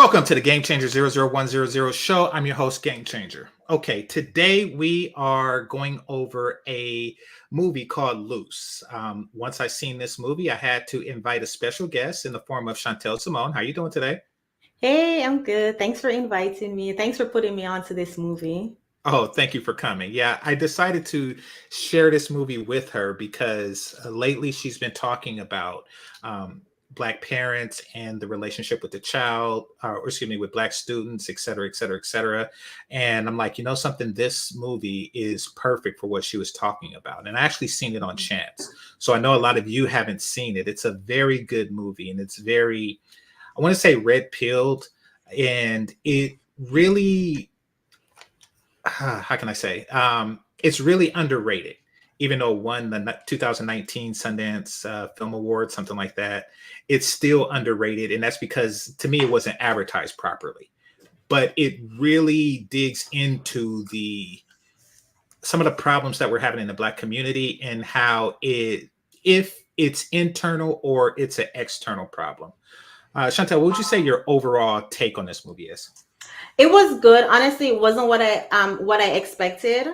Welcome to the GameChanger 00100 show. I'm your host, GameChanger. Okay, today we are going over a movie called Luce. Once I seen this movie, I had to invite a special guest in the form of Chantel Simone. How are you doing today? Hey, I'm good. Thanks for inviting me. Thanks for putting me on to this movie. Oh, thank you for coming. Yeah, I decided to share this movie with her because lately she's been talking about Black parents and the relationship with the child, or excuse me, with Black students, et cetera, et cetera, et cetera. And I'm like, you know something, this movie is perfect for what she was talking about. And I actually seen it on chance. So I know a lot of you haven't seen it. It's a very good movie and it's very, I want to say red pilled, and it really how can I say? It's really underrated, even though it won the 2019 Sundance Film Award, something like that. It's still underrated, and that's because to me it wasn't advertised properly. But it really digs into the some of the problems that we're having in the Black community and how if it's internal or it's an external problem. Chantel, what would you say your overall take on this movie is? It was good. Honestly, it wasn't what I expected.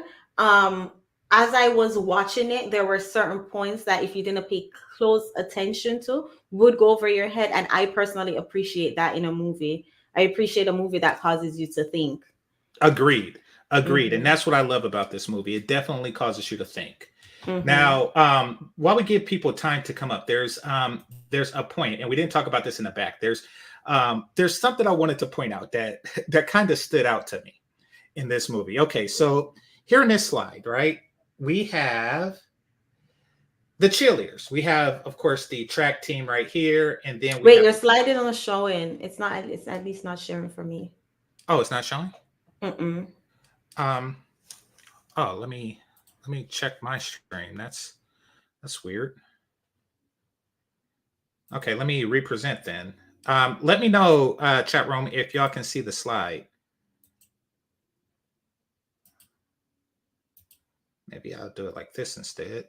As I was watching it, there were certain points that if you didn't pay close attention to, would go over your head. And I personally appreciate that in a movie. I appreciate a movie that causes you to think. Agreed. Agreed. And Mm-hmm. that's what I love about this movie. It definitely causes you to think. Mm-hmm. Now, while we give people time to come up, there's a point, and we didn't talk about this in the back. There's something I wanted to point out that that kind of stood out to me in this movie. Okay, so here in this slide, right, we have the cheerleaders. We have, of course, the track team right here, and then we Wait, have. your slide didn't show in. It's not. It's at least not sharing for me. Oh, it's not showing. Mm-mm. Um. Oh, let me check my stream. That's weird. Okay, let me represent then. Let me know, chat room, if y'all can see the slide. Maybe I'll do it like this instead.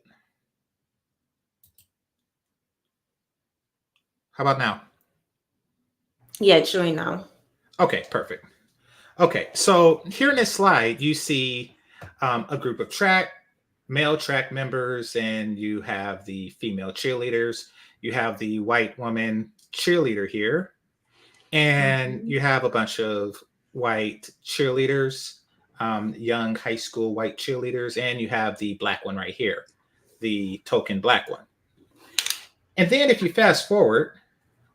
How about now? Yeah, it's showing now. Okay, perfect. Okay, so here in this slide, you see a group of male track members, and you have the female cheerleaders. You have the white woman cheerleader here, and Mm-hmm. you have a bunch of white cheerleaders, young high school white cheerleaders, and you have the Black one right here, the token Black one. And then if you fast forward,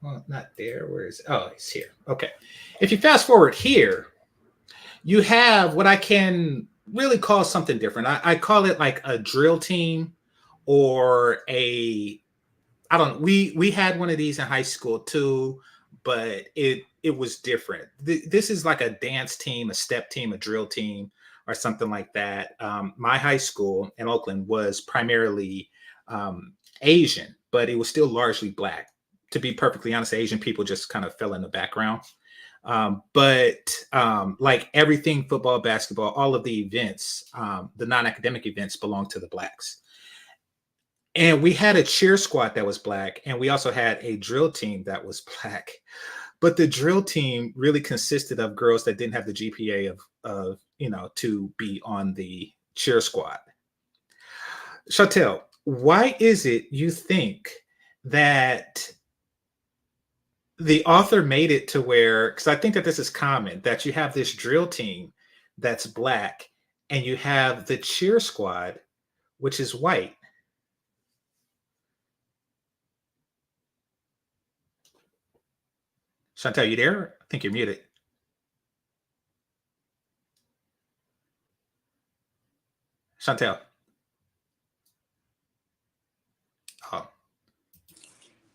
well, not there. Where is it? Oh, it's here. Okay. If you fast forward here, you have what I can really call something different. I call it like a drill team or I don't. We had one of these in high school too, but it was different. This is like a dance team, a step team, a drill team, or something like that. My high school in Oakland was primarily Asian, but it was still largely Black. To be perfectly honest, Asian people just kind of fell in the background. But like everything, football, basketball, all of the events, the non-academic events belong to the Blacks. And we had a cheer squad that was Black, and we also had a drill team that was Black. But the drill team really consisted of girls that didn't have the GPA of to be on the cheer squad. Chantel, why is it you think that the author made it to where, because I think that this is common, that you have this drill team that's Black and you have the cheer squad, which is white? Chantel, you there? I think you're muted. Chantel. Oh,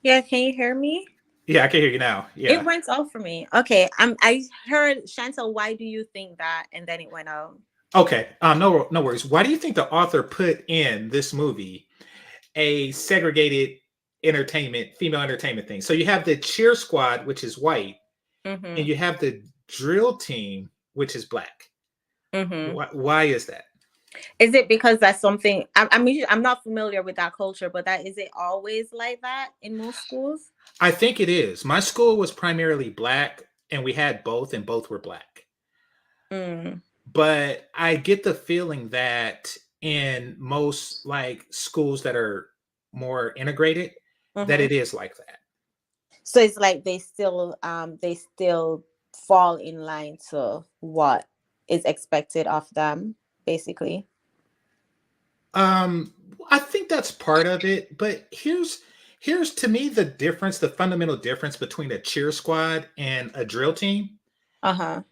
Yeah, can you hear me? yeah, I can hear you now. It Yeah. went off for me. Okay, I heard Chantel. Why do you think that? And then it went out. Okay. No worries. Why do you think the author put in this movie a segregated female entertainment thing? So you have the cheer squad, which is white, and Mm-hmm. you have the drill team, which is Black. Mm-hmm. Why is that? Is it because that's something? I mean, I'm not familiar with that culture, but that is it always like that in most schools? I think it is. My school was primarily Black. and we had both, and both were black. Mm. But I get the feeling that in most like schools that are more integrated, that Mm-hmm. it is like that. So it's like they still fall in line to what is expected of them, basically. I think that's part of it, but here's to me the difference, the fundamental difference between a cheer squad and a drill team. Uh-huh.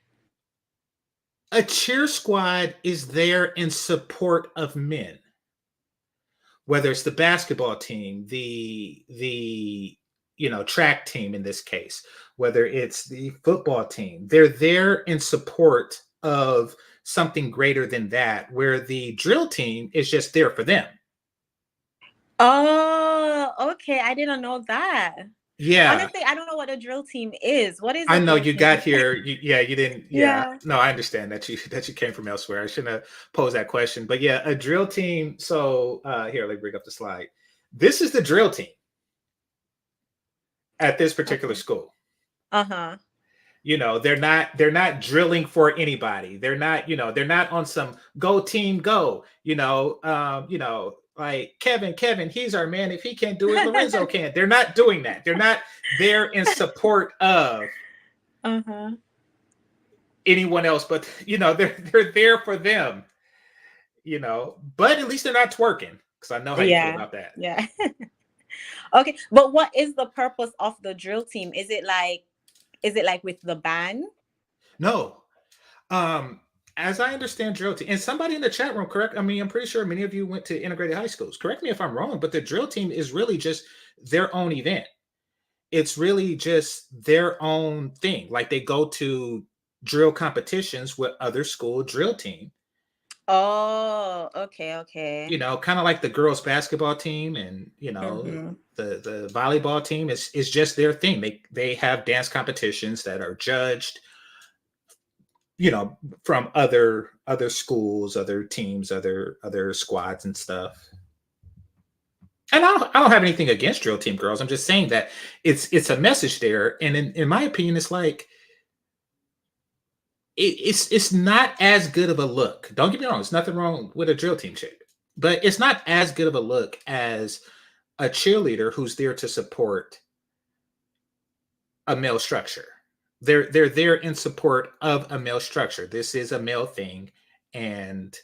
A cheer squad is there in support of men, whether it's the basketball team, the track team in this case, whether it's the football team. They're there in support of something greater than that, where the drill team is just there for them. Oh, okay. I didn't know that. Yeah, Honestly, I don't know what a drill team is. What is I a know drill you team? got here. You didn't. Yeah, Yeah. no, I understand that you came from elsewhere. I shouldn't have posed that question, but yeah, a drill team. So here, let me bring up the slide. This is the drill team at this particular Okay. school. Uh-huh. They're not drilling for anybody. They're not on some go team go. Like Kevin, he's our man. If he can't do it, Lorenzo can. They're not doing that. They're not there in support of Uh-huh. anyone else, but they're there for them. But at least they're not twerking, because I know how you feel Yeah. about that. Yeah. Okay. But what is the purpose of the drill team? Is it like with the band? No. As I understand drill team, and somebody in the chat room, correct? I mean, I'm pretty sure many of you went to integrated high schools. Correct me if I'm wrong, but the drill team is really just their own event. It's really just their own thing. Like they go to drill competitions with other school drill team. Oh, okay, okay. Kind of like the girls basketball team, and Mm-hmm. the volleyball team is just their thing. They have dance competitions that are judged, from other schools, other teams, other squads and stuff. And I don't have anything against drill team girls. I'm just saying that it's a message there, and in my opinion, it's like it's not as good of a look. Don't get me wrong. There's nothing wrong with a drill team chick, but it's not as good of a look as a cheerleader who's there to support a male structure. They're there in support of a male structure. This is a male thing, and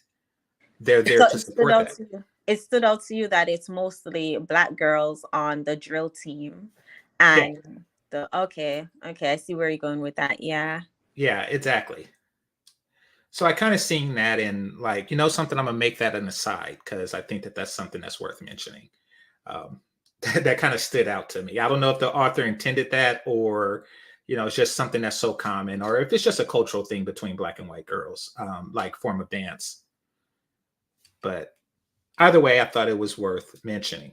they're there So to support that. it stood out to you that it's mostly black girls on the drill team, Yeah, and okay, I see where you're going with that. Yeah. yeah, exactly. So I kind of seen that in like, something, I'm gonna make that an aside because I think that that's something that's worth mentioning. Um, that kind of stood out to me. I don't know if the author intended that, or it's just something that's so common, or if it's just a cultural thing between black and white girls, like form of dance. But either way, I thought it was worth mentioning.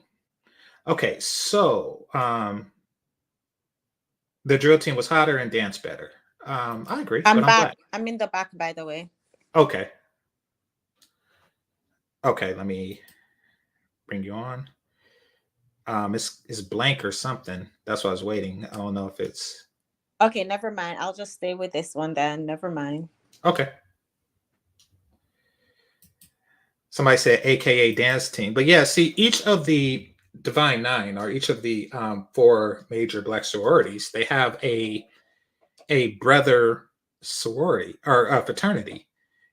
Okay, so the drill team was hotter and danced better. I agree, I'm but I'm back. black. I'm in the back, by the way. Okay. Okay, let me bring you on. It's blank or something. That's why I was waiting. I don't know if it's Okay, never mind. I'll just stay with this one then. Never mind. okay. Somebody said AKA dance team. But yeah, see, each of the Divine Nine, or each of the four major black sororities, they have a brother sorority or a fraternity.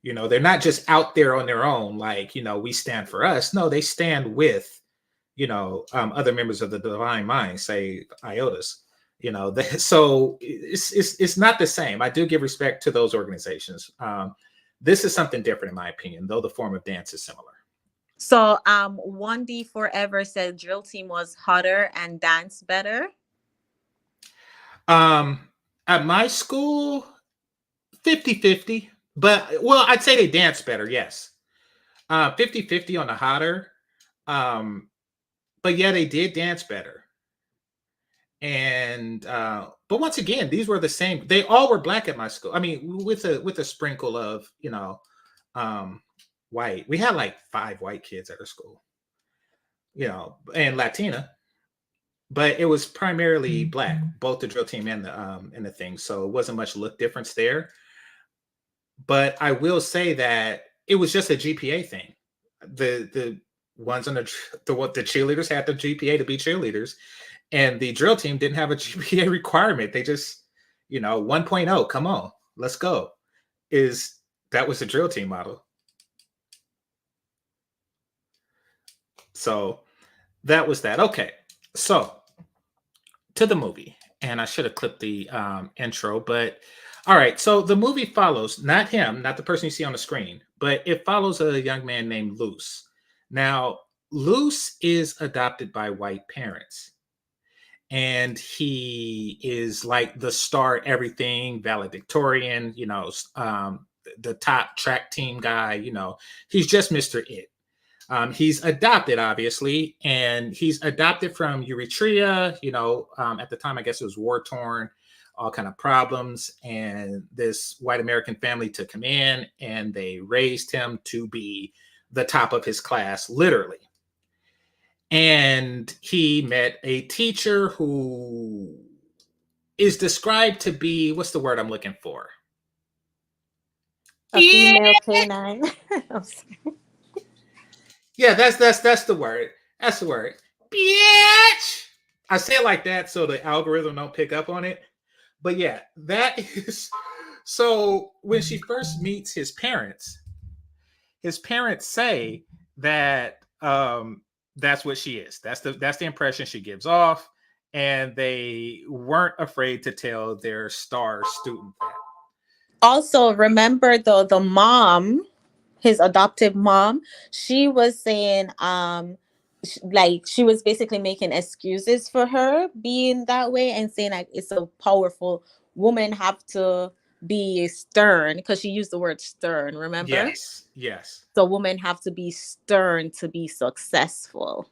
They're not just out there on their own, like, we stand for us. No, they stand with, other members of the Divine Mind, say iotas. So it's not the same. I do give respect to those organizations. This is something different, in my opinion, though the form of dance is similar. So 1D Forever said drill team was hotter and dance better. At my school, 50-50. But, well, I'd say they dance better, yes. 50-50 on the hotter. But yeah, they did dance better. And but once again, these were the same. They all were black at my school. I mean, with a sprinkle of white. We had like 5 white kids at our school, and Latina. but it was primarily black, both the drill team and the thing. So it wasn't much look difference there. But I will say that it was just a GPA thing. The ones on the cheerleaders had the GPA to be cheerleaders, and the drill team didn't have a GPA requirement. They just, 1.0, come on, let's go. That was the drill team model. So that was that. Okay, so to the movie, and I should have clipped the intro, but all right. So the movie follows not him, not the person you see on the screen, but it follows a young man named Luce. Now, Luce is adopted by white parents, and he is like the star everything valedictorian, the top track team guy. He's just Mr. It. He's adopted, obviously, and he's adopted from Eritrea. At the time, I guess it was war torn, all kind of problems. And this white American family took him in, and they raised him to be the top of his class, literally. And he met a teacher who is described to be, what's the word I'm looking for? A female canine. Yeah, that's the word. That's the word. Bitch. I say it like that so the algorithm don't pick up on it. But yeah, that is. So when she first meets his parents say that that's what she is. That's the impression she gives off, and they weren't afraid to tell their star student that. Also, remember though, the mom, his adoptive mom, she was saying she was basically making excuses for her being that way, and saying like it's a powerful woman have to be stern, because she used the word stern, remember? Yes. So women have to be stern to be successful.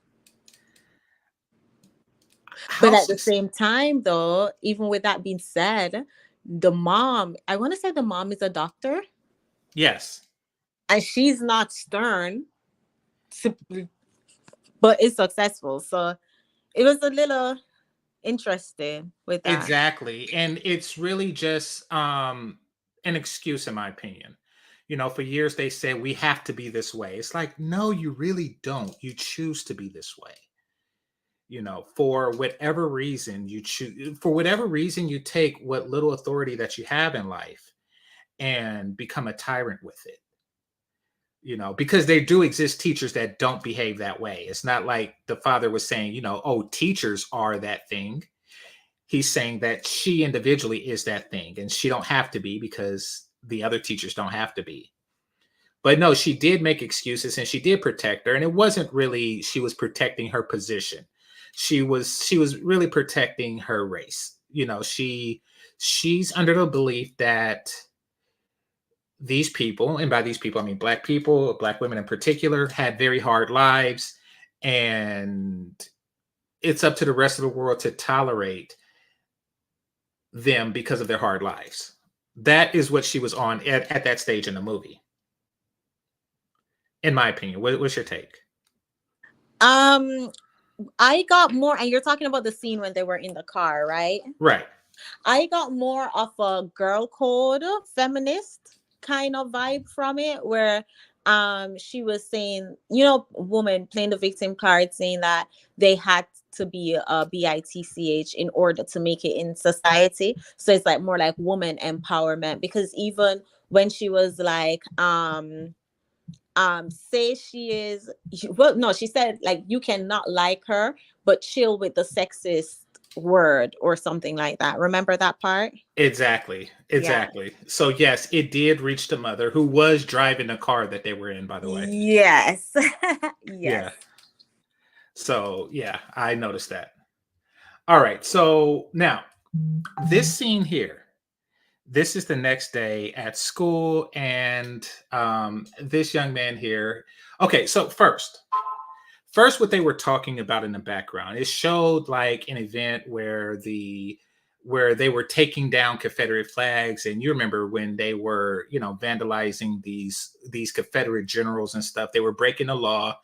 But at the same time, though, even with that being said, the mom, I want to say the mom is a doctor. Yes. And she's not stern, but is successful. So it was a little interesting with that. Exactly. And it's really just an excuse, in my opinion. For years they said we have to be this way. It's like, no, you really don't. You choose to be this way. For whatever reason you choose, for whatever reason you take what little authority that you have in life and become a tyrant with it. Because there do exist teachers that don't behave that way. It's not like the father was saying, oh, teachers are that thing. He's saying that she individually is that thing, and she don't have to be because the other teachers don't have to be. But no, she did make excuses, and she did protect her. And it wasn't really she was protecting her position. She was really protecting her race. She's under the belief that these people, and by these people I mean black people, black women in particular, had very hard lives, and it's up to the rest of the world to tolerate them because of their hard lives. That is what she was on at that stage in the movie, in my opinion. What's your take? I got more, and you're talking about the scene when they were in the car, right? Right. I got more of a girl code feminist kind of vibe from it, where she was saying, woman playing the victim card, saying that they had to be a bitch in order to make it in society. So it's like more like woman empowerment, because even when she was like say she is, well, no, she said like you cannot like her but chill with the sexist word or something like that. Remember that part? Exactly. Yeah. So yes, it did reach the mother, who was driving the car that they were in, by the way. Yes. Yeah. So yeah, I noticed that. All right, so now this scene here, this is the next day at school, and this young man here. Okay, so first what they were talking about in the background, it showed like an event where they were taking down Confederate flags. And you remember when they were, vandalizing these Confederate generals and stuff, they were breaking the law.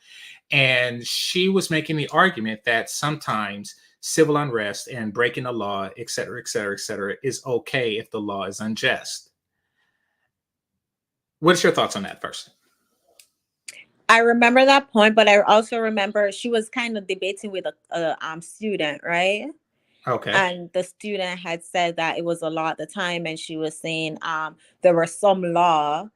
And she was making the argument that sometimes civil unrest and breaking the law, et cetera, et cetera, et cetera, is okay if the law is unjust. What's your thoughts on that first? I remember that point, but I also remember she was kind of debating with a student, right? Okay. And the student had said that it was a law at the time, and she was saying there were some law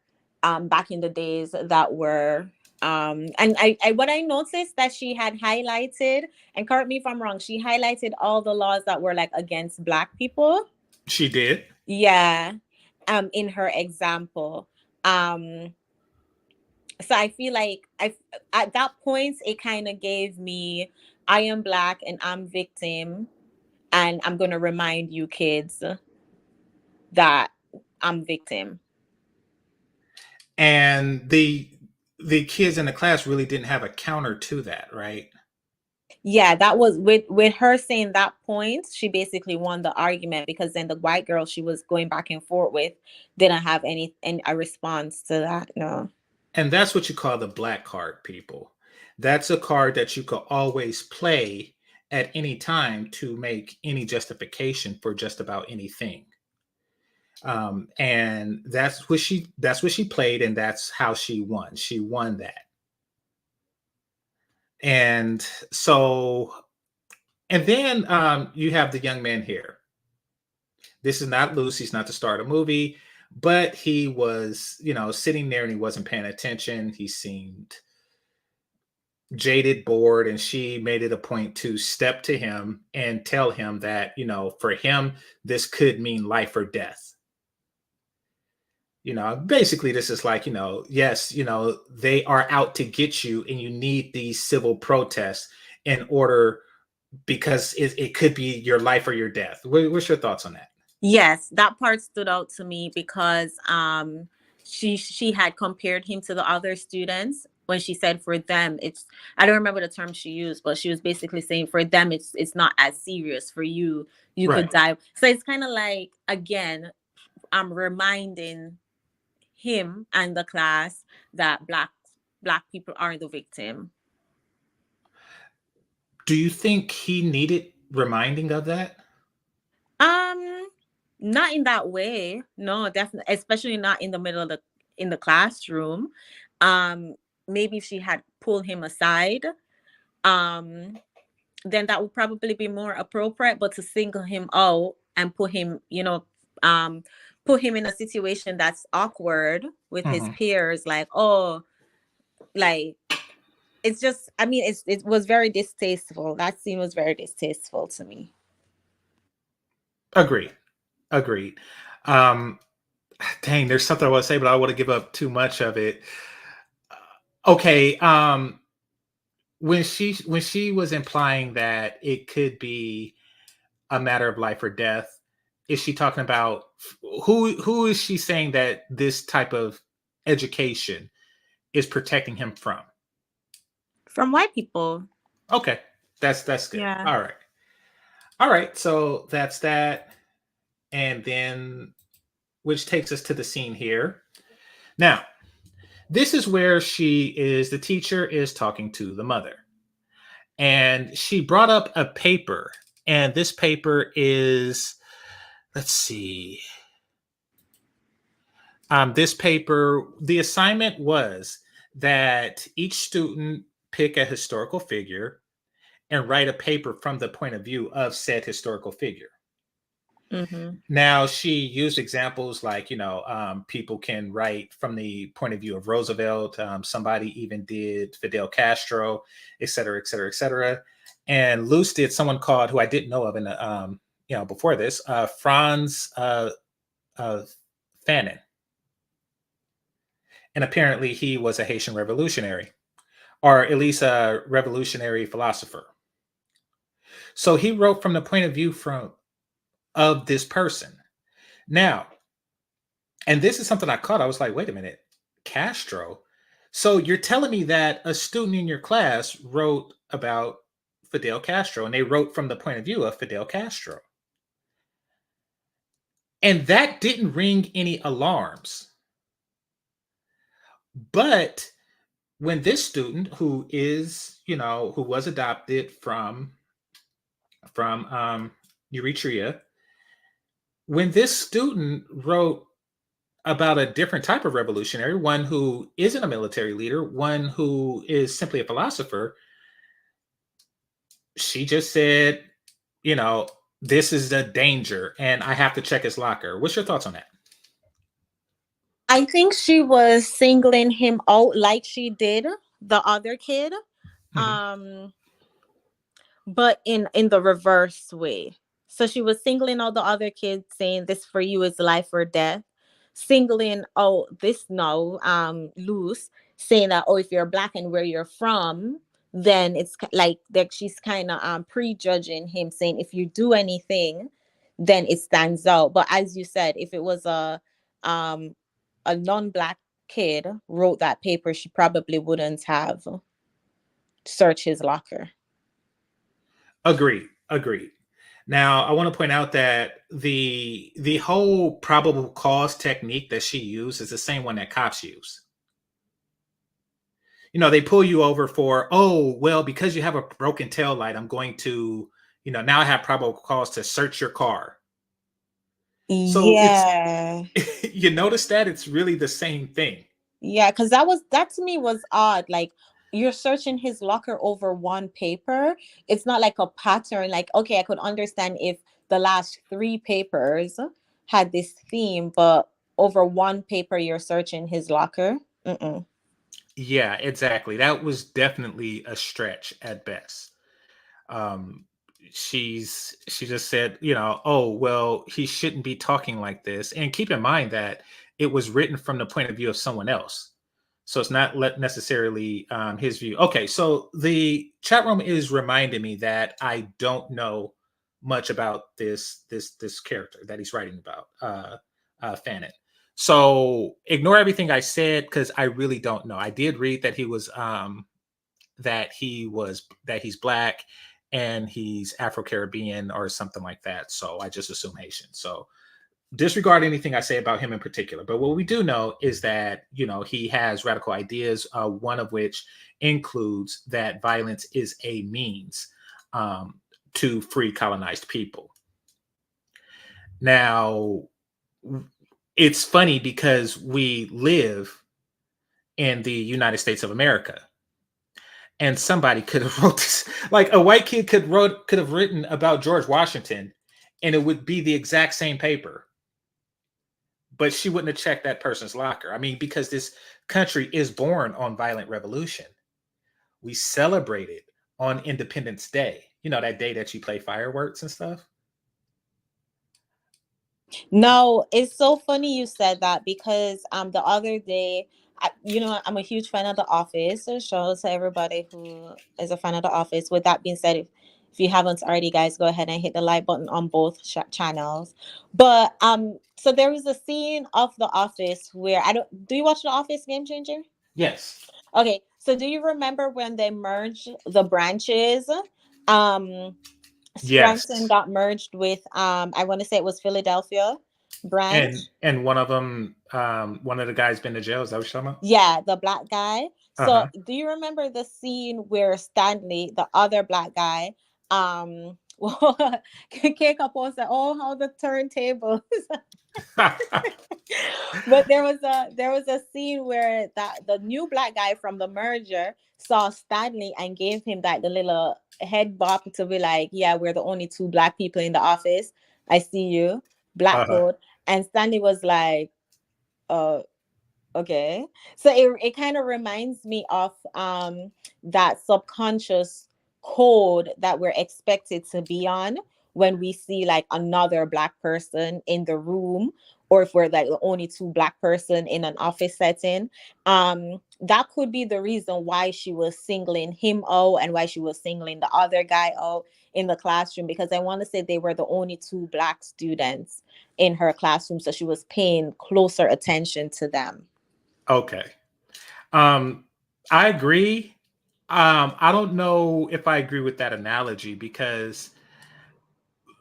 back in the days that were and I what I noticed that she had highlighted, and correct me if I'm wrong, she highlighted all the laws that were like against Black people. She did. Yeah. In her example. So I feel like at that point it kind of gave me, I am Black and I'm victim, and I'm going to remind you kids that I'm victim. And the kids in the class really didn't have a counter to that, right? Yeah, that was with her saying that point, she basically won the argument, because then the white girl she was going back and forth with didn't have any a response to that. No. And that's what you call the black card, people. That's a card that you could always play at any time to make any justification for just about anything. And that's what she played, and that's how she won. She won that. And so, and then you have the young man here. This is not Luce. He's not the star of the movie, but he was, sitting there and he wasn't paying attention. He seemed jaded, bored, and she made it a point to step to him and tell him that, for him, this could mean life or death. Basically, this is like, yes, they are out to get you, and you need these civil protests in order, because it could be your life or your death. What's your thoughts on that? Yes, that part stood out to me because she had compared him to the other students when she said for them it's, I don't remember the term she used, but she was basically saying for them it's not as serious. For you Right. could die. So it's kind of like, again, I'm reminding him and the class that black people are the victim. Do you think he needed reminding of that? Not in that way. No, definitely, especially not in the middle of in the classroom. Maybe if she had pulled him aside, then that would probably be more appropriate. But to single him out and put him, put him in a situation that's awkward with his peers, like, oh, like, it's just, I mean, it was very distasteful. That scene was very distasteful to me. Agreed. Dang, there's something I want to say, but I don't want to give up too much of it. Okay. When she was implying that it could be a matter of life or death, is she talking about who is she saying that this type of education is protecting him from? From white people. Okay. That's good. Yeah. All right. So that's that. And then, which takes us to the scene here. Now, this is where the teacher is talking to the mother. And she brought up a paper. And this paper is, let's see. This paper, the assignment was that each student pick a historical figure and write a paper from the point of view of said historical figure. Mm-hmm. Now, she used examples like, people can write from the point of view of Roosevelt. Somebody even did Fidel Castro, et cetera, et cetera, et cetera. And Luce did someone called, who I didn't know of in the, before this, Franz Fanon. And apparently he was a Haitian revolutionary, or at least a revolutionary philosopher. So he wrote from the point of view of this person. Now, and this is something I caught. I was like, wait a minute, Castro? So you're telling me that a student in your class wrote about Fidel Castro, and they wrote from the point of view of Fidel Castro. And that didn't ring any alarms. But when this student, who is, who was adopted from from Eritrea. When this student wrote about a different type of revolutionary, one who isn't a military leader, one who is simply a philosopher, she just said, you know, this is the danger and I have to check his locker. What's your thoughts on that? I think she was singling him out like she did the other kid. Mhm. Um but in the reverse way. So she was singling out the other kids, saying this for you is life or death. Singling out this now, Luce, saying that, oh, if you're black and where you're from, then it's like that she's kind of prejudging him, saying if you do anything, then it stands out. But as you said, if it was um a non-black kid wrote that paper, she probably wouldn't have searched his locker. Agreed. Now, I want to point out that the whole probable cause technique that she used is the same one that cops use. You know, they pull you over for, oh, well, because you have a broken tail light, I'm going to, you know, now I have probable cause to search your car. So it's, Yeah. you notice that it's really the same thing. Yeah, because that to me was odd. Like you're searching his locker over one paper. It's not like a pattern. Like, okay, I could understand if the last three papers had this theme, but over one paper you're searching his locker. Mm-mm. Yeah, exactly. That was definitely a stretch at best. Um, she just said, you know, oh, well, he shouldn't be talking like this. And keep in mind that it was written from the point of view of someone else. So it's not necessarily his view. Okay, so the chat room is reminding me that I don't know much about this character that he's writing about, Fanon. So ignore everything I said because I really don't know. I did read that that he's black and he's Afro-Caribbean or something like that. So I just assume Haitian. So disregard anything I say about him in particular. But what we do know is that, you know, he has radical ideas, one of which includes that violence is a means to free colonized people. Now, it's funny because we live in the United States of America. And somebody could have wrote this, like a white kid could have written about George Washington, and it would be the exact same paper. But she wouldn't have checked that person's locker. I mean, because this country is born on violent revolution. We celebrate it on Independence Day. You know, that day that you play fireworks and stuff. No, it's so funny you said that because the other day, I'm a huge fan of The Office. So shout out to everybody who is a fan of The Office. With that being said, if you haven't already, guys, go ahead and hit the like button on both channels. But so there was a scene of The Office where do you watch The Office, GameChanger? Yes. Okay, so do you remember when they merged the branches? Scranton Yes. got merged with I want to say it was Philadelphia branch. And one of them, one of the guys been to jail. Is that what you're talking about? Yeah, the black guy. So Uh-huh. do you remember the scene where Stanley, the other black guy, kick up and said, oh, how the turntables. But there was a scene where the new black guy from the merger saw Stanley and gave him the little head bop to be like, yeah, we're the only two black people in the office. I see you, black Uh-huh. code. And Stanley was like, okay. So it kind of reminds me of that subconscious code that we're expected to be on when we see like another black person in the room, or if we're like the only two black person in an office setting. That could be the reason why she was singling him out and why she was singling the other guy out in the classroom, because I want to say they were the only two black students in her classroom, so she was paying closer attention to them. Okay. I agree. I don't know if I agree with that analogy because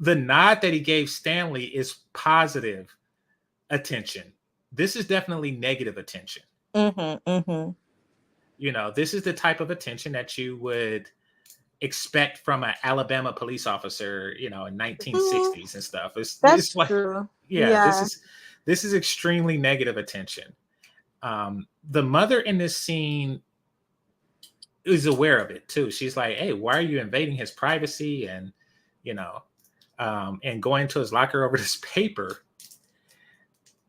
the nod that he gave Stanley is positive attention. This is definitely negative attention. Mm-hmm, mm-hmm. You know, this is the type of attention that you would expect from an Alabama police officer, in 1960s and stuff. It's That's like, true. yeah, Yeah. this is extremely negative attention. The mother in this scene is aware of it too. She's like, "Hey, why are you invading his privacy and and going to his locker over this paper?"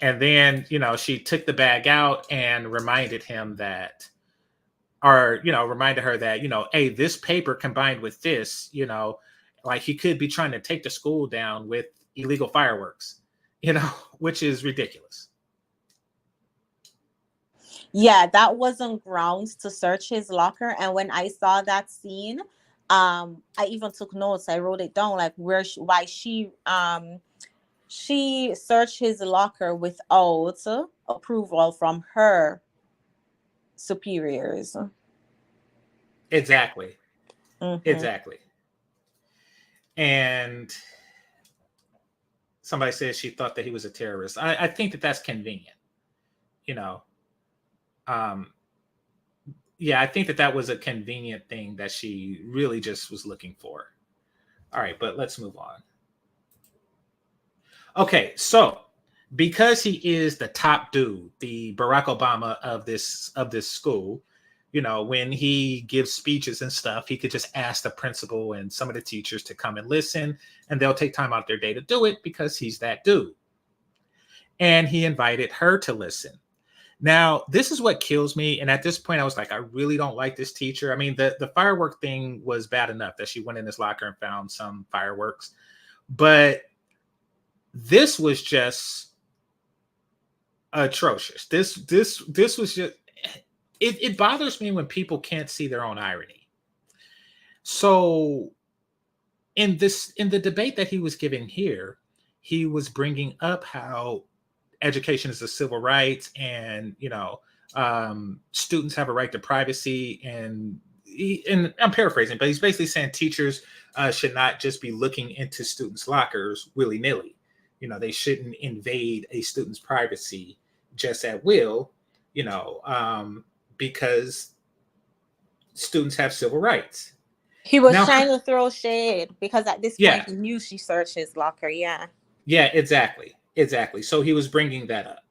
And then she took the bag out and reminded him that, or reminded her that hey, this paper combined with this, like he could be trying to take the school down with illegal fireworks, which is ridiculous. Yeah, that wasn't grounds to search his locker. And when I saw that scene, I even took notes. I wrote it down, like why she searched his locker without approval from her superiors. Exactly. Mhm. Exactly. And somebody says she thought that he was a terrorist. I think that that's convenient. Yeah, I think that that was a convenient thing that she really just was looking for. All right, but let's move on. Okay, so because he is the top dude, the Barack Obama of this school, when he gives speeches and stuff, he could just ask the principal and some of the teachers to come and listen, and they'll take time out their day to do it because he's that dude. And he invited her to listen. Now, this is what kills me. And at this point, I was like, I really don't like this teacher. I mean, the firework thing was bad enough that she went in his locker and found some fireworks. But this was just atrocious. This was just, it bothers me when people can't see their own irony. So in the debate that he was giving here, he was bringing up how education is a civil right, and students have a right to privacy, and I'm paraphrasing, but he's basically saying teachers should not just be looking into students' lockers willy-nilly. They shouldn't invade a student's privacy just at will, because students have civil rights. He was trying to throw shade because at this point he knew she searched his locker. Yeah, exactly. So he was bringing that up.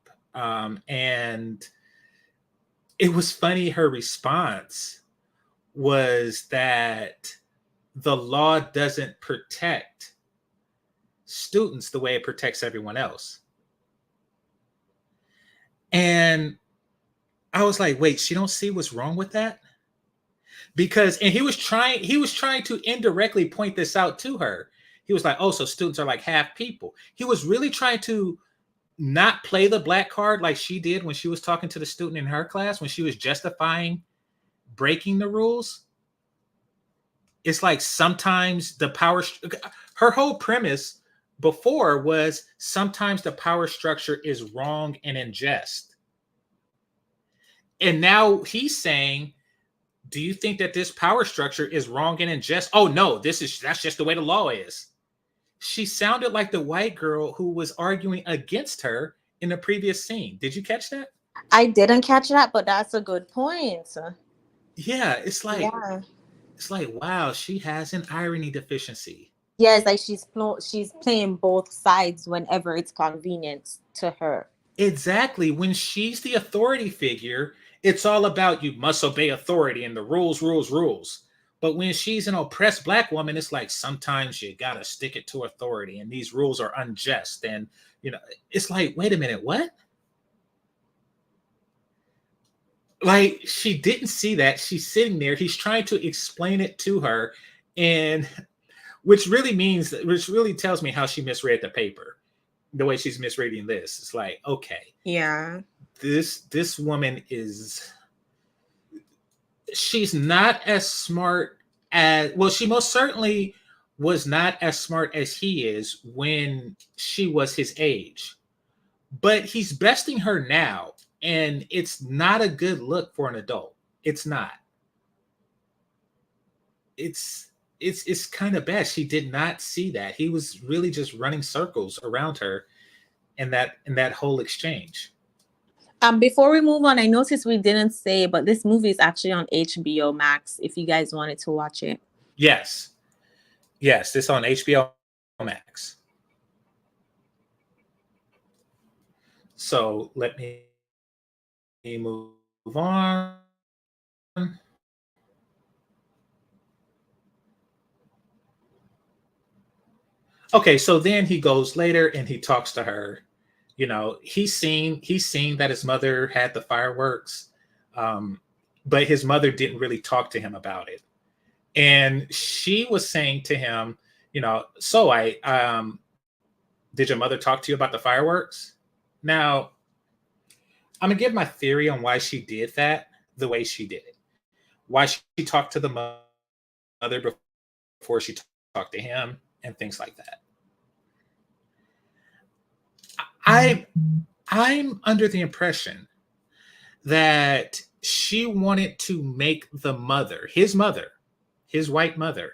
And it was funny. Her response was that the law doesn't protect students the way it protects everyone else. And I was like, wait, she don't see what's wrong with that? And he was trying to indirectly point this out to her. He was like, oh, so students are like half people. He was really trying to not play the black card like she did when she was talking to the student in her class, when she was justifying breaking the rules. It's like sometimes her whole premise before was sometimes the power structure is wrong and unjust. And now he's saying, do you think that this power structure is wrong and unjust? Oh no, that's just the way the law is. She sounded like the white girl who was arguing against her in the previous scene. Did you catch that? I didn't catch that, but that's a good point. Yeah, it's like wow, she has an irony deficiency. Yeah, it's like she's playing both sides whenever it's convenient to her. Exactly. When she's the authority figure, it's all about you must obey authority and the rules. But when she's an oppressed black woman, it's like sometimes you gotta stick it to authority, and these rules are unjust. And it's like, wait a minute, what? Like, she didn't see that. She's sitting there. He's trying to explain it to her, and which really tells me how she misread the paper. The way she's misreading this, it's like, okay, yeah, this woman she's not as smart as, well, she most certainly was not as smart as he is when she was his age, but he's besting her now, and it's not a good look for an adult. It's not. It's kind of bad. She did not see that. He was really just running circles around her in that whole exchange. Before we move on, I noticed we didn't say, but this movie is actually on HBO Max if you guys wanted to watch it. Yes. Yes, this on HBO Max. So let me move on. Okay, so then he goes later and he talks to her. You know, he's seen that his mother had the fireworks, um, but his mother didn't really talk to him about it. And she was saying to him, you know, so I did your mother talk to you about the fireworks? Now, I'm gonna give my theory on why she did that the way she did it. Why she talked to the mother before she talked to him and things like that. I I'm under the impression that she wanted to make mother, his white mother,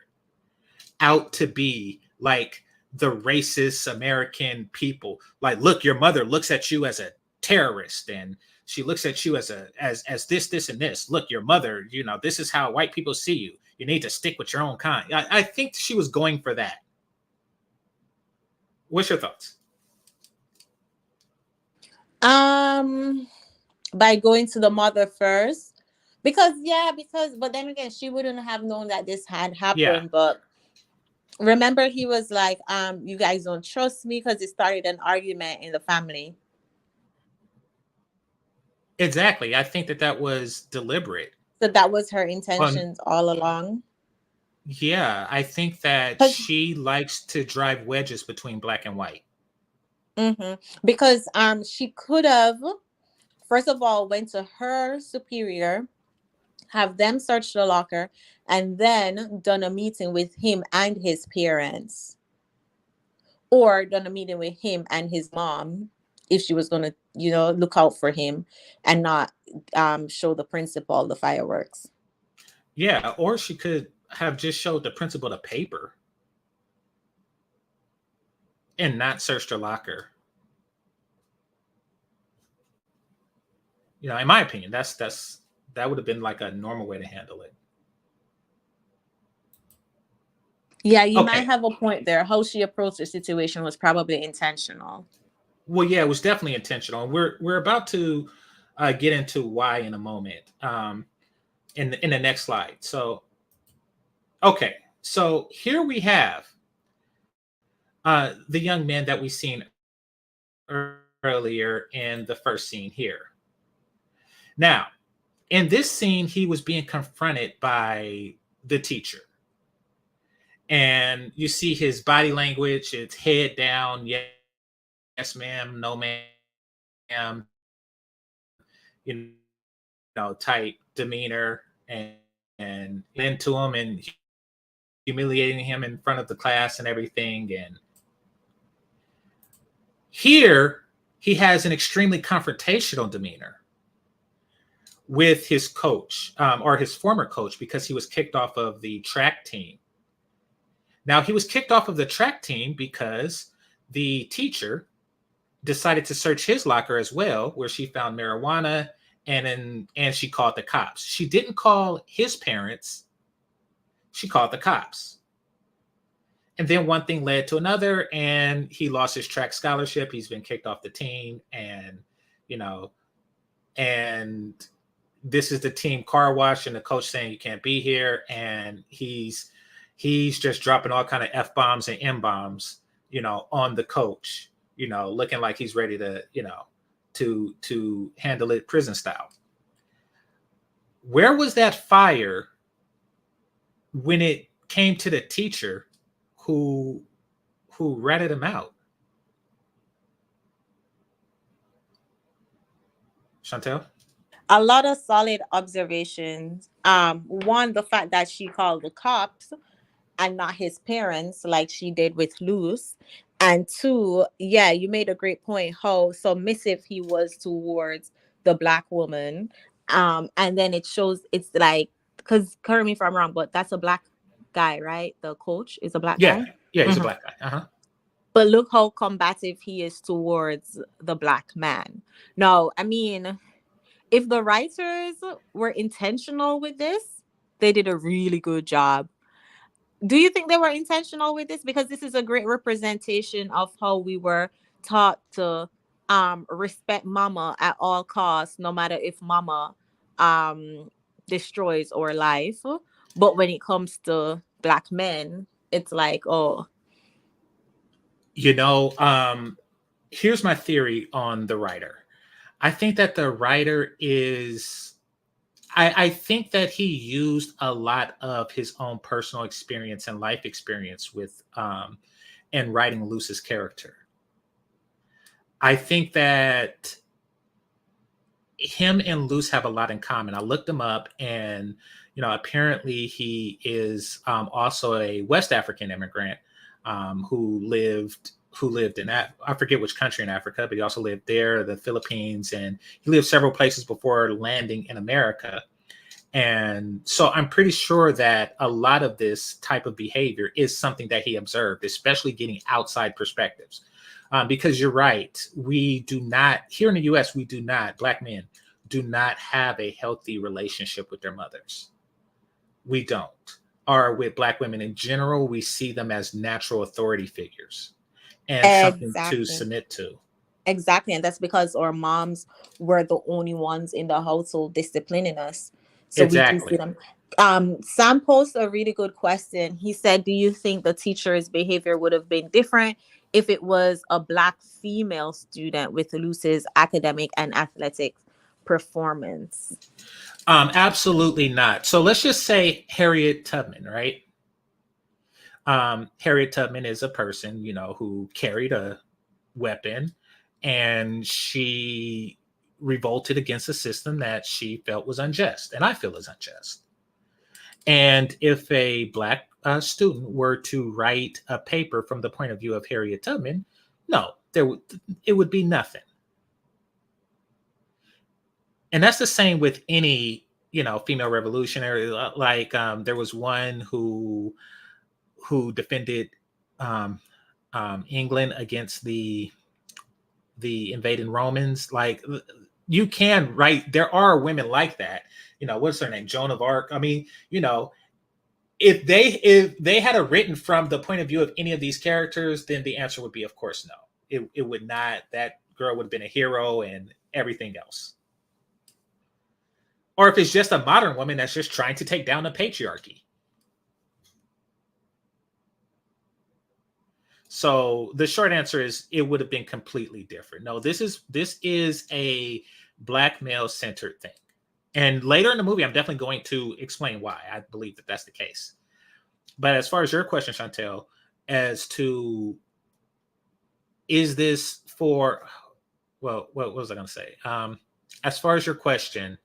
out to be like the racist American people. Like, look, your mother looks at you as a terrorist, and she looks at you as as this, this, and this. Look, your mother, you know, this is how white people see you. You need to stick with your own kind. I think she was going for that. What's your thoughts? Um, by going to the mother first, because but then again, she wouldn't have known that this had Yeah, happened. But remember, he was like, you guys don't trust me, because it started an argument in the family. exactly. I think that that was deliberate. So that was her On intentions all along. Yeah, I think that 'Cause- she likes to drive wedges between black and white. because she could have first of all went to her superior, have them search the locker, and then done a meeting with him and his parents, or done a meeting with him and his mom, if she was going to, look out for him and not show the principal the fireworks. Yeah, or she could have just showed the principal the paper and not searched her locker. You know, in my opinion, that would have been like a normal way to handle it. Yeah, you might Okay. have a point there. How she approached the situation was probably intentional. Well, yeah, it was definitely intentional. We're about to get into why in a moment, in the next slide. So, okay, so here we have the young man that we seen earlier in the first scene here. Now, in this scene, he was being confronted by the teacher. And you see his body language, it's head down, yes, ma'am, no, ma'am, you type demeanor, and into him and humiliating him in front of the class and everything. And here he has an extremely confrontational demeanor with his coach, or his former coach, because he was kicked off of the track team. Now, he was kicked off of the track team because the teacher decided to search his locker as well, where she found marijuana, and she called the cops. She didn't call his parents, she called the cops. And then one thing led to another, and he lost his track scholarship. He's been kicked off the team, and you know, and this is the team car wash, and the coach saying you can't be here, and he's just dropping all kind of F-bombs and M-bombs, on the coach, looking like he's ready to, to handle it prison style. Where was that fire when it came to the teacher who ratted him out? Chantel? A lot of solid observations. One, the fact that she called the cops and not his parents, like she did with Luce. And two, yeah, you made a great point how submissive he was towards the black woman. And then it shows, it's like, because correct me if I'm wrong, but that's a black guy, right? The coach is a black Yeah, guy. yeah, he's a Mhm. black guy. Uh-huh. But look how combative he is towards the black man. No, I mean, if the writers were intentional with this, they did a really good job. Do you think they were intentional with this? Because this is a great representation of how we were taught to respect mama at all costs, no matter if mama um destroys our life. But when it comes to black men, it's like, oh, You know, here's my theory on the writer. I think that the writer is I think that he used a lot of his own personal experience and life experience with in writing Luce's character. I think that him and Luce have a lot in common. I looked him up, and apparently he is also a West African immigrant who lived in that, I forget which country in Africa, but he also lived there, the Philippines, and he lived several places before landing in America. And so I'm pretty sure that a lot of this type of behavior is something that he observed, especially getting outside perspectives. Because you're right, we do not, here in the US, we do not, black men do not have a healthy relationship with their mothers. We don't. Or with black women in general, we see them as natural authority figures and something to exactly. submit to. Exactly. And that's because our moms were the only ones in the household disciplining us. So we do see Exactly. them. Sam posed a really good question. He said, do you think the teacher's behavior would have been different if it was a black female student with Luce's academic and athletic performance? Absolutely not. So let's just say Harriet Tubman, right? Harriet Tubman is a person, who carried a weapon, and she revolted against a system that she felt was unjust, and I feel is unjust. And if a black student were to write a paper from the point of view of Harriet Tubman, no, it would be nothing. And that's the same with any female revolutionary. Like there was one who defended England against the invading Romans. Like, you can write, there are women like that. What's her name? Joan of Arc. I mean, if they had a written from the point of view of any of these characters, then the answer would be, of course, no. It would not. That girl would have been a hero and everything else. Or if it's just a modern woman that's just trying to take down the patriarchy. So the short answer is it would have been completely different. No, this is a black male centered thing. And later in the movie, I'm definitely going to explain why I believe that that's the case. But as far as your question, Chantel, as to is this for, well, what was I going to say? As far as your question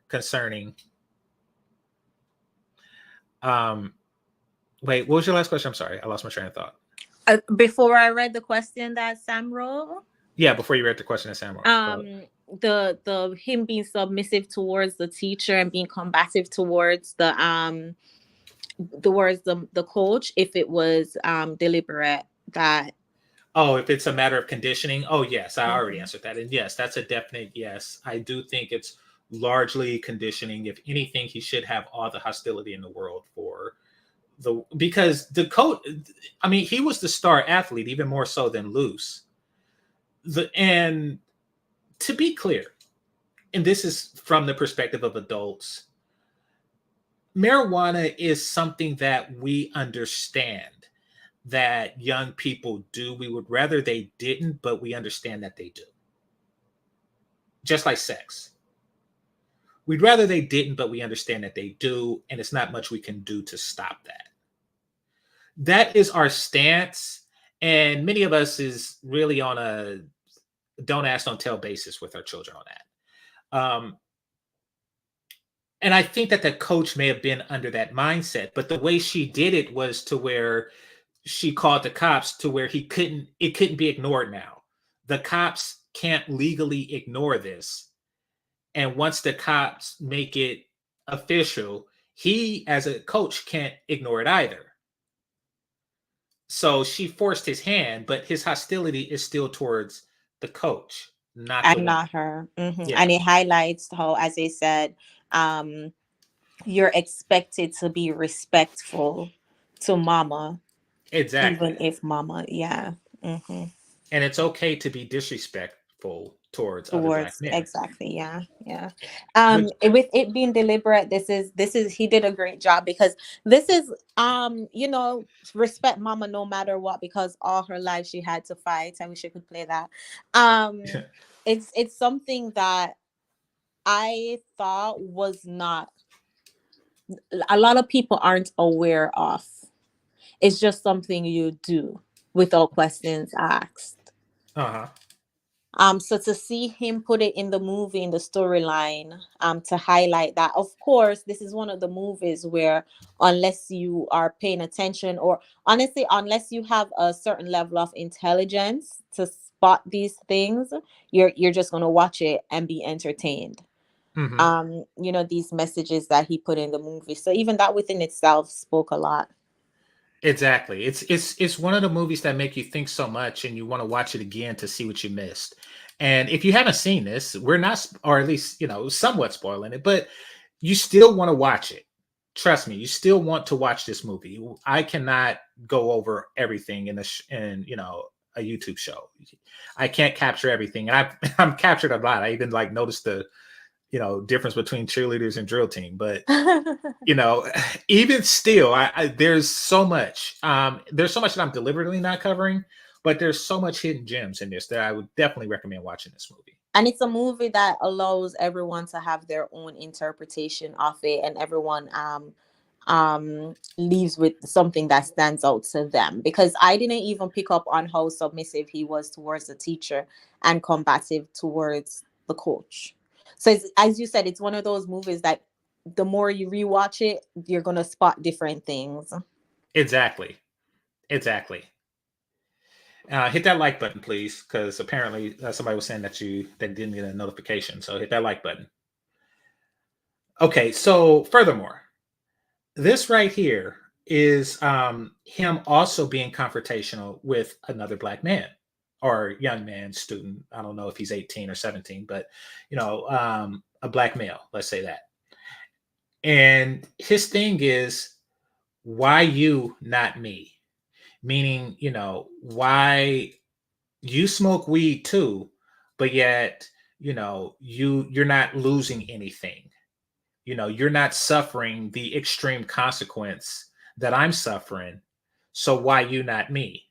concerning, wait, what was your last question? I'm sorry, I lost my train of thought. Before I read the question that Sam wrote. Yeah, before you read the question that Sam wrote. The him being submissive towards the teacher and being combative towards the coach, if it was deliberate, that if it's a matter of conditioning. Oh yes, I already answered that. And yes, that's a definite yes. I do think it's largely conditioning. If anything, he should have all the hostility in the world for because the coach, I mean, he was the star athlete, even more so than Luce. And to be clear, and this is from the perspective of adults, marijuana is something that we understand that young people do. We would rather they didn't, but we understand that they do. Just like sex. We'd rather they didn't, but we understand that they do, and it's not much we can do to stop that. That is our stance, and many of us is really on a don't ask, don't tell basis with our children on that. And I think that the coach may have been under that mindset, but the way she did it was to where she called the cops to where it couldn't be ignored now. The cops can't legally ignore this. And once the cops make it official, he as a coach can't ignore it either. So she forced his hand, but his hostility is still towards the coach, not the woman. Not her. Mm-hmm. Yeah. And it highlights how, as I said, you're expected to be respectful to mama, Exactly. even if mama, yeah. Hmm. And it's okay to be disrespectful towards other black Towards, men. exactly, yeah, yeah. Which With it being deliberate, this is he did a great job, because this is respect mama no matter what, because all her life she had to fight. I wish I could play that. It's something that I thought was not, a lot of people aren't aware of. It's just something you do without questions asked. uh-huh. So to see him put it in the movie, in the storyline, to highlight that, of course, this is one of the movies where, unless you are paying attention, or honestly, unless you have a certain level of intelligence to spot these things, you're just gonna watch it and be entertained. Hmm. These messages that he put in the movie. So even that within itself spoke a lot. Exactly. It's one of the movies that make you think so much and you want to watch it again to see what you missed. And if you haven't seen this, we're not, or at least, somewhat spoiling it, but you still want to watch it. Trust me, you still want to watch this movie. I cannot go over everything in a YouTube show. I can't capture everything. And I'm captured a lot. I even noticed the difference between cheerleaders and drill team, but even still, there's so much. There's so much that I'm deliberately not covering, but there's so much hidden gems in this that I would definitely recommend watching this movie. And it's a movie that allows everyone to have their own interpretation of it, and everyone leaves with something that stands out to them, because I didn't even pick up on how submissive he was towards the teacher and combative towards the coach. So as you said, it's one of those movies that the more you rewatch it, you're going to spot different things. Exactly. Exactly. Hit that like button, please, because apparently somebody was saying that didn't get a notification. So hit that like button. Okay. So furthermore, this right here is him also being confrontational with another black man or young man, student. I don't know if he's 18 or 17, but a black male, let's say that. And his thing is, why you, not me? Meaning, why you smoke weed too, but yet, you're not losing anything. You're not suffering the extreme consequence that I'm suffering. So why you, not me?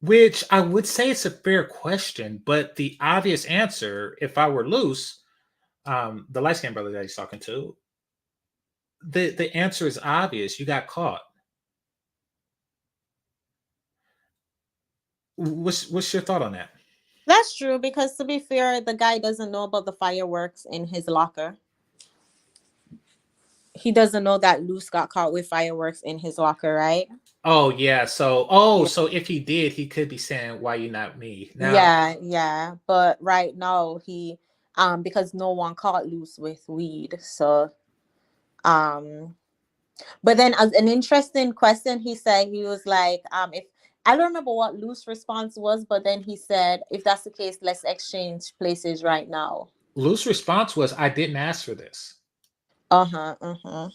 Which I would say it's a fair question, but the obvious answer, if I were Luce, the light skinned brother that he's talking to, the answer is obvious. You got caught. What's your thought on that? That's true, because to be fair, the guy doesn't know about the fireworks in his locker. He doesn't know that Luce got caught with fireworks in his locker, right? Oh yeah. So Yeah. so if he did, he could be saying, "Why you, not me?" Now, Yeah, yeah. But right now he because no one caught Luce with weed. So um but then, as an interesting question, he said, he was like, if I don't remember what Luce's response was, but then he said, if that's the case, let's exchange places right now. Luce's response was, "I didn't ask for this." Uh-huh. Uh-huh.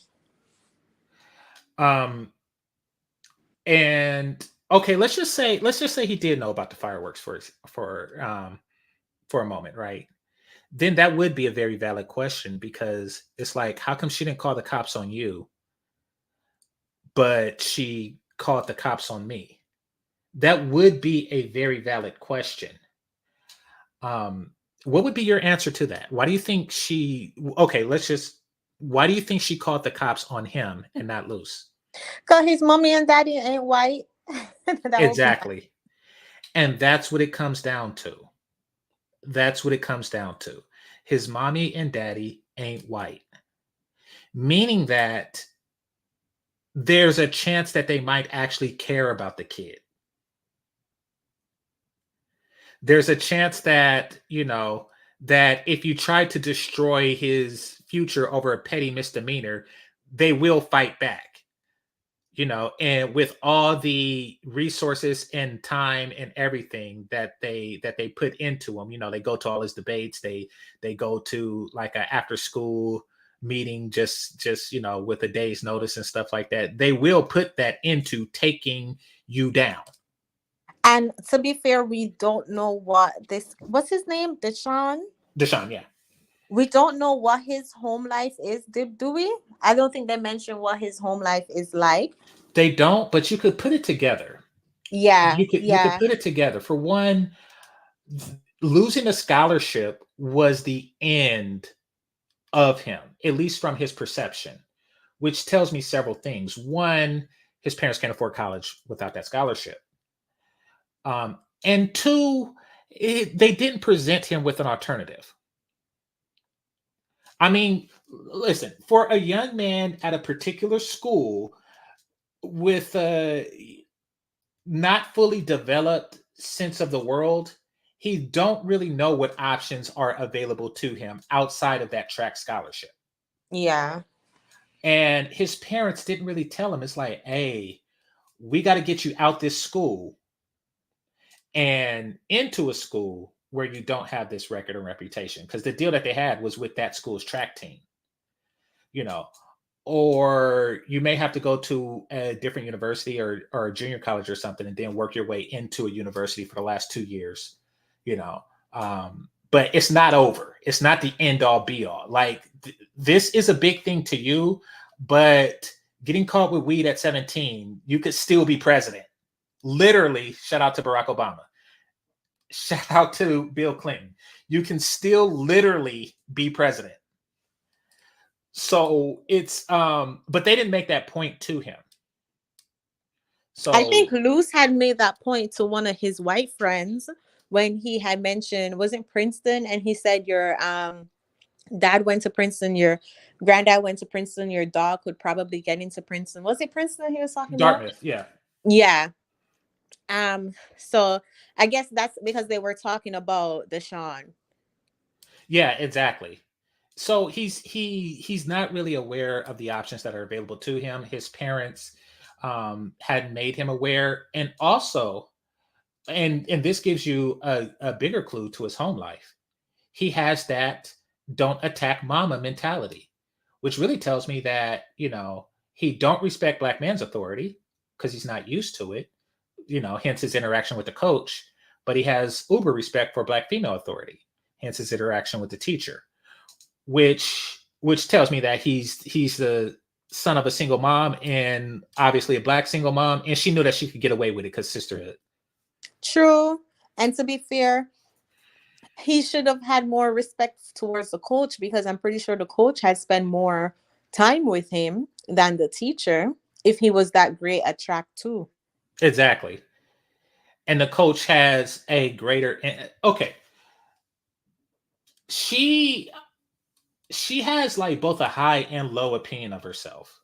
Um, and okay, let's just say he did know about the fireworks for a moment, right? Then that would be a very valid question, because it's like, how come she didn't call the cops on you, but she called the cops on me? That would be a very valid question. Um, what would be your answer to that? Why do you think she? Okay, why do you think she called the cops on him and not Luce? Because his mommy and daddy ain't white. That would be Exactly. And that's what it comes down to. That's what it comes down to. His mommy and daddy ain't white, meaning that there's a chance that they might actually care about the kid. There's a chance that, that if you try to destroy his future over a petty misdemeanor, they will fight back. And with all the resources and time and everything that they put into him, they go to all his debates, they go to like a after school meeting just with a day's notice and stuff like that. They will put that into taking you down. And to be fair, we don't know what's his name? Deshaun? Deshaun, yeah. We don't know what his home life is, do we? I don't think they mentioned what his home life is like. They don't, but you could put it together. Yeah. You could put it together. For one, losing a scholarship was the end of him, at least from his perception, which tells me several things. One, his parents can't afford college without that scholarship. And two, they didn't present him with an alternative. I mean, listen, for a young man at a particular school with a not fully developed sense of the world, he don't really know what options are available to him outside of that track scholarship. Yeah. And his parents didn't really tell him. It's like, hey, we got to get you out this school and into a school where you don't have this record and reputation. Because the deal that they had was with that school's track team, or you may have to go to a different university or a junior college or something, and then work your way into a university for the last 2 years, but it's not over. It's not the end all be all. Like this is a big thing to you, but getting caught with weed at 17, you could still be president. Literally, shout out to Barack Obama. Shout out to Bill Clinton. You can still literally be president. So it's, but they didn't make that point to him. So I think Luce had made that point to one of his white friends when he had mentioned, was it Princeton? And he said, your dad went to Princeton, your granddad went to Princeton, your dog could probably get into Princeton. Was it Princeton he was talking about? Dartmouth, yeah. Yeah. So I guess that's because they were talking about Deshaun. Yeah, exactly. So he's not really aware of the options that are available to him. His parents had made him aware, and also, and this gives you a bigger clue to his home life. He has that don't attack mama mentality, which really tells me that he don't respect black man's authority because he's not used to it. Hence his interaction with the coach, but he has uber respect for black female authority, hence his interaction with the teacher, which tells me that he's the son of a single mom and obviously a black single mom, and she knew that she could get away with it because sisterhood. True. And to be fair, he should have had more respect towards the coach, because I'm pretty sure the coach had spent more time with him than the teacher if he was that great at track too. Exactly. And the coach has a greater, okay. She has like both a high and low opinion of herself.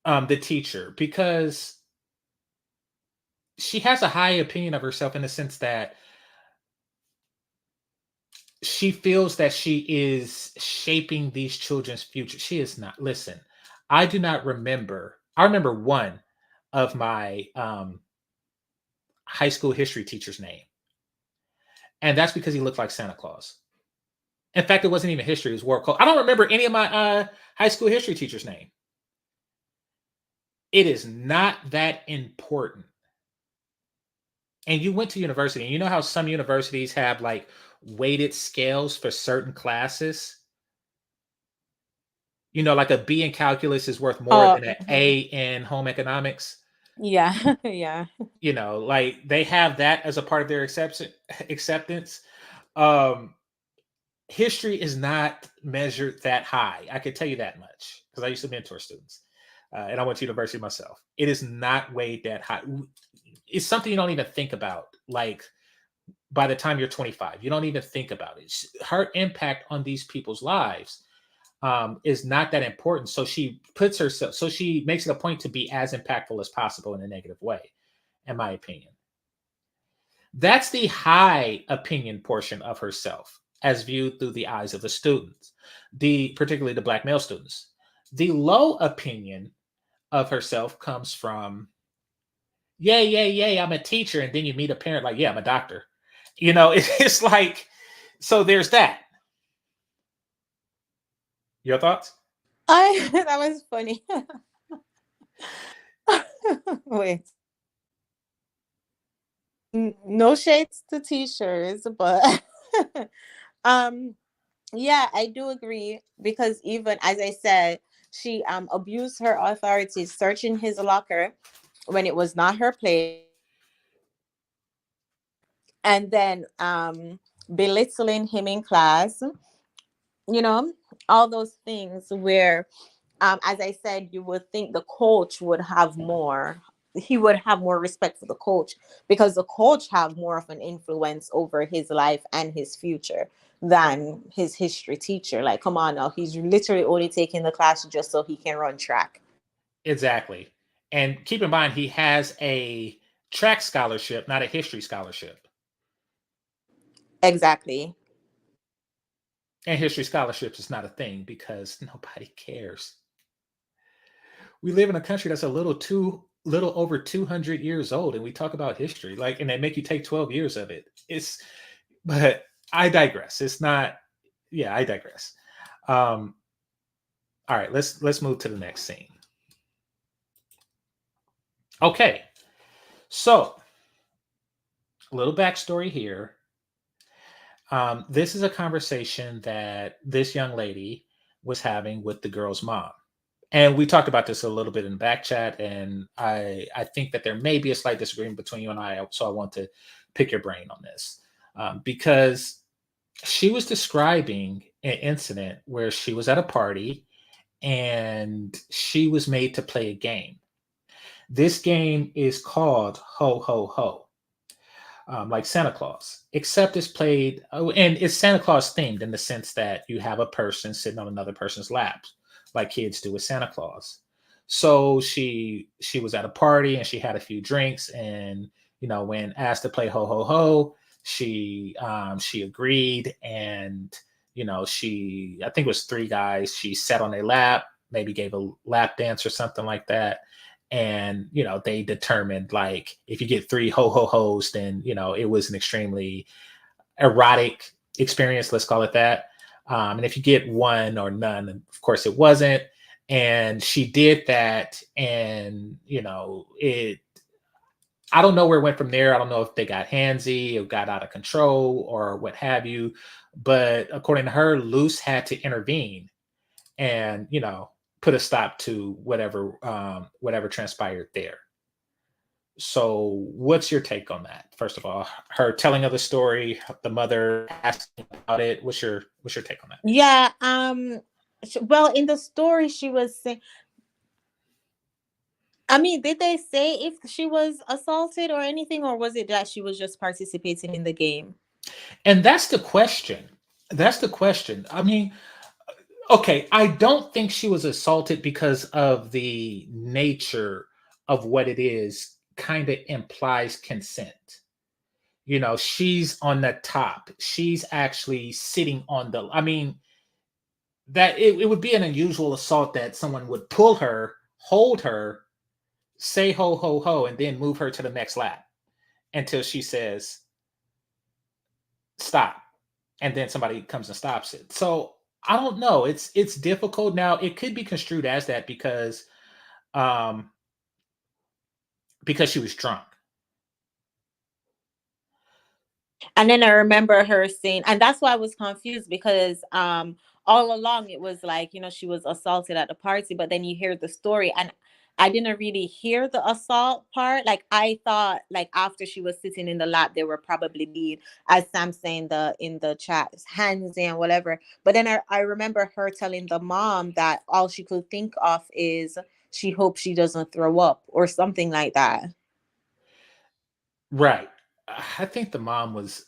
The teacher, because she has a high opinion of herself in the sense that she feels that she is shaping these children's future. She is not. Listen, I do not remember. I remember one of my high school history teacher's name. And that's because he looked like Santa Claus. In fact, it wasn't even history, it was world culture. I don't remember any of my high school history teacher's name. It is not that important. And you went to university, and you know how some universities have like weighted scales for certain classes? Like a B in calculus is worth more than an A in home economics. Yeah. Yeah. Like they have that as a part of their acceptance. History is not measured that high. I can tell you that much because I used to mentor students and I went to university myself. It is not weighed that high. It's something you don't even think about. Like by the time you're 25, you don't even think about it. Her impact on these people's lives is not that important. So she makes it a point to be as impactful as possible in a negative way, in my opinion. That's the high opinion portion of herself as viewed through the eyes of the students, particularly the black male students. The low opinion of herself comes from, yay, I'm a teacher. And then you meet a parent like, yeah, I'm a doctor. It's like, so there's that. Your thoughts? I that was funny. Wait. No shades to t-shirts, but um yeah, I do agree because even as I said, she abused her authority searching his locker when it was not her place, and then belittling him in class, you know, all those things where as I said, you would think the coach would have more. He would have more respect for the coach because the coach have more of an influence over his life and his future than his history teacher. Like, come on now, he's literally only taking the class just so he can run track. Exactly. And keep in mind, he has a track scholarship, not a history scholarship. Exactly. And history scholarships is not a thing because nobody cares. We live in a country that's a little over 200 years old, and we talk about history like, and they make you take 12 years of it. But I digress. It's not. Yeah, I digress. All right, let's move to the next scene. Okay, so a little backstory here. This is a conversation that this young lady was having with the girl's mom. And we talked about this a little bit in the back chat, and I think that there may be a slight disagreement between you and I. So I want to pick your brain on this because she was describing an incident where she was at a party and she was made to play a game. This game is called Ho Ho Ho, like Santa Claus, except it's played, and it's Santa Claus themed in the sense that you have a person sitting on another person's lap, like kids do with Santa Claus. So she was at a party and she had a few drinks, and when asked to play Ho Ho Ho, she agreed, and she, I think it was three guys. She sat on their lap, maybe gave a lap dance or something like that, and they determined, like, if you get three ho ho ho's, then it was an extremely erotic experience, let's call it that. And if you get one or none, of course it wasn't. And she did that, and it, I don't know where it went from there. I don't know if they got handsy or got out of control or what have you, but according to her, Luce had to intervene and put a stop to whatever transpired there. So what's your take on that? First of all, her telling of the story, the mother asking about it. What's your take on that? Yeah. Well, in the story, she was saying. I mean, did they say if she was assaulted or anything, or was it that she was just participating in the game? And that's the question. That's the question. I mean, okay, I don't think she was assaulted because of the nature of what it is, kind of implies consent. She's on the top. She's actually sitting on the, I mean, that it would be an unusual assault that someone would pull her, hold her, say ho ho ho, and then move her to the next lap until she says stop, and then somebody comes and stops it. So I don't know. It's difficult. Now it could be construed as that um because she was drunk. And then I remember her saying, and that's why I was confused because all along it was like, she was assaulted at the party, but then you hear the story and I didn't really hear the assault part. Like I thought like after she was sitting in the lap, they were probably being, as Sam saying in the chat, hands and whatever. But then I remember her telling the mom that all she could think of is she hopes she doesn't throw up or something like that. Right. I think the mom was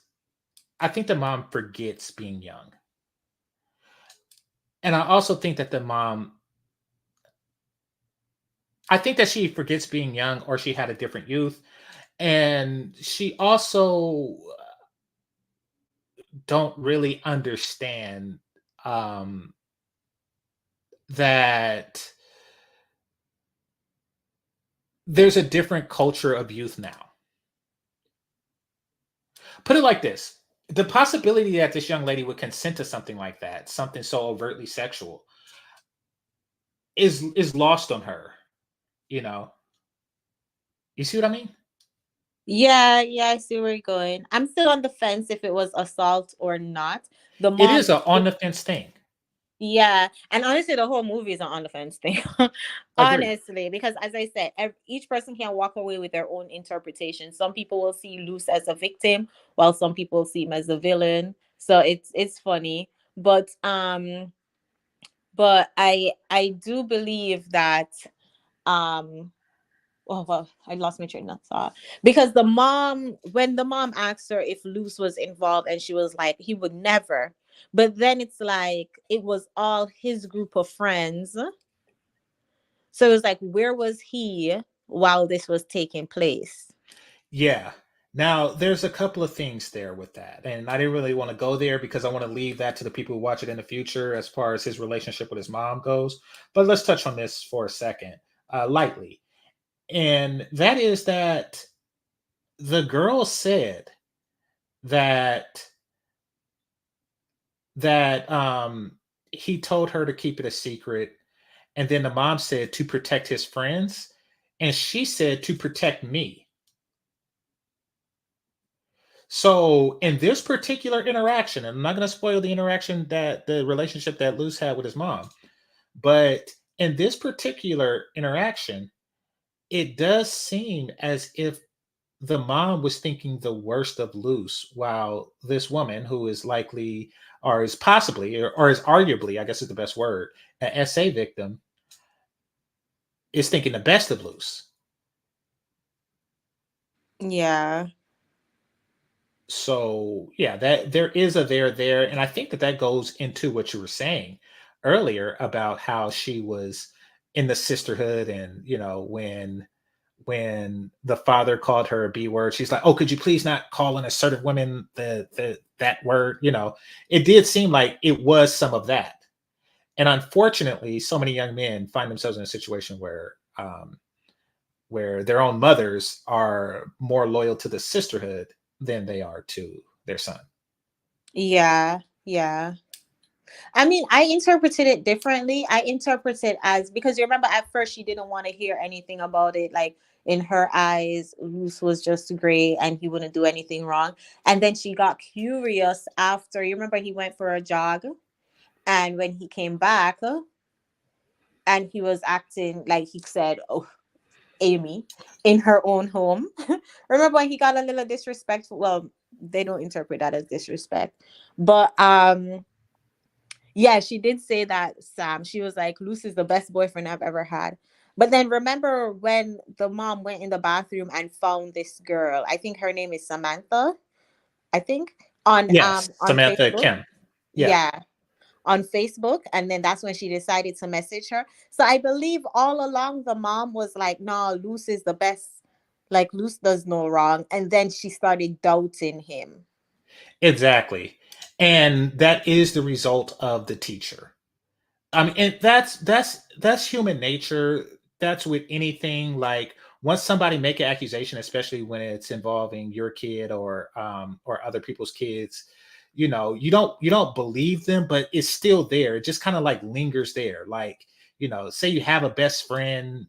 I think the mom forgets being young. And I also think that I think that she forgets being young, or she had a different youth. And she also don't really understand um, that there's a different culture of youth now. Put it like this: the possibility that this young lady would consent to something like that, something so overtly sexual, is lost on her. You know, you see what I mean? Yeah, yeah, I see where you're going. I'm still on the fence if it was assault or not. The It mom, is a on the fence thing. yeah, and honestly, the whole movie is an on the fence thing. Agreed. Honestly, because as I said, each person can walk away with their own interpretation. Some people will see Luce as a victim, while some people see him as a villain. So it's funny, but I do believe that um oh well, I lost my train of thought because the mom, when the mom asked her if Luce was involved, and she was like, he would never. But then it's like it was all his group of friends. So it was like, where was he while this was taking place? Yeah. Now, there's a couple of things there with that. And I didn't really want to go there because I want to leave that to the people who watch it in the future as far as his relationship with his mom goes. But let's touch on this for a second, lightly. And that is that the girl said that he told her to keep it a secret, and then the mom said to protect his friends, and she said to protect me. So in this particular interaction, and I'm not going to spoil the interaction, that the relationship that Luce had with his mom, but in this particular interaction, it does seem as if the mom was thinking the worst of Luce, while this woman, who is likely, or is possibly, or is arguably, I guess is the best word, an SA victim, is thinking the best of Luce. Yeah. So yeah, that there is a there, and I think that that goes into what you were saying earlier about how she was in the sisterhood, and when the father called her a B word, she's like, "Oh, could you please not call an assertive women the that word?" It did seem like it was some of that, and unfortunately, so many young men find themselves in a situation where their own mothers are more loyal to the sisterhood than they are to their son. Yeah. Yeah. I mean, I interpreted it differently. I interpret it as, because you remember at first she didn't want to hear anything about it. Like in her eyes, Luce was just great and he wouldn't do anything wrong. And then she got curious after, you remember he went for a jog, and when he came back and he was acting like he said, "Oh, Amy," in her own home. Remember when he got a little disrespectful? Well, they don't interpret that as disrespect, but yeah, she did say that, Sam. She was like, Luce is the best boyfriend I've ever had. But then remember when the mom went in the bathroom and found this girl? I think her name is Samantha. I think Yes, on Samantha Facebook. Kim. Yeah, Yeah, on Facebook, and then that's when she decided to message her. So I believe all along the mom was like, "No, Luce is the best. Like Luce does no wrong." And then she started doubting him. exactly. And that is the result of the teacher. I mean, and that's human nature. That's with anything. Like once somebody make an accusation, especially when it's involving your kid or other people's kids, you don't believe them, but it's still there. It just kind of like lingers there. Like say you have a best friend,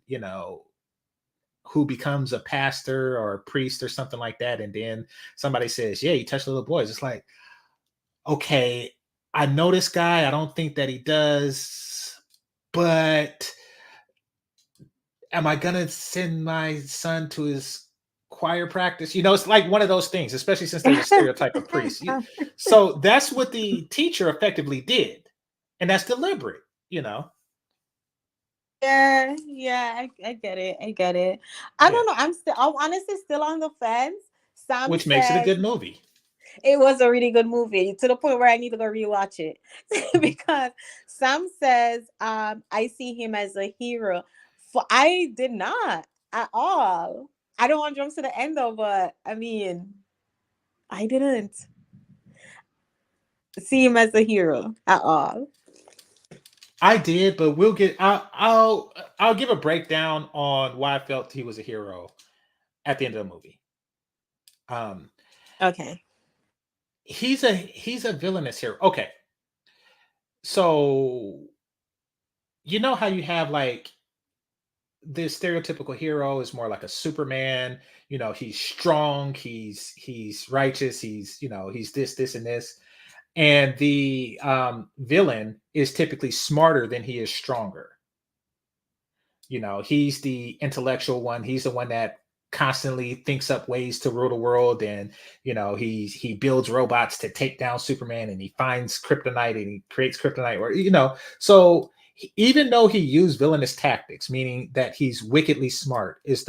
who becomes a pastor or a priest or something like that, and then somebody says, "Yeah, you touch little boys." It's like, okay, I know this guy. I don't think that he does, but am I gonna send my son to his choir practice? It's like one of those things, especially since there's a stereotype of priests. So that's what the teacher effectively did, and that's deliberate. Yeah, yeah, I get it. I get it. I Yeah, don't know. I'm honestly still on the fence. Sam which makes it a says good movie. it was a really good movie to the point where I need to go rewatch it Mhm. because Sam says I see him as a hero. For I did not at all. I don't want to jump to the end though, but I mean, I didn't see him as a hero at all. I did, but we'll get. I'll give a breakdown on why I felt he was a hero at the end of the movie. Um, Okay. he's a villainous hero. Okay, so you know how you have like this stereotypical hero is more like a Superman. You know, he's strong, he's righteous, he's he's this and this. And the villain is typically smarter than he is stronger. You know, he's the intellectual one. He's the one that constantly thinks up ways to rule the world, and he builds robots to take down Superman, and he finds kryptonite and he creates kryptonite. Or so even though he used villainous tactics, meaning that he's wickedly smart, is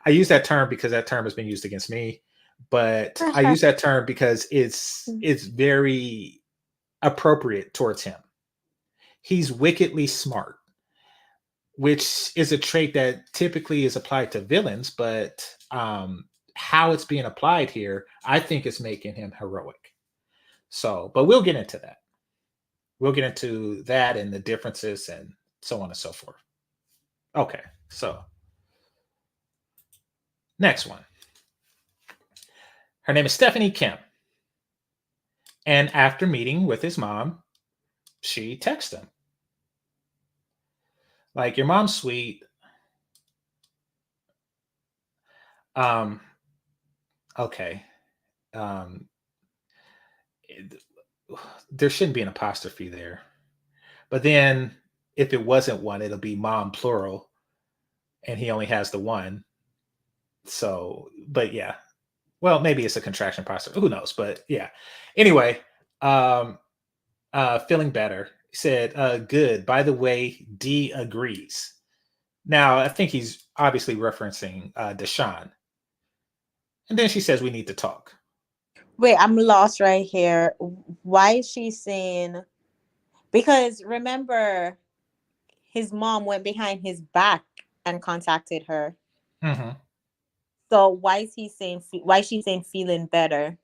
I use that term because that term has been used against me, but I use that term because it's very appropriate towards him. He's wickedly smart, which is a trait that typically is applied to villains, but how it's being applied here, I think is making him heroic. So, but we'll get into that. We'll get into that and the differences and so on and so forth. Okay, so next one. Her name is Stephanie Kim. And after meeting with his mom, she texted him. Like, your mom's sweet. Okay. There shouldn't be an apostrophe there. But then if it wasn't one, it'll be mom plural. And he only has the one. So, but yeah. Well, maybe it's a contraction apostrophe. Who knows? But yeah. Anyway, feeling better. He said, good. By the way, D agrees. Now, I think he's obviously referencing Deshaun. And then she says, we need to talk. Wait, I'm lost right here. Why is she saying? Because remember, his mom went behind his back and contacted her. Mm-hmm. So why is he saying? Why is she saying feeling better?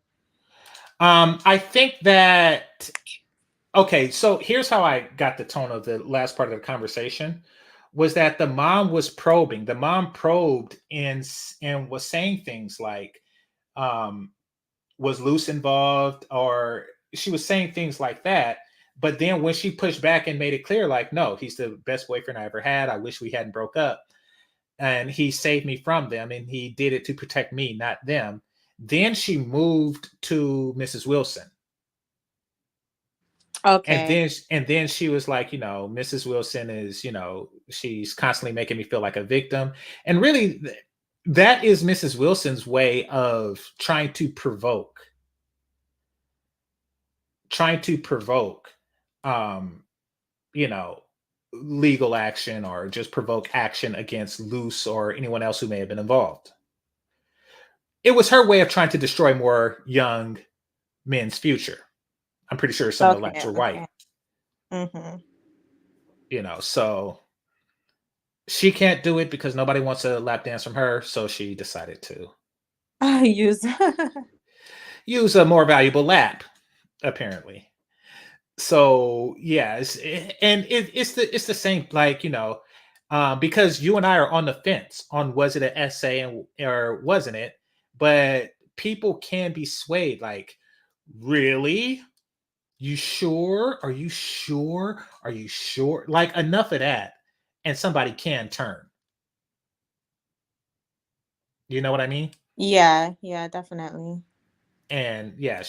I think that. Okay, so here's how I got the tone of the last part of the conversation. Was that the mom was probing. The mom probed and was saying things like, was Luce involved? Or she was saying things like that. But then when she pushed back and made it clear, like, no, he's the best boyfriend I ever had. I wish we hadn't broke up. And he saved me from them. And he did it to protect me, not them. Then she moved to Mrs. Wilson. Okay. And then she was like, Mrs. Wilson is, she's constantly making me feel like a victim. And really, that is Mrs. Wilson's way of trying to provoke, legal action, or just provoke action against Luce or anyone else who may have been involved. It was her way of trying to destroy more young men's future. I'm pretty sure some of the laps were white. Mm-hmm. So she can't do it because nobody wants a lap dance from her. So she decided to use a more valuable lap, apparently. So yeah, it's the same, like, because you and I are on the fence on was it an essay or wasn't it, but people can be swayed. Like, really? You sure? Are you sure? Are you sure? Like, enough of that, and somebody can turn. You know what I mean? Yeah, definitely. And yeah,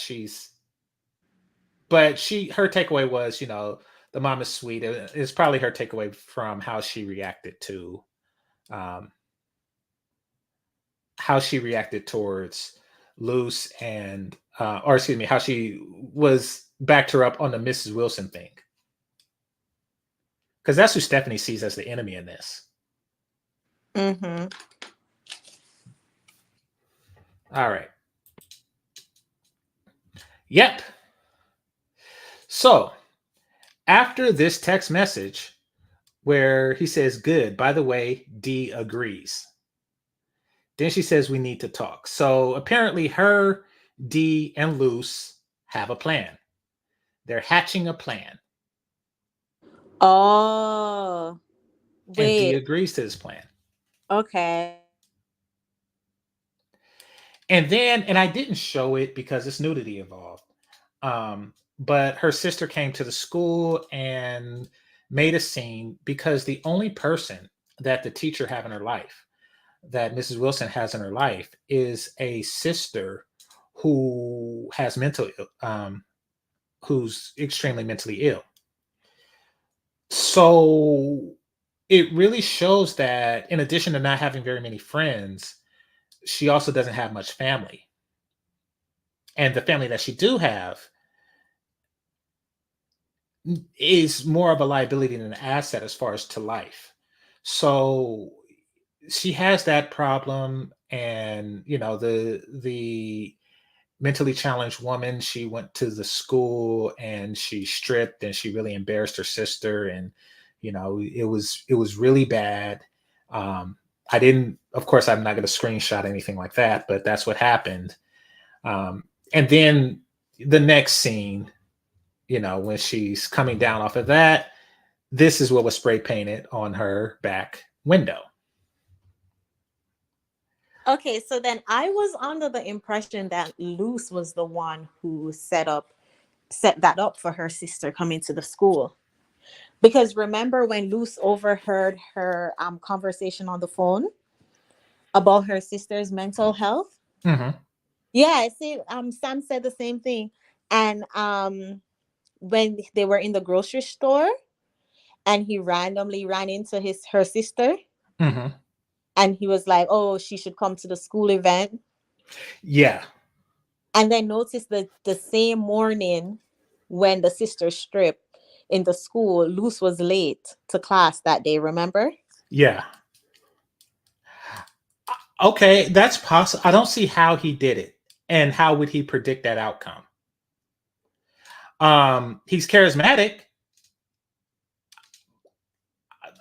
but her takeaway was, the mom is sweet. It's probably her takeaway from how she reacted to, towards Luce and, or excuse me, how she backed her up on the Mrs. Wilson thing. Because that's who Stephanie sees as the enemy in this. Mm-hmm. All right. Yep. So after this text message where he says, good, by the way, D agrees. Then she says, we need to talk. So apparently her, D, and Luce have a plan. They're hatching a plan. Oh, wait. And D agrees to this plan. Okay. And then, and I didn't show it because it's nudity involved. but her sister came to the school and made a scene because the only person that the teacher have in her life, that Mrs. Wilson has in her life, is a sister who has who's extremely mentally ill. So it really shows that in addition to not having very many friends, she also doesn't have much family. And the family that she do have is more of a liability than an asset as far as to life. So she has that problem, and the mentally challenged woman, she went to the school and she stripped and she really embarrassed her sister, and it was really bad. I didn't, of course, I'm not going to screenshot anything like that, but that's what happened. And then the next scene, when she's coming down off of that, this is what was spray painted on her back window. Okay, so then I was under the impression that Luce was the one who set that up for her sister coming to the school. Because remember when Luce overheard her conversation on the phone about her sister's mental health? Mm-hmm. Yeah, see, Sam said the same thing. And when they were in the grocery store and he randomly ran into her sister, Mm-hmm. and he was like, oh, she should come to the school event. Yeah. And then notice that the same morning when the sister stripped in the school, Luce was late to class that day, remember? Yeah. Okay, that's possible. I don't see how he did it, and how would he predict that outcome? He's charismatic.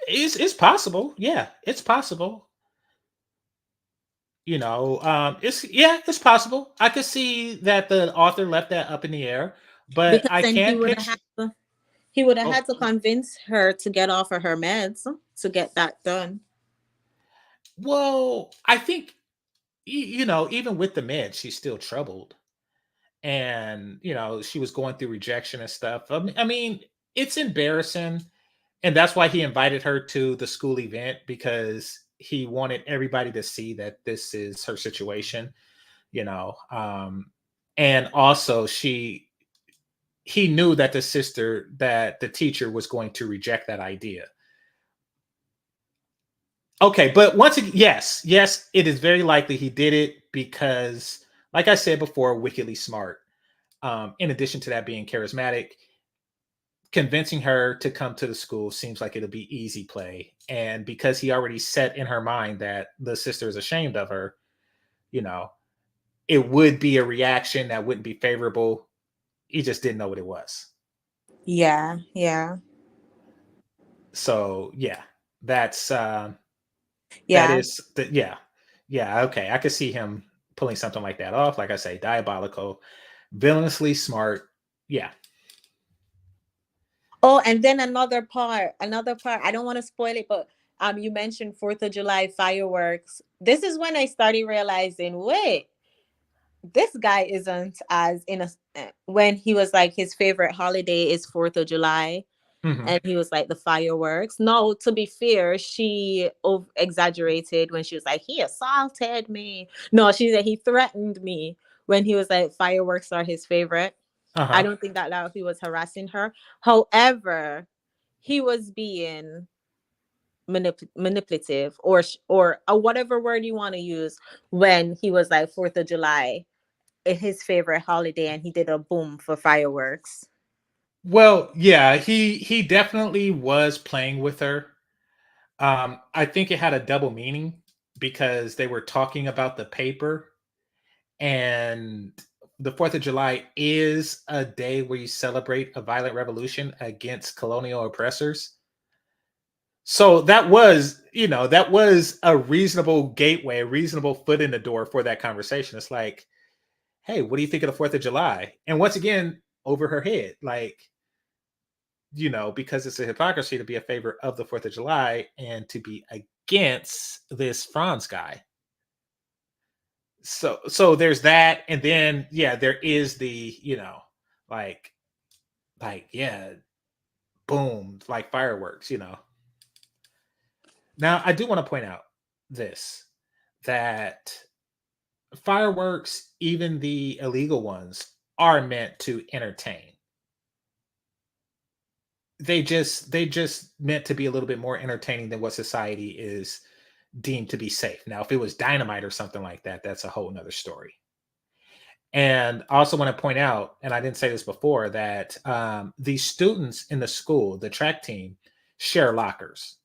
It's possible. Yeah, it's possible. It's possible. I could see that the author left that up in the air, but Because I then can't picture. he would have Oh, had to convince her to get off of her meds to get that done. well, I think even with the meds, she's still troubled, and she was going through rejection and stuff. I mean, it's embarrassing, and that's why he invited her to the school event, because he wanted everybody to see that this is her situation. And also he knew that the teacher was going to reject that idea. Okay, but once again, yes, it is very likely he did it because, like I said before, wickedly smart. In addition to that, being charismatic, convincing her to come to the school seems like it'll be easy play. And because he already set in her mind that the sister is ashamed of her, it would be a reaction that wouldn't be favorable. He just didn't know what it was. Yeah. So yeah, that's that Yeah. is the yeah. Okay, I could see him pulling something like that off. Like I say, diabolical, villainously smart. Yeah. Oh, and then another part. I don't want to spoil it, but you mentioned 4th of July fireworks. This is when I started realizing, wait, this guy isn't as in a when he was like his favorite holiday is 4th of July. Mm-hmm. And he was like the fireworks. No, to be fair, she exaggerated when she was like, he assaulted me. No, she said he threatened me when he was like, fireworks are his favorite. Uh-huh. I don't think that he was harassing her. However, he was being manipulative or whatever word you want to use when he was like 4th of July, his favorite holiday, and he did a boom for fireworks. Well, yeah, he definitely was playing with her. I think it had a double meaning because they were talking about the paper, and the 4th of July is a day where you celebrate a violent revolution against colonial oppressors. So that was a reasonable gateway, a reasonable foot in the door for that conversation. It's like, hey, what do you think of the 4th of July? And once again, over her head, like, because it's a hypocrisy to be a favor of the 4th of July and to be against this Franz guy. So there's that. And then, yeah, there is the, like, like, yeah, boom, like fireworks, you know. Now, I do want to point out this, that fireworks, even the illegal ones, are meant to entertain. They just meant to be a little bit more entertaining than what society is deemed to be safe. Now, if it was dynamite or something like that, that's a whole nother story. And I also want to point out, and I didn't say this before, that the students in the school, the track team, share lockers.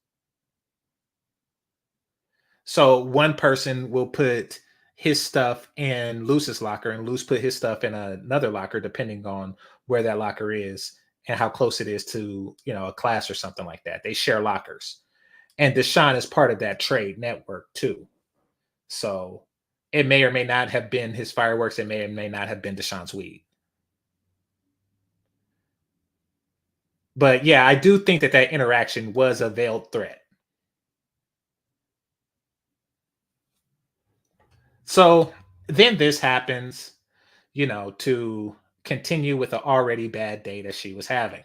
So one person will put his stuff in Luce's locker, and Luce put his stuff in another locker, depending on where that locker is and how close it is to, you know, a class or something like that. They share lockers. And Deshaun is part of that trade network too. So it may or may not have been his fireworks. It may or may not have been Deshaun's weed. But yeah, I do think that that interaction was a veiled threat. So then this happens, you know, to continue with the already bad day that she was having,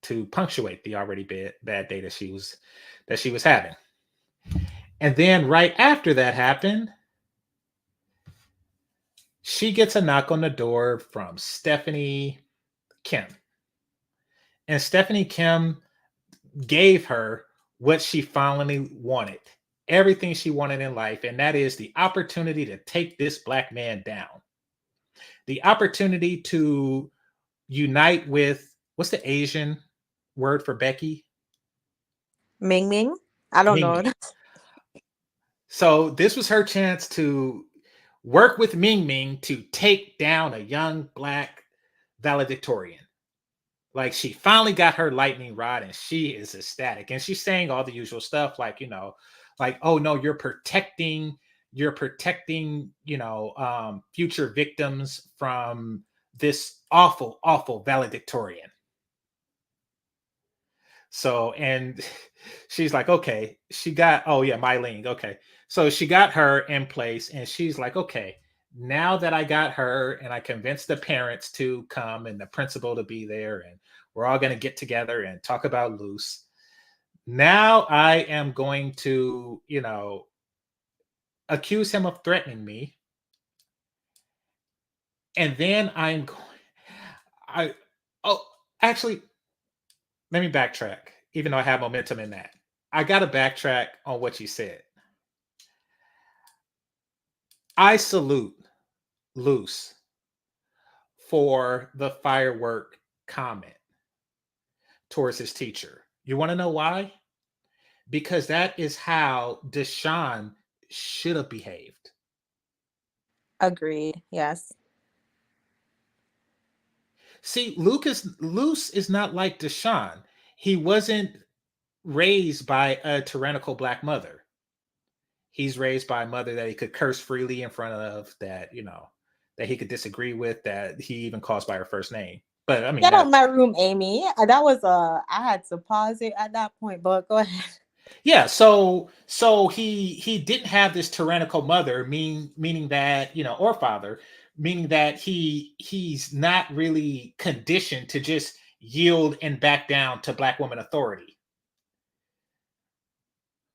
to punctuate the already bad day that she was having. And then right after that happened, she gets a knock on the door from Stephanie Kim. And Stephanie Kim gave her what she finally wanted, everything she wanted in life, and that is the opportunity to take this black man down. The opportunity to unite with, what's the Asian word for Becky? Ming Ming? I don't Ming know. Ming. So this was her chance to work with Ming Ming to take down a young black valedictorian. Like, she finally got her lightning rod and she is ecstatic. And she's saying all the usual stuff like, you know, like, oh no, you're protecting, you know, future victims from this awful, awful valedictorian. So, and she's like, okay, she got, oh yeah, Mylene. Okay. So she got her in place and she's like, okay, now that I got her and I convinced the parents to come and the principal to be there and we're all going to get together and talk about Luce. Now I am going to, you know, accuse him of threatening me. And then I'm going, oh, actually, let me backtrack, even though I have momentum in that. I got to backtrack on what you said. I salute Luce for the firework comment towards his teacher. You want to know why? Because that is how Deshaun should have behaved. Agreed. Yes. See, Luce is not like Deshaun. He wasn't raised by a tyrannical black mother. He's raised by a mother that he could curse freely in front of, that, you know, that he could disagree with, that he even calls by her first name. But I mean, Get out my room, Amy. That was I had to pause it at that point, but go ahead. Yeah, so he didn't have this tyrannical mother, meaning that, you know, or father, meaning that he's not really conditioned to just yield and back down to black woman authority.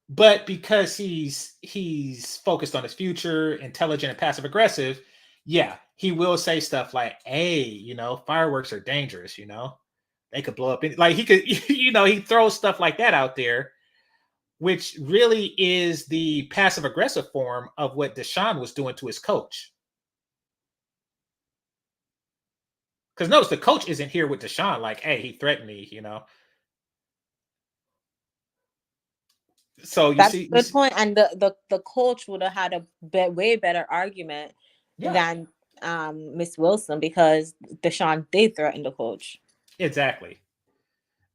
But because he's focused on his future, intelligent and passive aggressive, yeah, he will say stuff like, "Hey, you know, fireworks are dangerous. You know, they could blow up." Like, he could, you know, he throws stuff like that out there, which really is the passive aggressive form of what Deshaun was doing to his coach. Because notice the coach isn't here with Deshaun like, "Hey, he threatened me," you know. So That's a good point. And the coach would have had a way better argument than Miss Wilson, because Deshaun did threaten the coach. Exactly.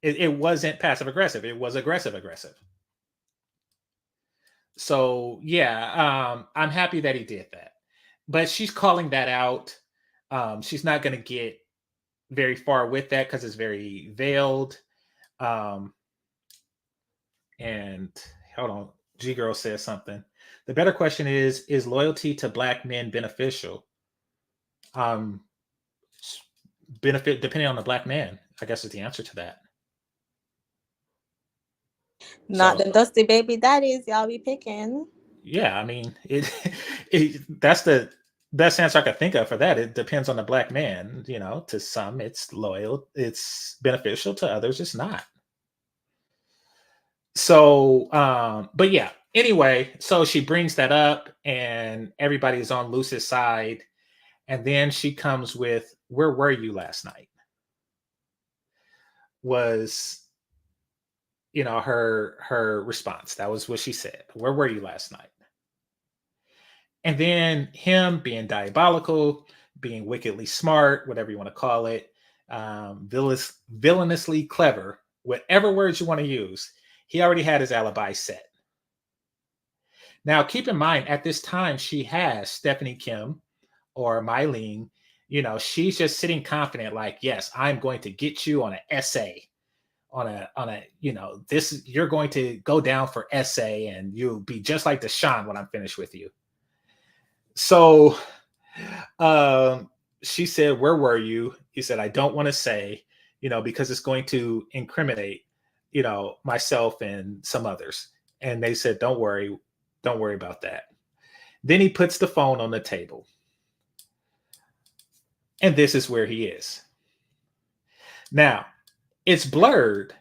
It wasn't passive aggressive. It was aggressive. So yeah, I'm happy that he did that. But she's calling that out. She's not going to get very far with that because it's very veiled. And hold on, G Girl says something. The better question is loyalty to black men beneficial? benefit depending on the black man, I guess, is the answer to that. Not So the dusty baby daddies y'all be picking. yeah, I mean, that's the best answer I could think of for that. It depends on the black man. You know, to some it's loyal, it's beneficial, to others it's not. So, but yeah. Anyway, so she brings that up, and everybody's on Luce's side, and then she comes with, "Where were you last night?" Was, you know, her response. That was what she said. "Where were you last night?" And then him being diabolical, being wickedly smart, whatever you want to call it, villainously clever, whatever words you want to use, he already had his alibi set. Now, keep in mind, at this time, she has Stephanie Kim or Mylene. You know, she's just sitting confident, like, yes, I'm going to get you on an essay, on a, you know, this, you're going to go down for essay, and you'll be just like Deshaun when I'm finished with you. So she said, "Where were you?" He said, "I don't want to say, you know, because it's going to incriminate, you know, myself and some others." And they said, don't worry about that." Then he puts the phone on the table. And this is where he is. Now, it's blurred,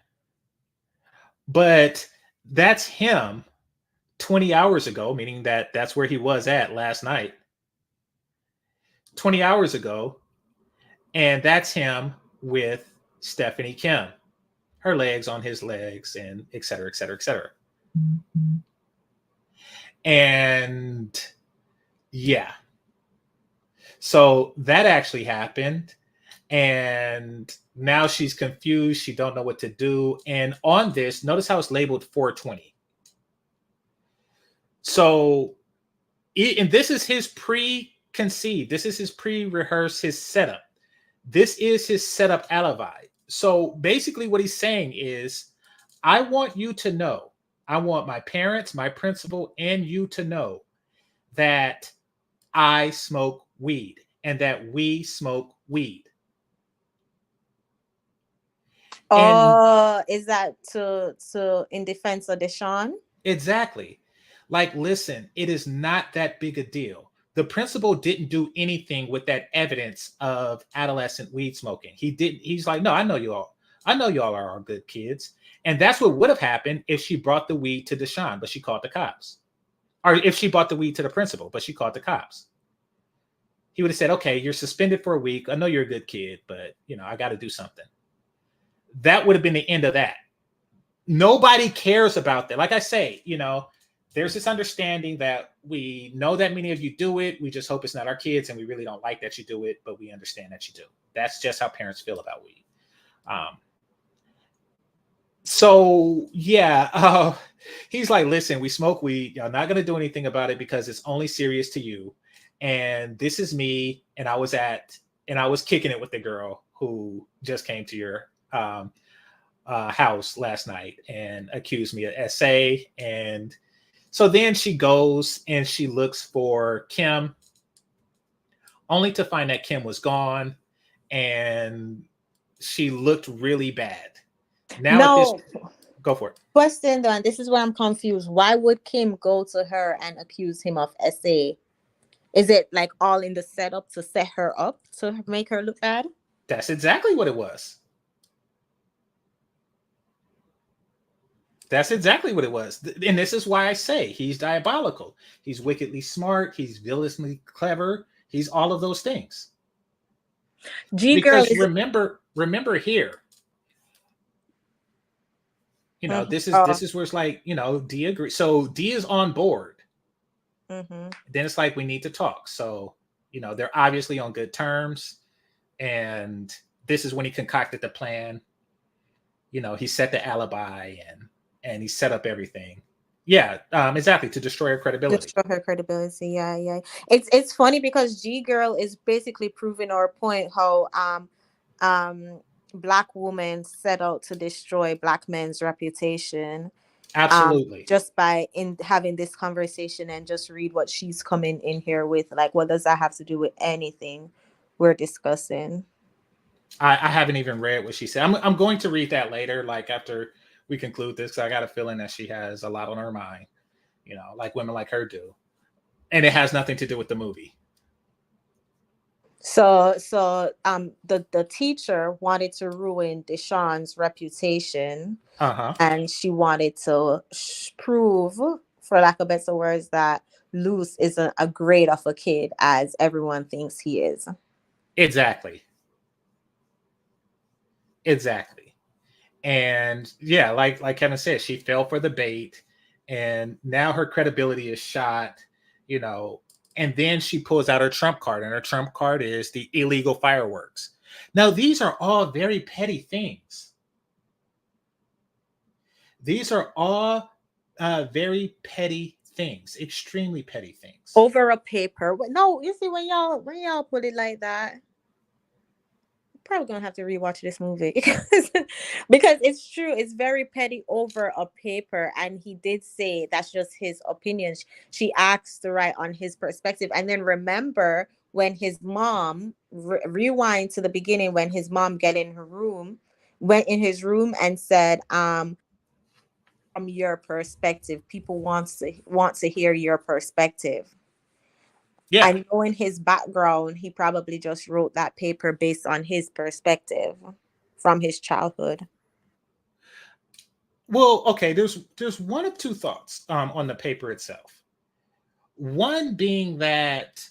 but that's him 20 hours ago, meaning that that's where he was at last night. 20 hours ago. And that's him with Stephanie Kim, her legs on his legs, and et cetera, et cetera, et cetera. And yeah. So that actually happened. And now she's confused. She don't know what to do. And on this, notice how it's labeled 420. So, and this is his preconceived. This is his pre-rehearsed, his setup. This is his setup alibi. So basically what he's saying is, I want you to know, I want my parents, my principal, and you to know that I smoke weed and that we smoke weed. Oh, is that to in defense of Deshaun? Exactly. Like, listen, it is not that big a deal. The principal didn't do anything with that evidence of adolescent weed smoking. He didn't. He's like, no, I know you all. I know y'all are all good kids. And that's what would have happened if she brought the weed to Deshaun, but she called the cops. Or if she brought the weed to the principal, but she called the cops. He would have said, okay, you're suspended for a week. I know you're a good kid, but, you know, I got to do something. That would have been the end of that. Nobody cares about that. Like I say, you know, there's this understanding that we know that many of you do it. We just hope it's not our kids, and we really don't like that you do it, but we understand that you do. That's just how parents feel about weed. So yeah, he's like, listen, we smoke weed. Y'all not gonna do anything about it because it's only serious to you. And this is me, and I was kicking it with the girl who just came to your house last night and accused me of SA. And so then she goes and she looks for Kim, only to find that Kim was gone, and she looked really bad. Now No. Go for it. Question though, and this is where I'm confused. Why would Kim go to her and accuse him of SA? Is it like all in the setup to set her up to make her look bad? That's exactly what it was. That's exactly what it was. And this is why I say he's diabolical. He's wickedly smart. He's villainously clever. He's all of those things. Because remember here, you know, this is where it's like, you know, D agree. So D is on board. Mm-hmm. Then it's like, we need to talk. So, you know, they're obviously on good terms. And this is when he concocted the plan. You know, he set the alibi and he set up everything. Yeah, exactly, to destroy her credibility. Yeah. It's funny because G Girl is basically proving our point how Black women set out to destroy Black men's reputation. Absolutely. Just by having this conversation, and just read what she's coming in here with. Like, what does that have to do with anything we're discussing? I haven't even read what she said. I'm going to read that later, like after we conclude this. 'Cause I got a feeling that she has a lot on her mind, like women like her do, and it has nothing to do with the movie. So the teacher wanted to ruin Deshawn's reputation, Uh-huh. and she wanted to prove, for lack of better words, that Luce isn't a great of a kid as everyone thinks he is. Exactly. Exactly. And yeah, like Kevin said, she fell for the bait, and now her credibility is shot, you know. And then she pulls out her trump card, and her trump card is the illegal fireworks. Now, these are all very petty things. These are all very petty things, extremely petty things. Over a paper. No, you see, when y'all put it like that, probably gonna have to rewatch this movie because it's true. It's very petty over a paper, and he did say that's just his opinion. She asked to write on his perspective, and then remember when his mom rewind to the beginning when his mom went in his room and said, from your perspective, people want to hear your perspective. Yeah. I know in his background, he probably just wrote that paper based on his perspective from his childhood. Well, okay, there's one of two thoughts on the paper itself. One being that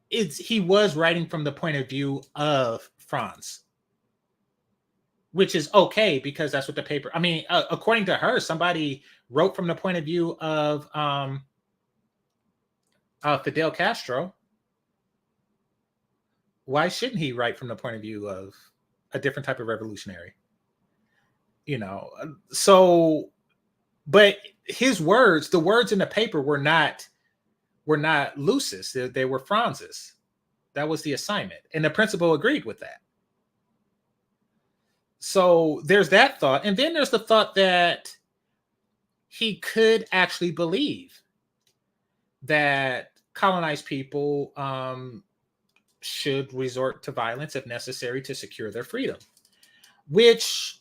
he was writing from the point of view of Franz, which is okay because that's what the paper. I mean, according to her, somebody wrote from the point of view of Fidel Castro. Why shouldn't he write from the point of view of a different type of revolutionary? So, but his words, the words in the paper were not Luce's. They were Franz's. That was the assignment, and the principal agreed with that. So there's that thought, and then there's the thought that he could actually believe that colonized people should resort to violence if necessary to secure their freedom, which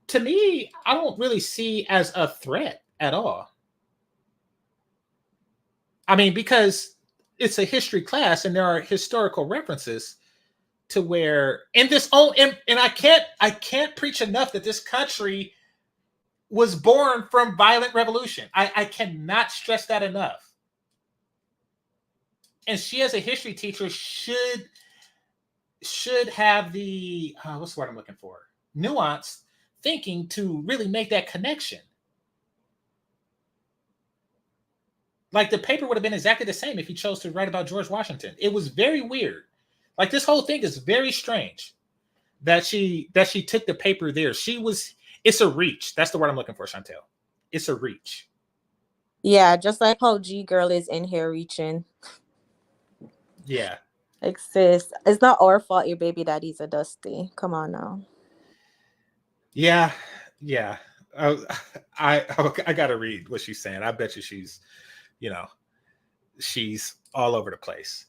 to me, I don't really see as a threat at all. I mean, because it's a history class and there are historical references to where in this and I can't preach enough that this country was born from violent revolution. I cannot stress that enough. And she, as a history teacher, should have the what's the word I'm looking for? Nuance thinking to really make that connection. Like the paper would have been exactly the same if he chose to write about George Washington. It was very weird. Like this whole thing is very strange that she took the paper there. It's a reach. That's the word I'm looking for, Chantel. It's a reach. Yeah, just like how G Girl is in here reaching. Yeah. Like, sis, it's not our fault your baby daddy's a dusty. Come on now. Yeah. I gotta read what she's saying. I bet you she's all over the place.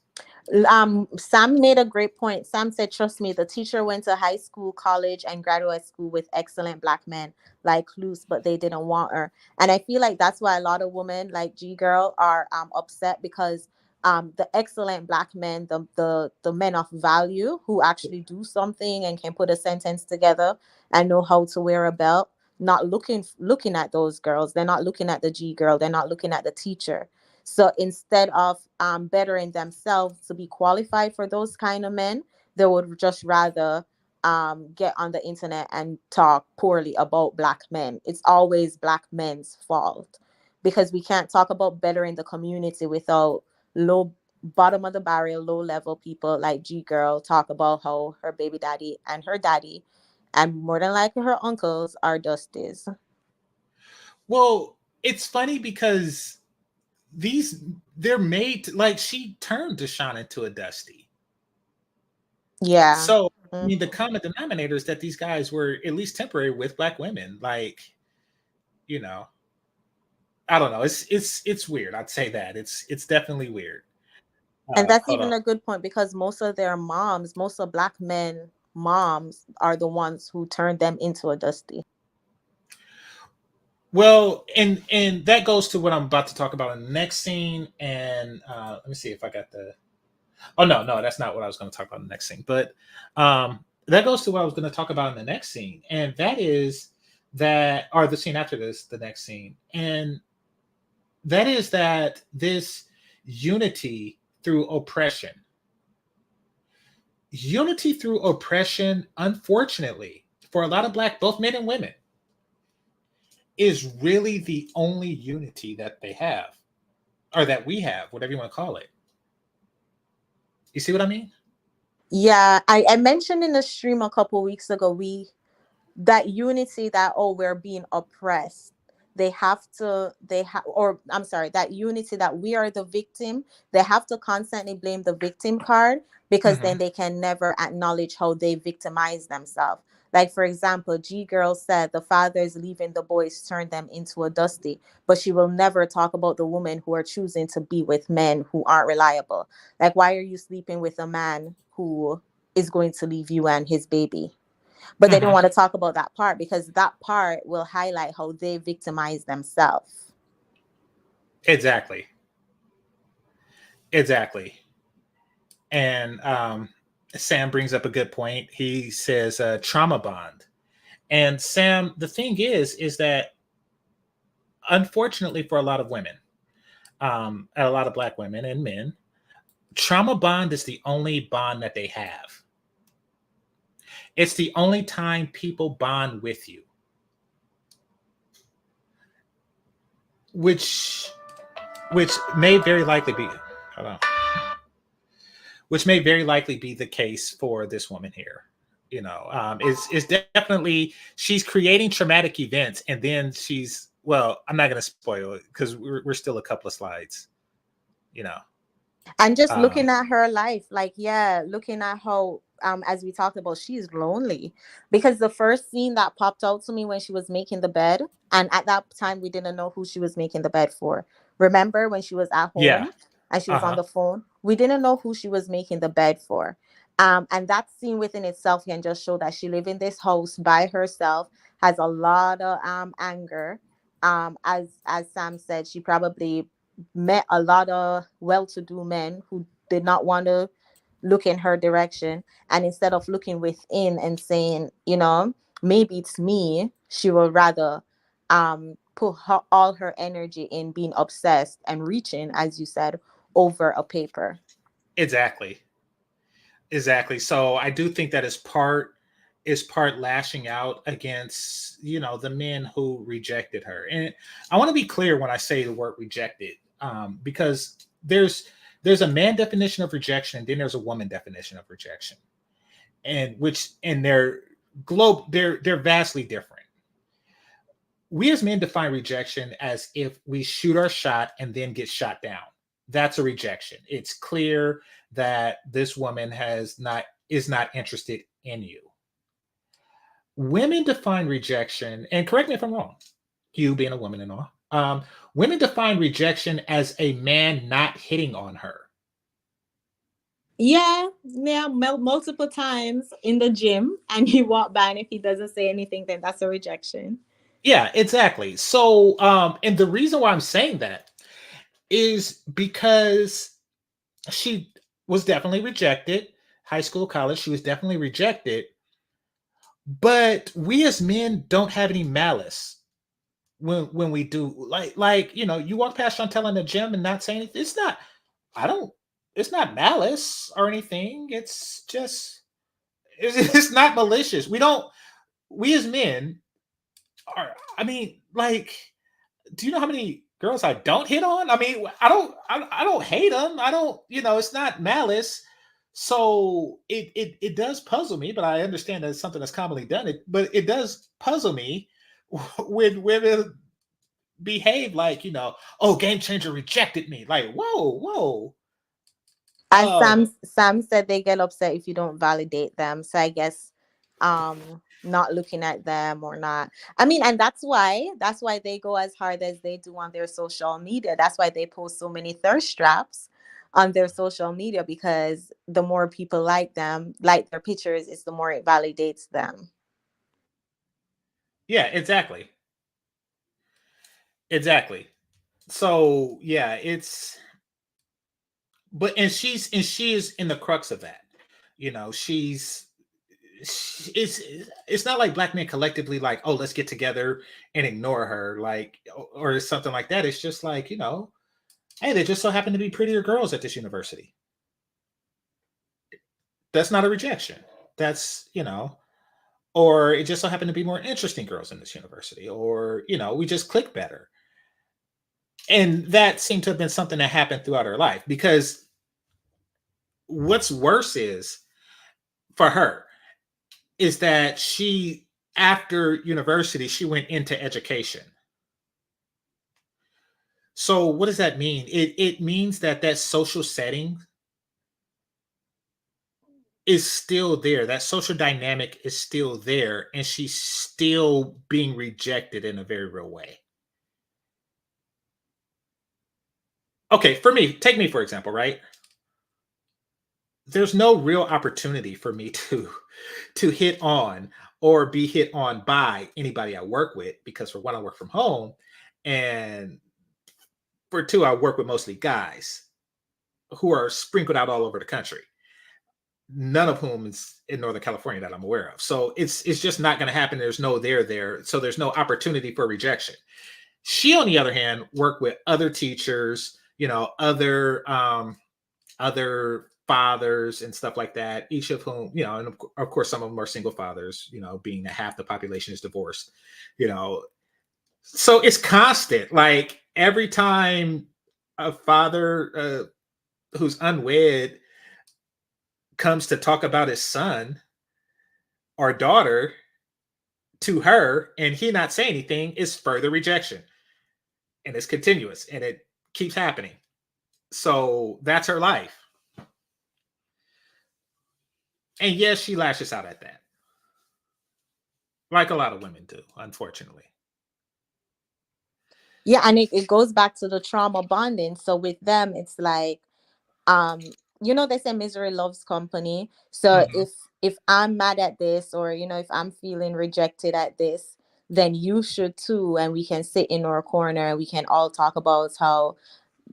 Sam made a great point. Sam said, trust me, the teacher went to high school, college, and graduate school with excellent Black men like Luce, but they didn't want her. And I feel like that's why a lot of women like G Girl are upset, because the excellent Black men, the men of value who actually do something and can put a sentence together and know how to wear a belt, not looking at those girls. They're not looking at the G Girl. They're not looking at the teacher. So instead of bettering themselves to be qualified for those kind of men, they would just rather get on the internet and talk poorly about Black men. It's always Black men's fault, because we can't talk about bettering the community without bottom of the barrel, low level people like G Girl talk about how her baby daddy and her daddy, and more than likely her uncles, are dusties. Well, it's funny because they're made to, like, she turned Deshawn into a dusty. Yeah. So I mean, the common denominator is that these guys were at least temporary with Black women. Like, I don't know. It's weird. I'd say that it's definitely weird. And that's Hold even on. a good point because most of their moms, most of black men moms are the ones who turned them into a dusty. Well, and that goes to what I'm about to talk about in the next scene. And let me see if I got the. Oh no, that's not what I was going to talk about in the next scene. But that goes to what I was going to talk about in the next scene, and that is that, or the scene after this, the next scene, and that is that this unity through oppression, unity through oppression, unfortunately, for a lot of black, both men and women, is really the only unity that they have, or that we have, whatever you want to call it. You see what I mean? Yeah, I mentioned in the stream a couple weeks ago, that unity that, oh, we're being oppressed, or I'm sorry, that unity that we are the victim, they have to constantly blame the victim card, because then Hmm. they can never acknowledge how they victimize themselves. Like, for example, G Girl said the fathers leaving the boys turned them into a dusty, but she will never talk about the women who are choosing to be with men who aren't reliable. Like, why are you sleeping with a man who is going to leave you and his baby? But they don't Hmm. want to talk about that part because that part will highlight how they victimize themselves. Exactly. Exactly. And Sam brings up a good point. He says trauma bond. And Sam, the thing is that unfortunately for a lot of women, a lot of black women and men, trauma bond is the only bond that they have. It's the only time people bond with you, which which may very likely be, hold on, which may very likely be the case for this woman here. You know, is definitely, she's creating traumatic events, and then she's, well, I'm not going to spoil it because we're still a couple of slides. You know, And just um, looking at her life, like, yeah, looking at how, as we talked about, she's lonely. Because the first scene that popped out to me when she was making the bed, and at that time we didn't know who she was making the bed for. Remember when she was at yeah, home and she uh was on huh, the phone? We didn't know who she was making the bed for. And that scene within itself can just show that she lived in this house by herself, has a lot of anger. As Sam said, she probably met a lot of well-to-do men who did not want to look in her direction, and instead of looking within and saying, maybe it's me, she will rather put all her energy in being obsessed and reaching, as you said, over a paper. exactly, exactly. So I do think that is part lashing out against, the men who rejected her. And I want to be clear when I say the word rejected, because there's a man definition of rejection, and then there's a woman definition of rejection, and which, and they're vastly different. We as men define rejection as if we shoot our shot and then get shot down. That's a rejection. It's clear that this woman is not interested in you. Women define rejection, and correct me if I'm wrong, you being a woman and all, women define rejection as a man not hitting on her. Yeah, multiple times in the gym, and you walk by, and if he doesn't say anything, then that's a rejection. Yeah, exactly. So, and the reason why I'm saying that is because she was definitely rejected. High school, college, she was definitely rejected. But we as men don't have any malice when we do, like you walk past Chantel in the gym and not say anything. It's not. I don't. It's not malice or anything. It's just. It's not malicious. We don't. We as men are. I mean, like, do you know how many girls I don't hit on? I mean, I don't. I don't hate them. I don't. It's not malice. So it does puzzle me, but I understand that it's something that's commonly done. But it does puzzle me when women behave like, oh, game changer rejected me. Like, whoa, whoa. As Um, Sam said, they get upset if you don't validate them. So I guess not looking at them or not. I mean, and that's why they go as hard as they do on their social media. That's why they post so many thirst traps, on their social media, because the more people like them, like their pictures, is the more it validates them. Yeah, exactly. Exactly. So yeah, she is in the crux of that. You know, it's not like black men collectively like, oh, let's get together and ignore her, like, or something like that. It's just like, you know, hey, there just so happen to be prettier girls at this university. That's not a rejection. That's, you know, or it just so happened to be more interesting girls in this university, or, you know, we just click better. And that seemed to have been something that happened throughout her life, because what's worse is for her is that she, after university, she went into education. So what does that mean? It means that that social setting is still there. That social dynamic is still there, and she's still being rejected in a very real way. Okay, for me, take me for example, right? There's no real opportunity for me to hit on or be hit on by anybody I work with, because for one, I work from home, and for two, I work with mostly guys who are sprinkled out all over the country, none of whom is in Northern California that I'm aware of. So it's just not going to happen. There's no there. So there's no opportunity for rejection. She, on the other hand, worked with other teachers, you know, other fathers and stuff like that, each of whom, you know, and of course, some of them are single fathers, you know, being that half the population is divorced, you know. So it's constant. Like every time a father who's unwed comes to talk about his son or daughter to her and he not say anything, is further rejection. And it's continuous and it keeps happening. So that's her life. And yes, she lashes out at that. Like a lot of women do, unfortunately. Yeah, and it goes back to the trauma bonding. So with them, it's like, um they say misery loves company. So Mhm. if I'm mad at this, or if I'm feeling rejected at this, then you should too, and we can sit in our corner and we can all talk about how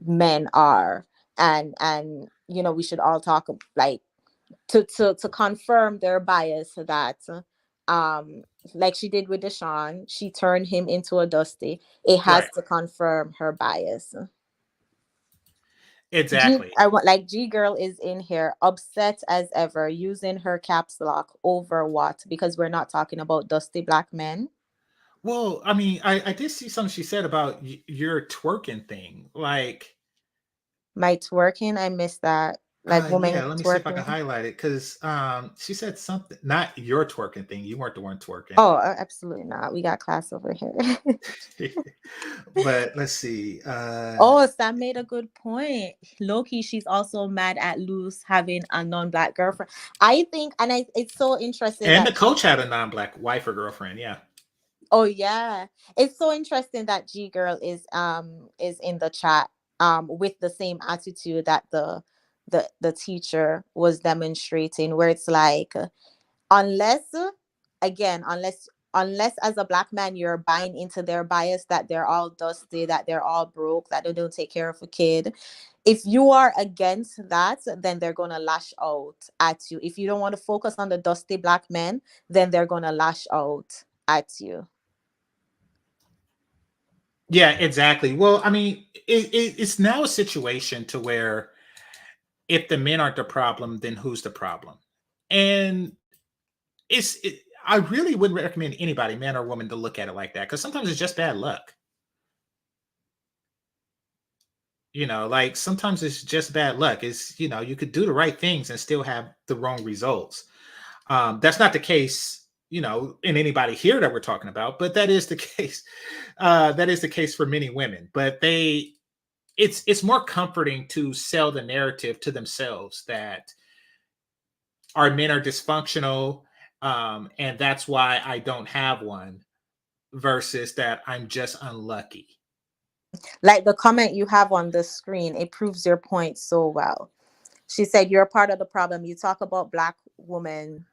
men are, and we should all talk, like, to confirm their bias, that um like she did with Deshaun, she turned him into a Dusty. It has Right. to confirm her bias. Exactly. G girl is in here, upset as ever, using her caps lock over what? Because we're not talking about dusty black men. Well, I mean, I did see something she said about your twerking thing. Like, My twerking, I missed that. Like women yeah, let me see if I can twerking. highlight it, because she said something, not your twerking thing. You weren't the one twerking. Oh, absolutely not. We got class over here. But let's see. Oh, Sam made a good point. Loki, she's also mad at Luce having a non-black girlfriend. I think, and it's so interesting And that the coach had a non-black wife or girlfriend. Yeah. Oh yeah. It's so interesting that G girl is in the chat with the same attitude that the teacher was demonstrating, where it's like, unless again unless as a black man you're buying into their bias, that they're all dusty, that they're all broke, that they don't take care of a kid. If you are against that, then they're going to lash out at you. If you don't want to focus on the dusty black men, then they're going to lash out at you. Yeah, exactly. Well, I mean, it's now a situation to where if the men aren't the problem, then who's the problem? And I really wouldn't recommend anybody, man or woman, to look at it like that, because sometimes it's just bad luck. You know, like sometimes it's just bad luck. It's, you know, you could do the right things and still have the wrong results. That's not the case, you know, in anybody here that we're talking about, but that is the case. That is the case for many women. But it's more comforting to sell the narrative to themselves that our men are dysfunctional, and that's why I don't have one, versus that I'm just unlucky. Like the comment you have on the screen, it proves your point so well. She said, "You're a part of the problem. You talk about black women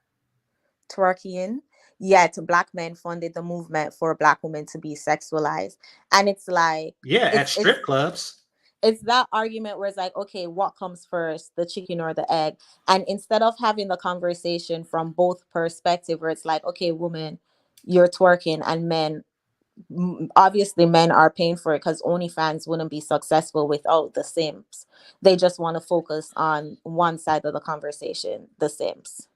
twerking, yet black men funded the movement for black women to be sexualized." And it's like, Yeah, at it's strip clubs. it's that argument where it's like, okay, what comes first, the chicken or the egg? And instead of having the conversation from both perspective, where it's like, okay, woman, you're twerking, and men, obviously men are paying for it, because OnlyFans wouldn't be successful without the simps. They just want to focus on one side of the conversation, the simps.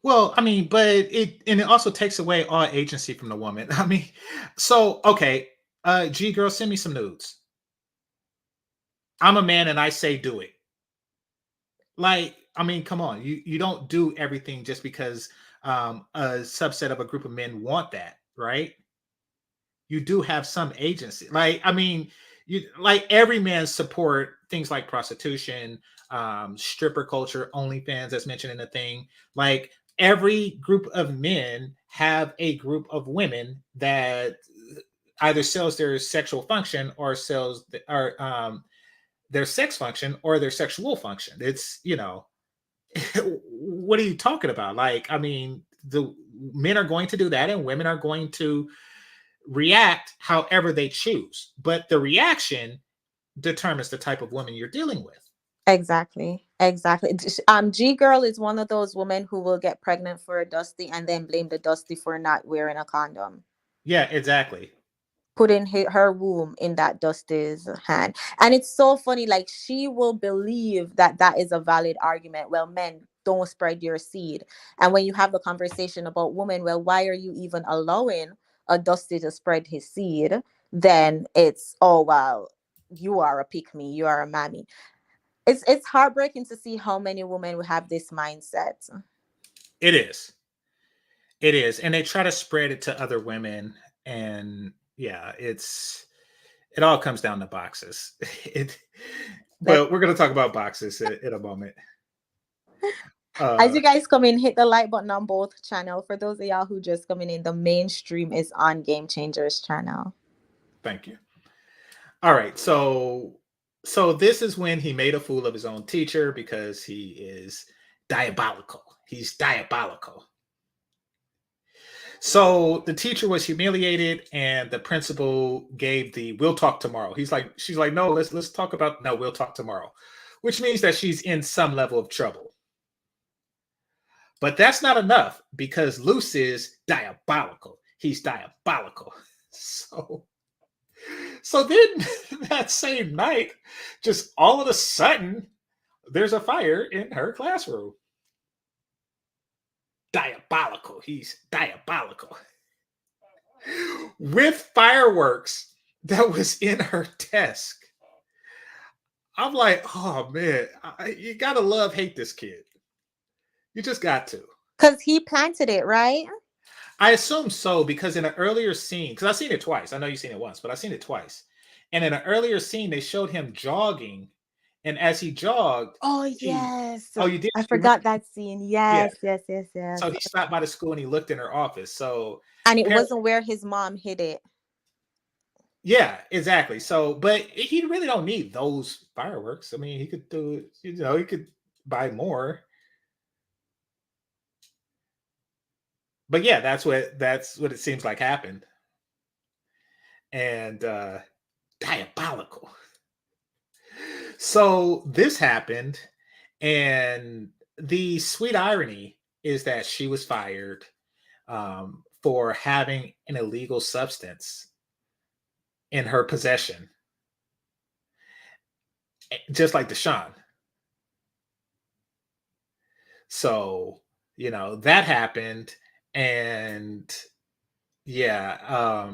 Well, I mean, but it also takes away all agency from the woman. I mean, so okay, G girl, send me some nudes. I'm a man and I say do it. Like, I mean, come on, you don't do everything just because a subset of a group of men want that, right? You do have some agency. Like, I mean, you like every man support things like prostitution, stripper culture, OnlyFans, as mentioned in the thing. Like every group of men have a group of women that either sells their sexual function or sells or their sex function or their sexual function. It's, what are you talking about? Like, I mean, the men are going to do that and women are going to react however they choose. But the reaction determines the type of woman you're dealing with. Exactly. G girl is one of those women who will get pregnant for a dusty and then blame the dusty for not wearing a condom, Yeah, exactly. putting her womb in that dusty's hand. And it's so funny, like she will believe that that is a valid argument. Well, men, don't spread your seed. And when you have the conversation about women, well, why are you even allowing a dusty to spread his seed? Then it's, oh well, you are a pick me, you are a mammy. It's heartbreaking to see how many women will have this mindset. It is. It is. And they try to spread it to other women. And yeah, it all comes down to boxes. It That but we're gonna talk about boxes in a moment. as Uh you guys come in, hit the like button on both channel. For those of y'all who just coming in, the mainstream is on Game Changers channel. Thank you. All right, so this is when he made a fool of his own teacher because he is diabolical. He's diabolical. So the teacher was humiliated, and the principal gave the "we'll talk tomorrow." She's like, no, let's talk about no, we'll talk tomorrow, which means that she's in some level of trouble. But that's not enough because Luce is diabolical. He's diabolical. So so then that same night, just all of a sudden, there's a fire in her classroom. Diabolical. He's diabolical. With fireworks that was in her desk. I'm like, oh man, you gotta love hate this kid. You just got to. Because he planted it, right? I assume so because in an earlier scene, because I've seen it twice. I know you've seen it once, but I've seen it twice. And in an earlier scene, they showed him jogging, and as he jogged, Oh he yes. oh you did I you remember? forgot that scene. Yeah. Yes. So he stopped by the school and he looked in her office. So And it apparently, wasn't where his mom hid it. yeah, exactly. So, but he really don't need those fireworks. I mean, he could do, he could buy more. But yeah, that's what it seems like happened. And diabolical. So this happened, and the sweet irony is that she was fired for having an illegal substance in her possession, just like Deshaun. So, that happened. And yeah,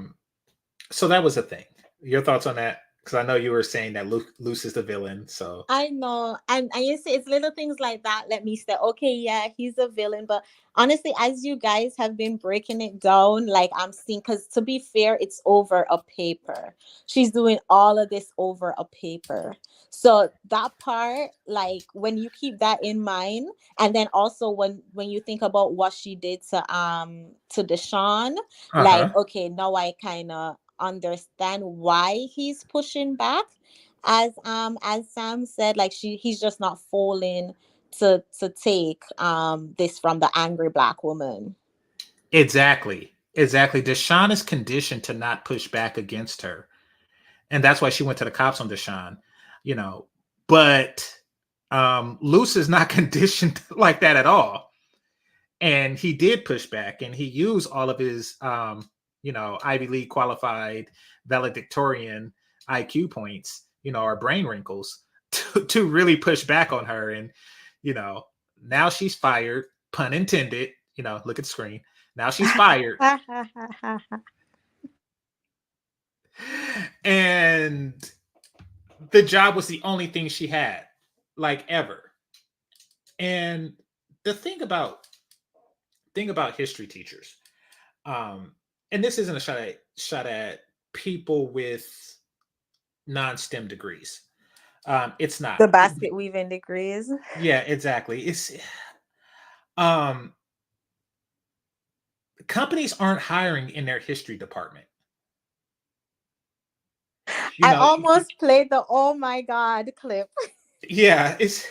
so that was a thing. Your thoughts on that? Because I know you were saying that Luce is the villain. So I know. And you see, it's little things like that. Let me say, okay, yeah, he's a villain. But honestly, as you guys have been breaking it down, like I'm seeing, because to be fair, it's over a paper. She's doing all of this over a paper. So that part, like when you keep that in mind, and then also when you think about what she did to Deshaun, like uh-huh. okay, now I kind of understand why he's pushing back. As Sam said, like he's just not falling to take this from the angry black woman. Exactly. Deshaun is conditioned to not push back against her, and that's why she went to the cops on Deshaun. You know, but Luce is not conditioned like that at all, and he did push back, and he used all of his Ivy League qualified valedictorian IQ points, or brain wrinkles to really push back on her. And now she's fired, pun intended. Look at the screen. Now she's fired. And the job was the only thing she had, like, ever. And the thing about history teachers, and this isn't a shot at people with non-STEM degrees. It's not the basket weaving degrees. Yeah, exactly. It's companies aren't hiring in their history department. I almost played the "oh my god" clip. Yeah, it's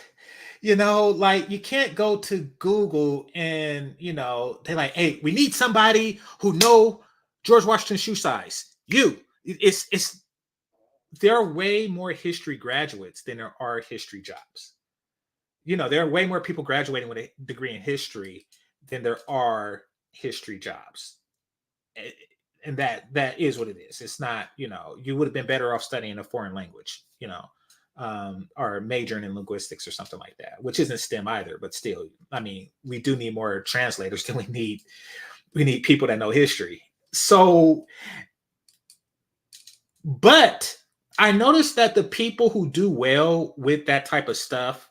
like, you can't go to Google and they're like, hey, we need somebody who know George Washington's shoe size. It's there are way more history graduates than there are history jobs. There are way more people graduating with a degree in history than there are history jobs. And that is what it is. It's not, you would have been better off studying a foreign language, or majoring in linguistics or something like that, which isn't STEM either, but still, I mean, we do need more translators than we need people that know history. So, but I noticed that the people who do well with that type of stuff,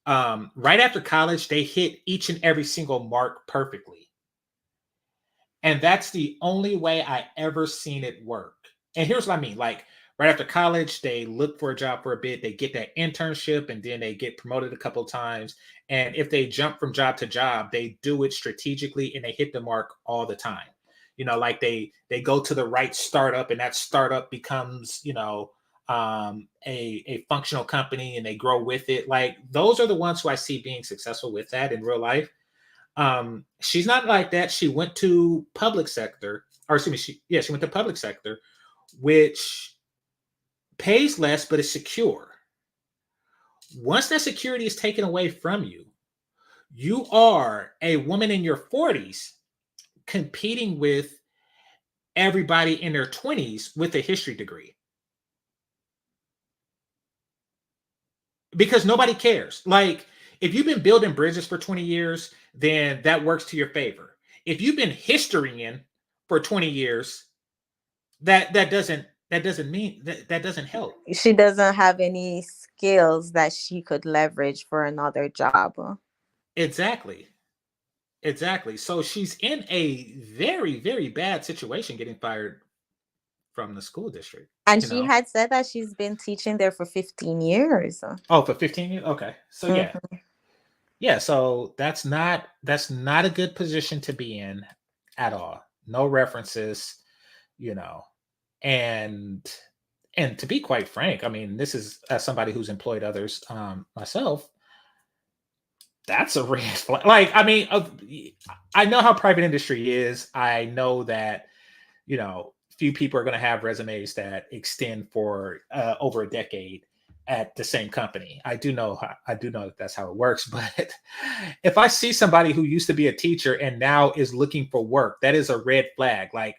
right after college, they hit each and every single mark perfectly. And that's the only way I ever seen it work. And here's what I mean. Like, right after college, they look for a job for a bit, they get that internship, and then they get promoted a couple of times. And if they jump from job to job, they do it strategically and they hit the mark all the time. Like they go to the right startup, and that startup becomes, a functional company, and they grow with it. Like, those are the ones who I see being successful with that in real life. She's not like that. She went to public sector, or excuse me, she went to public sector, which pays less but is secure. Once that security is taken away from you, you are a woman in your 40s competing with everybody in their 20s with a history degree. Because nobody cares. Like, if you've been building bridges for 20 years, then that works to your favor. If you've been historying for 20 years, that doesn't mean that doesn't help. She doesn't have any skills that she could leverage for another job. Exactly. So she's in a very, very bad situation getting fired from the school district. And she had said that she's been teaching there for 15 years. Oh, for 15 years? Okay. So yeah, so that's not a good position to be in at all. No references, and to be quite frank, I mean, this is, as somebody who's employed others myself, that's a red flag. Like, I mean, I know how private industry is. I know that, few people are going to have resumes that extend for over a decade at the same company. I do know that that's how it works. But if I see somebody who used to be a teacher and now is looking for work, that is a red flag. Like,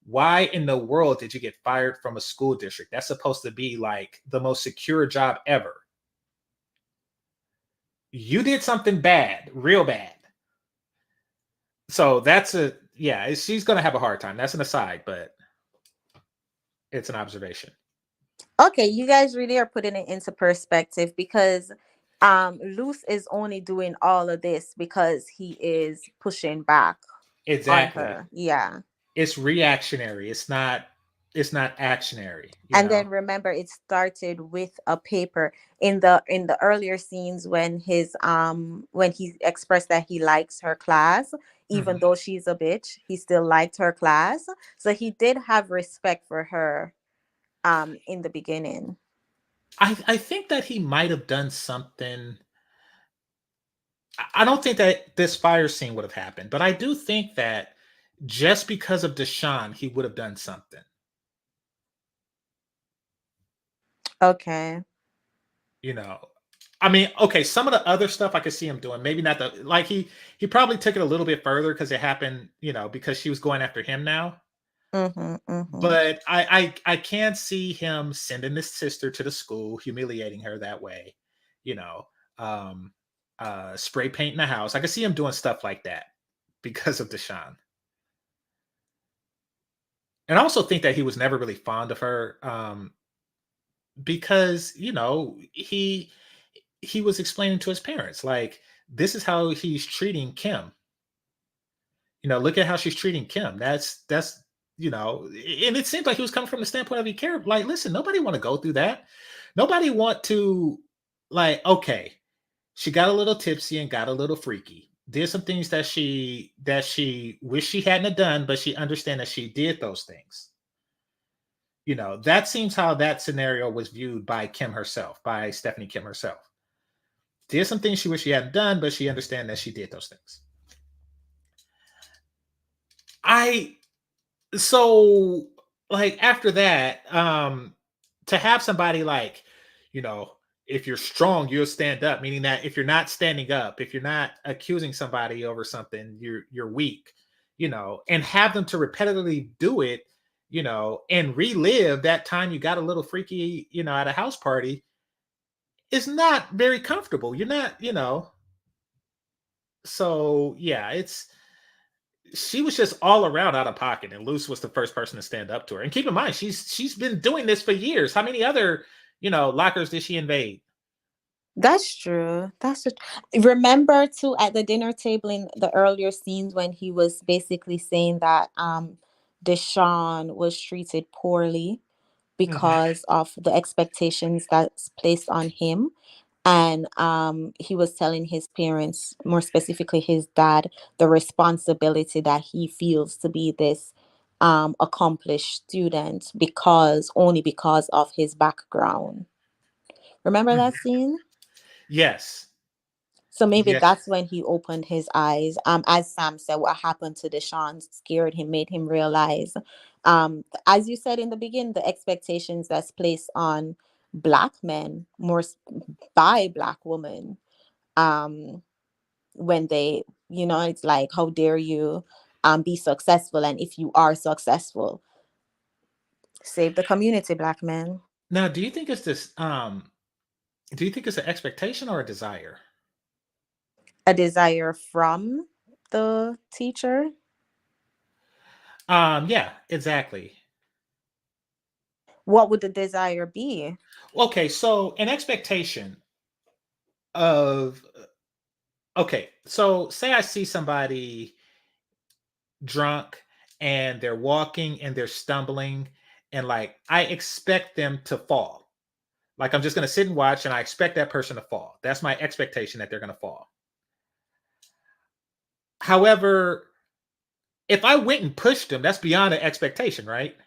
why in the world did you get fired from a school district? That's supposed to be like the most secure job ever. You did something bad, real bad. So she's going to have a hard time. That's an aside, but it's an observation. Okay, you guys really are putting it into perspective, because Luce is only doing all of this because he is pushing back. Exactly. On her. Yeah. It's reactionary. It's not It's not actionary, you And know. then remember, it started with a paper in the earlier scenes when he expressed that he likes her class, even Mhm. though she's a bitch, he still liked her class. So he did have respect for her in the beginning. I think that he might have done something. I don't think that this fire scene would have happened, but I do think that just because of Deshaun, he would have done something. Okay. You know, I mean, okay, some of the other stuff I could see him doing, maybe not the like he probably took it a little bit further because it happened, because she was going after him now. Mm-hmm, mm-hmm. But I can see him sending his sister to the school, humiliating her that way, you know, um, spray painting the house. I can see him doing stuff like that because of Deshaun. And I also think that he was never really fond of her, because he was explaining to his parents like this is how he's treating Kim. Look at how she's treating Kim. That's and it seems like he was coming from the standpoint of he cared. Like, listen, nobody want to go through that. Nobody want to, like, okay, she got a little tipsy and got a little freaky. Did some things that she wish she hadn't have done, but she understand that she did those things. That seems how that scenario was viewed by Kim herself, by Stephanie Kim herself. Did some things she wish she hadn't done, but she understand that she did those things. I so like after that, to have somebody like, you know, if you're strong, you'll stand up, meaning that if you're not standing up, if you're not accusing somebody over something, you're weak, and have them to repetitively do it, and relive that time you got a little freaky, at a house party is not very comfortable. You're not, so yeah, she was just all around out of pocket, and Luce was the first person to stand up to her. And keep in mind, she's been doing this for years. How many other, lockers did she invade? That's true. Remember too at the dinner table in the earlier scenes when he was basically saying that Deshaun was treated poorly Mhm. because of the expectations that's placed on him. And he was telling his parents, more specifically his dad, the responsibility that he feels to be this accomplished student only because of his background. Remember that Mhm. scene? Yes. So maybe Yes. that's when he opened his eyes. As Sam said, what happened to Deshaun scared him, made him realize, as you said in the beginning, the expectations that's placed on Black men, by Black women, um, when it's like, how dare you be successful? And if you are successful, save the community, Black men. Now, do you think it's this? Do you think it's an expectation or a desire? A desire from the teacher. Yeah, exactly. What would the desire be? Okay, so an expectation of okay, so say I see somebody drunk and they're walking and they're stumbling, and like I expect them to fall. Like I'm just going to sit and watch and I expect that person to fall. That's my expectation, that they're going to fall. However, if I went and pushed them, that's beyond an expectation, right?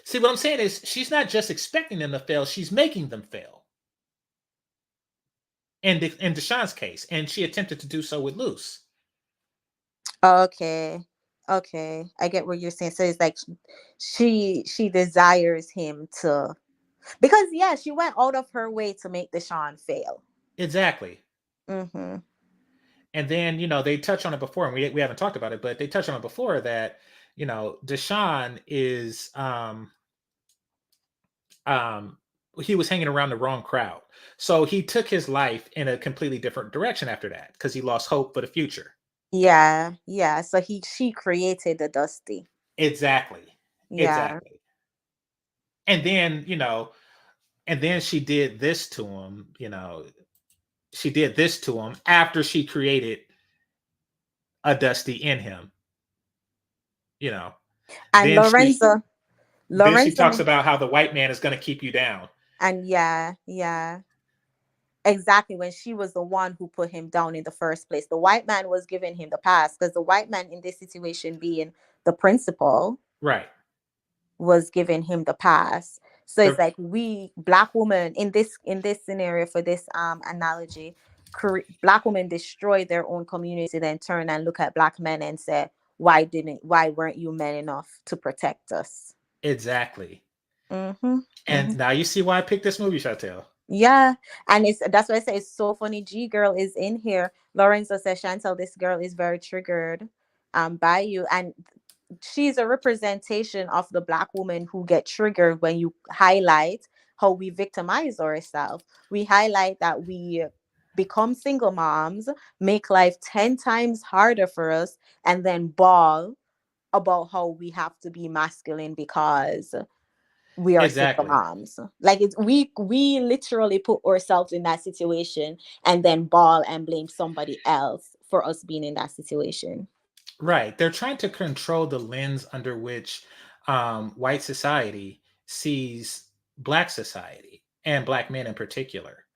See, what I'm saying is she's not just expecting them to fail, she's making them fail. In Deshaun's case, and she attempted to do so with Luce. Okay. Okay. I get what you're saying. So it's like she desires him to, because yeah, she went out of her way to make Deshaun fail. Exactly. Mm-hmm. And then, they touch on it before, and we haven't talked about it, but they touch on it before that, Deshaun is um he was hanging around the wrong crowd. So he took his life in a completely different direction after that because he lost hope for the future. Yeah, yeah. So she created the Dusty. Exactly. Yeah. Exactly. And then, she did this to him, she did this to him after she created a Dusty in him, you know. And Then she then she Lorenzo, talks about how the white man is going to keep you down. and yeah, exactly, when she was the one who put him down in the first place. The white man was giving him the pass because the white man in this situation, being the principal, Right. was giving him the pass. So it's The like, we black women in this scenario, for this analogy, black women destroy their own community, then turn and look at black men and say, why weren't you men enough to protect us? exactly. Mm-hmm, mm-hmm. And now you see why I picked this movie, Chantel. Yeah, and that's why I say it's so funny. G girl is in here. Lorenzo says, Chantel, this girl is very triggered by you, and she's a representation of the black woman who get triggered when you highlight how we victimize ourselves. We highlight that we become single moms, make life 10 times harder for us, and then bawl about how we have to be masculine because we are single Exactly. moms. Like, it's we literally put ourselves in that situation and then bawl and blame somebody else for us being in that situation. Right. They're trying to control the lens under which white society sees black society and black men in particular,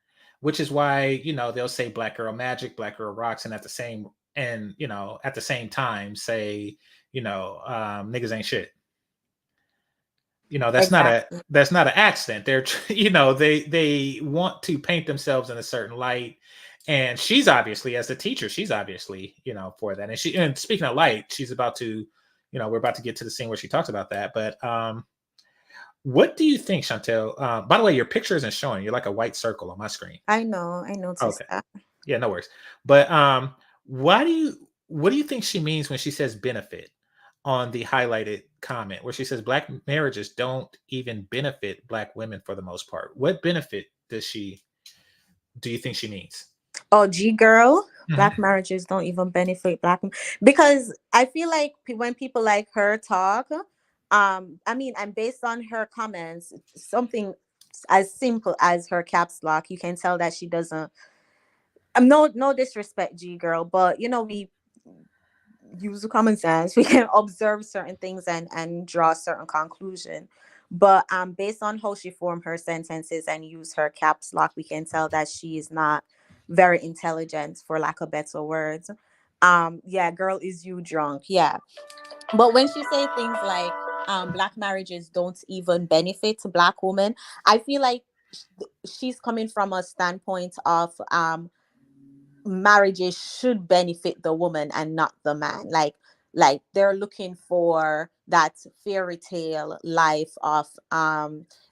which is why, they'll say black girl magic, black girl rocks, and at the same time say, niggas ain't shit. That's not a Exactly. that's not an accident. They're they want to paint themselves in a certain light, and she's obviously, as a teacher, she's obviously for that. And speaking of light, she's about to, we're about to get to the scene where she talks about that. But what do you think, Chantel? By the way, your picture isn't showing. You're like a white circle on my screen. I noticed Okay, that. yeah, no worries. But what do you think she means when she says benefit on the highlighted comment where she says black marriages don't even benefit black women for the most part? What benefit do you think she means? Oh, G girl, Mhm. black marriages don't even benefit because I feel like when people like her talk, I mean, and based on her comments, something as simple as her caps lock, you can tell that she doesn't. No disrespect, G girl, but we use the common sense. We can observe certain things and draw certain conclusion. But based on how she formed her sentences and use her caps lock, we can tell that she is not very intelligent, for lack of better words. Yeah, girl, is you drunk? Yeah. But when she say things like black marriages don't even benefit black women, I feel like she's coming from a standpoint of marriages should benefit the woman and not the man. Like they're looking for that fairy tale life of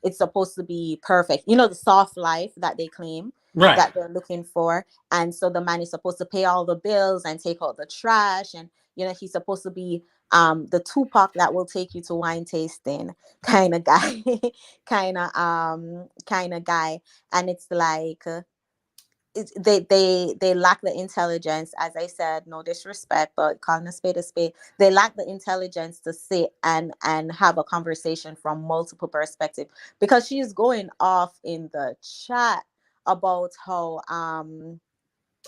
it's supposed to be perfect, the soft life that they claim, Right. that they're looking for. And so the man is supposed to pay all the bills and take out the trash, and he's supposed to be the Tupac that will take you to wine tasting kind of guy. Kind of guy. And it's like they lack the intelligence, as I said, no disrespect, but calling a spade a spade. They lack the intelligence to sit and have a conversation from multiple perspectives, because she's going off in the chat about how I am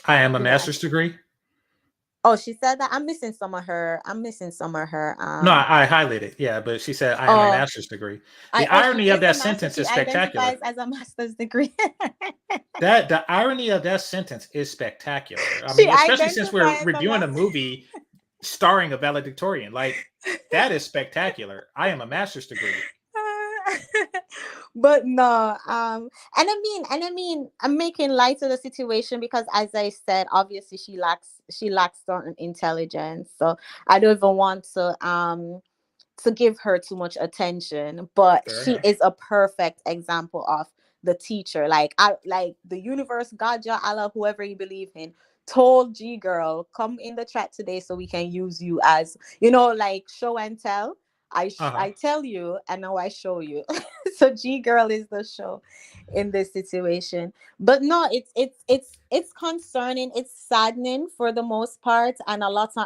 a you know master's degree. oh, she said that. I'm missing some of her No, I highlighted. Yeah, but she said I am a oh master's degree. I The oh she irony of is a that master. sentence She is spectacular. identifies as a master's degree. That the irony of that sentence is spectacular. I She mean, especially since we're identifies as a reviewing a master. movie starring a valedictorian. Like, that is spectacular. I am a master's degree. But no, and I mean I'm making light of the situation because, as I said, obviously she lacks certain intelligence, so I don't even want to give her too much attention. But Fair she enough. is a perfect example of the teacher. Like the universe, God, Jah, Allah, whoever you believe in, told G girl, come in the chat today so we can use you as, like show and tell. Uh-huh. I tell you and now I show you. So G girl is the show in this situation. But no, it's concerning, it's saddening for the most part, and a lot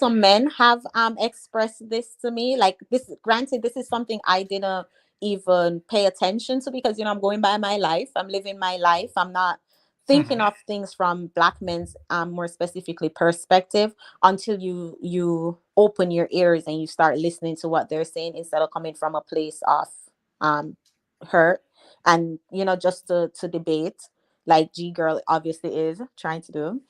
of men have expressed this to me. Like, this, granted, this is something I didn't even pay attention to, because I'm going by my life, I'm living my life, I'm not thinking of things from Black men's more specifically perspective until you open your ears and you start listening to what they're saying instead of coming from a place of hurt and just to debate like G Girl obviously is trying to do.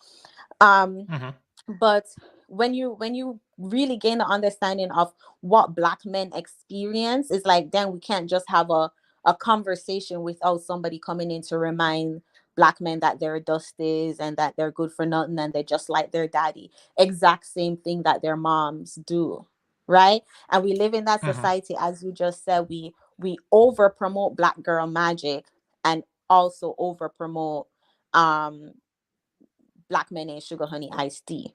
Mhm. But when you really gain the understanding of what Black men experience, it's like then we can't just have a conversation without somebody coming in to remind Black men that they're dusties and that they're good for nothing and they're just like their daddy, exact same thing that their moms do, right? And we live in that Mhm. society, as you just said, we over promote Black girl magic and also over promote um Black men and sugar honey iced tea.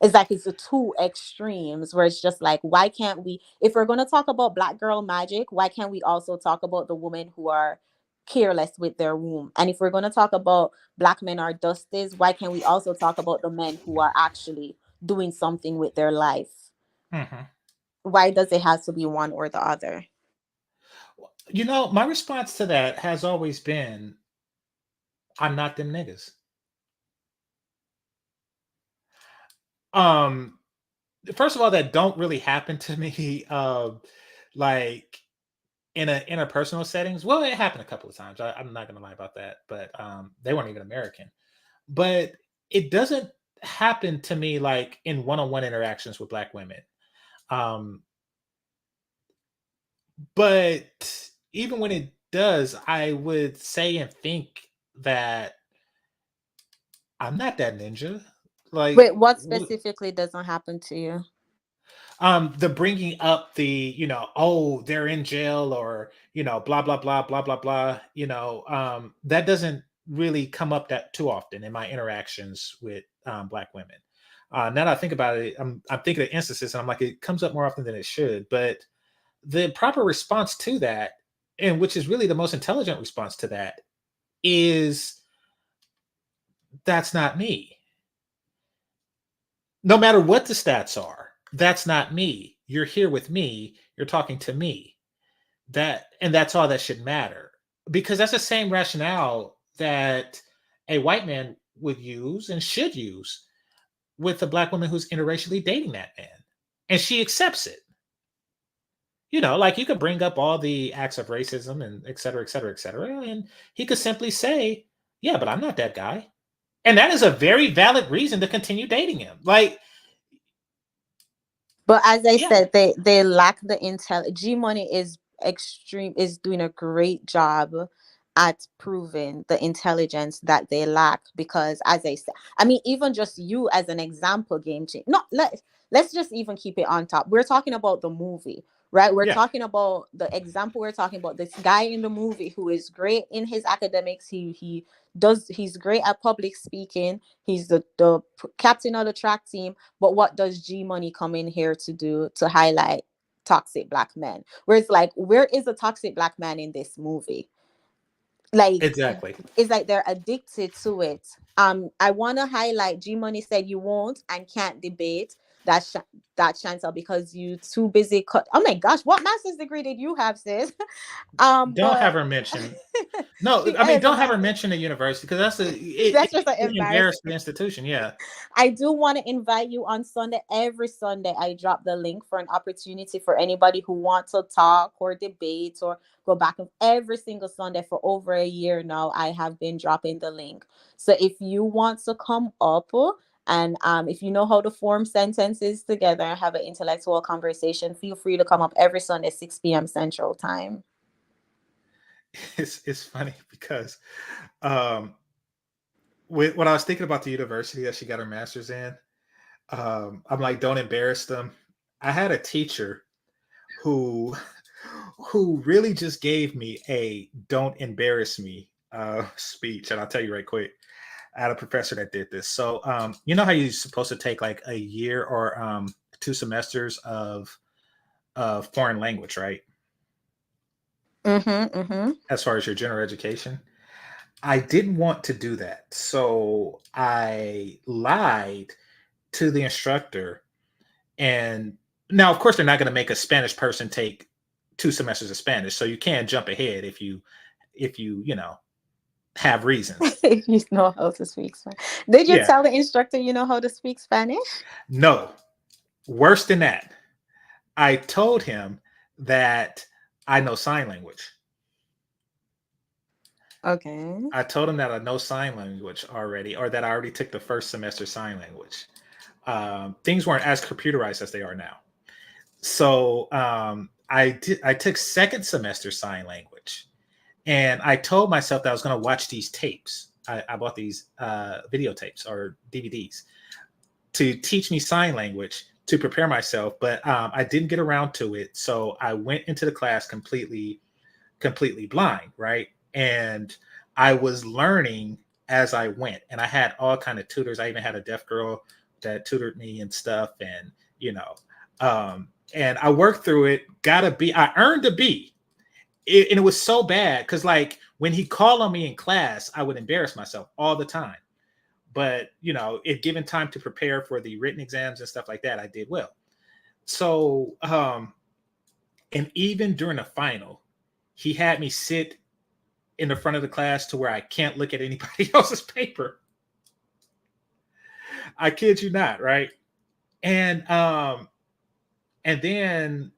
It's like it's the two extremes where it's just like, why can't we, if we're going to talk about Black girl magic, why can't we also talk about the women who are careless with their womb? And if we're going to talk about Black men are dusties, why can't we also talk about the men who are actually doing something with their life? Mhm. Why does it have to be one or the other? My response to that has always been, I'm not them niggas. Um, First of all, that don't really happen to me. Like in a interpersonal settings. Well, it happened a couple of times. I'm not gonna lie about that, but they weren't even American. But it doesn't happen to me like in one-on-one interactions with Black women. Um, but even when it does, I would say and think that I'm not that ninja. Like, Wait, what specifically doesn't happen to you? the bringing up the, oh, they're in jail, or blah blah blah blah blah blah, that doesn't really come up that too often in my interactions with Black women. Now that I think about it, I'm thinking of instances and I'm like, it comes up more often than it should. But the proper response to that, and which is really the most intelligent response to that, is that's not me. No matter what the stats are, that's not me. You're here with me, you're talking to me. That's all that should matter, because that's the same rationale that a white man would use and should use with a Black woman who's interracially dating that man, and she accepts it. Like, you could bring up all the acts of racism and et cetera, et cetera, et cetera, and he could simply say, yeah, but I'm not that guy. And that is a very valid reason to continue dating him. Like, But as I yeah, said, they lack the intel. G Money is doing a great job at proving the intelligence that they lack. Because as I said, I mean, even just you as an example, game change. No, let's just even keep it on top. We're talking about the movie, right? We're yeah, talking about the example. We're talking about this guy in the movie who is great in his academics. He's great at public speaking. He's the captain of the track team. But what does G Money come in here to do, to highlight toxic Black men? Where it's like, where is the toxic Black man in this movie? Like, exactly. it's like they're addicted to it. I want to highlight G Money said you won't and can't debate that Chantal because you too busy. Oh my gosh, what master's degree did you have, sis? Don't have But her mention. No, she I mean, is a don't have her master. mention the university, because That's it just an embarrass the embarrassment. institution. Yeah. I do want to invite you on Sunday. Every Sunday, I drop the link for an opportunity for anybody who wants to talk or debate or go back. And every single Sunday for over a year now, I have been dropping the link. So if you want to come up and if you know how to form sentences together and have an intellectual conversation, feel free to come up every Sunday, 6 p.m. Central Time. It's funny because um when I was thinking about the university that she got her master's in, I'm like, don't embarrass them. I had a teacher who who really just gave me a "don't embarrass me" speech, and I'll tell you right quick. I had a professor that did this. So, you know how you're supposed to take like a year or 2 semesters of foreign language, right? Mm-hmm, mm-hmm. As far as your general education, I didn't want to do that, so I lied to the instructor. And now, of course, they're not going to make a Spanish person take 2 semesters of Spanish, so you can't jump ahead if you have reasons. You know how to speak Spanish. Did you Yeah. tell the instructor you know how to speak Spanish? No, worse than that. I told him that I know sign language. Okay. I told him that I know sign language already, or that I already took the first semester sign language. Things weren't as computerized as they are now. So I took second semester sign language, and I told myself that I was going to watch these tapes. I bought these videotapes or DVDs to teach me sign language to prepare myself, but I didn't get around to it. So I went into the class completely blind, right? And I was learning as I went, and I had all kind of tutors. I even had a deaf girl that tutored me and stuff, and you know, and I worked through it. Got a B. I earned a B, and it was so bad because like when he called on me in class, I would embarrass myself all the time. But you know, if given time to prepare for the written exams and stuff like that, I did well. So, and even during the final, he had me sit in the front of the class to where I can't look at anybody else's paper. I kid you not, right? And then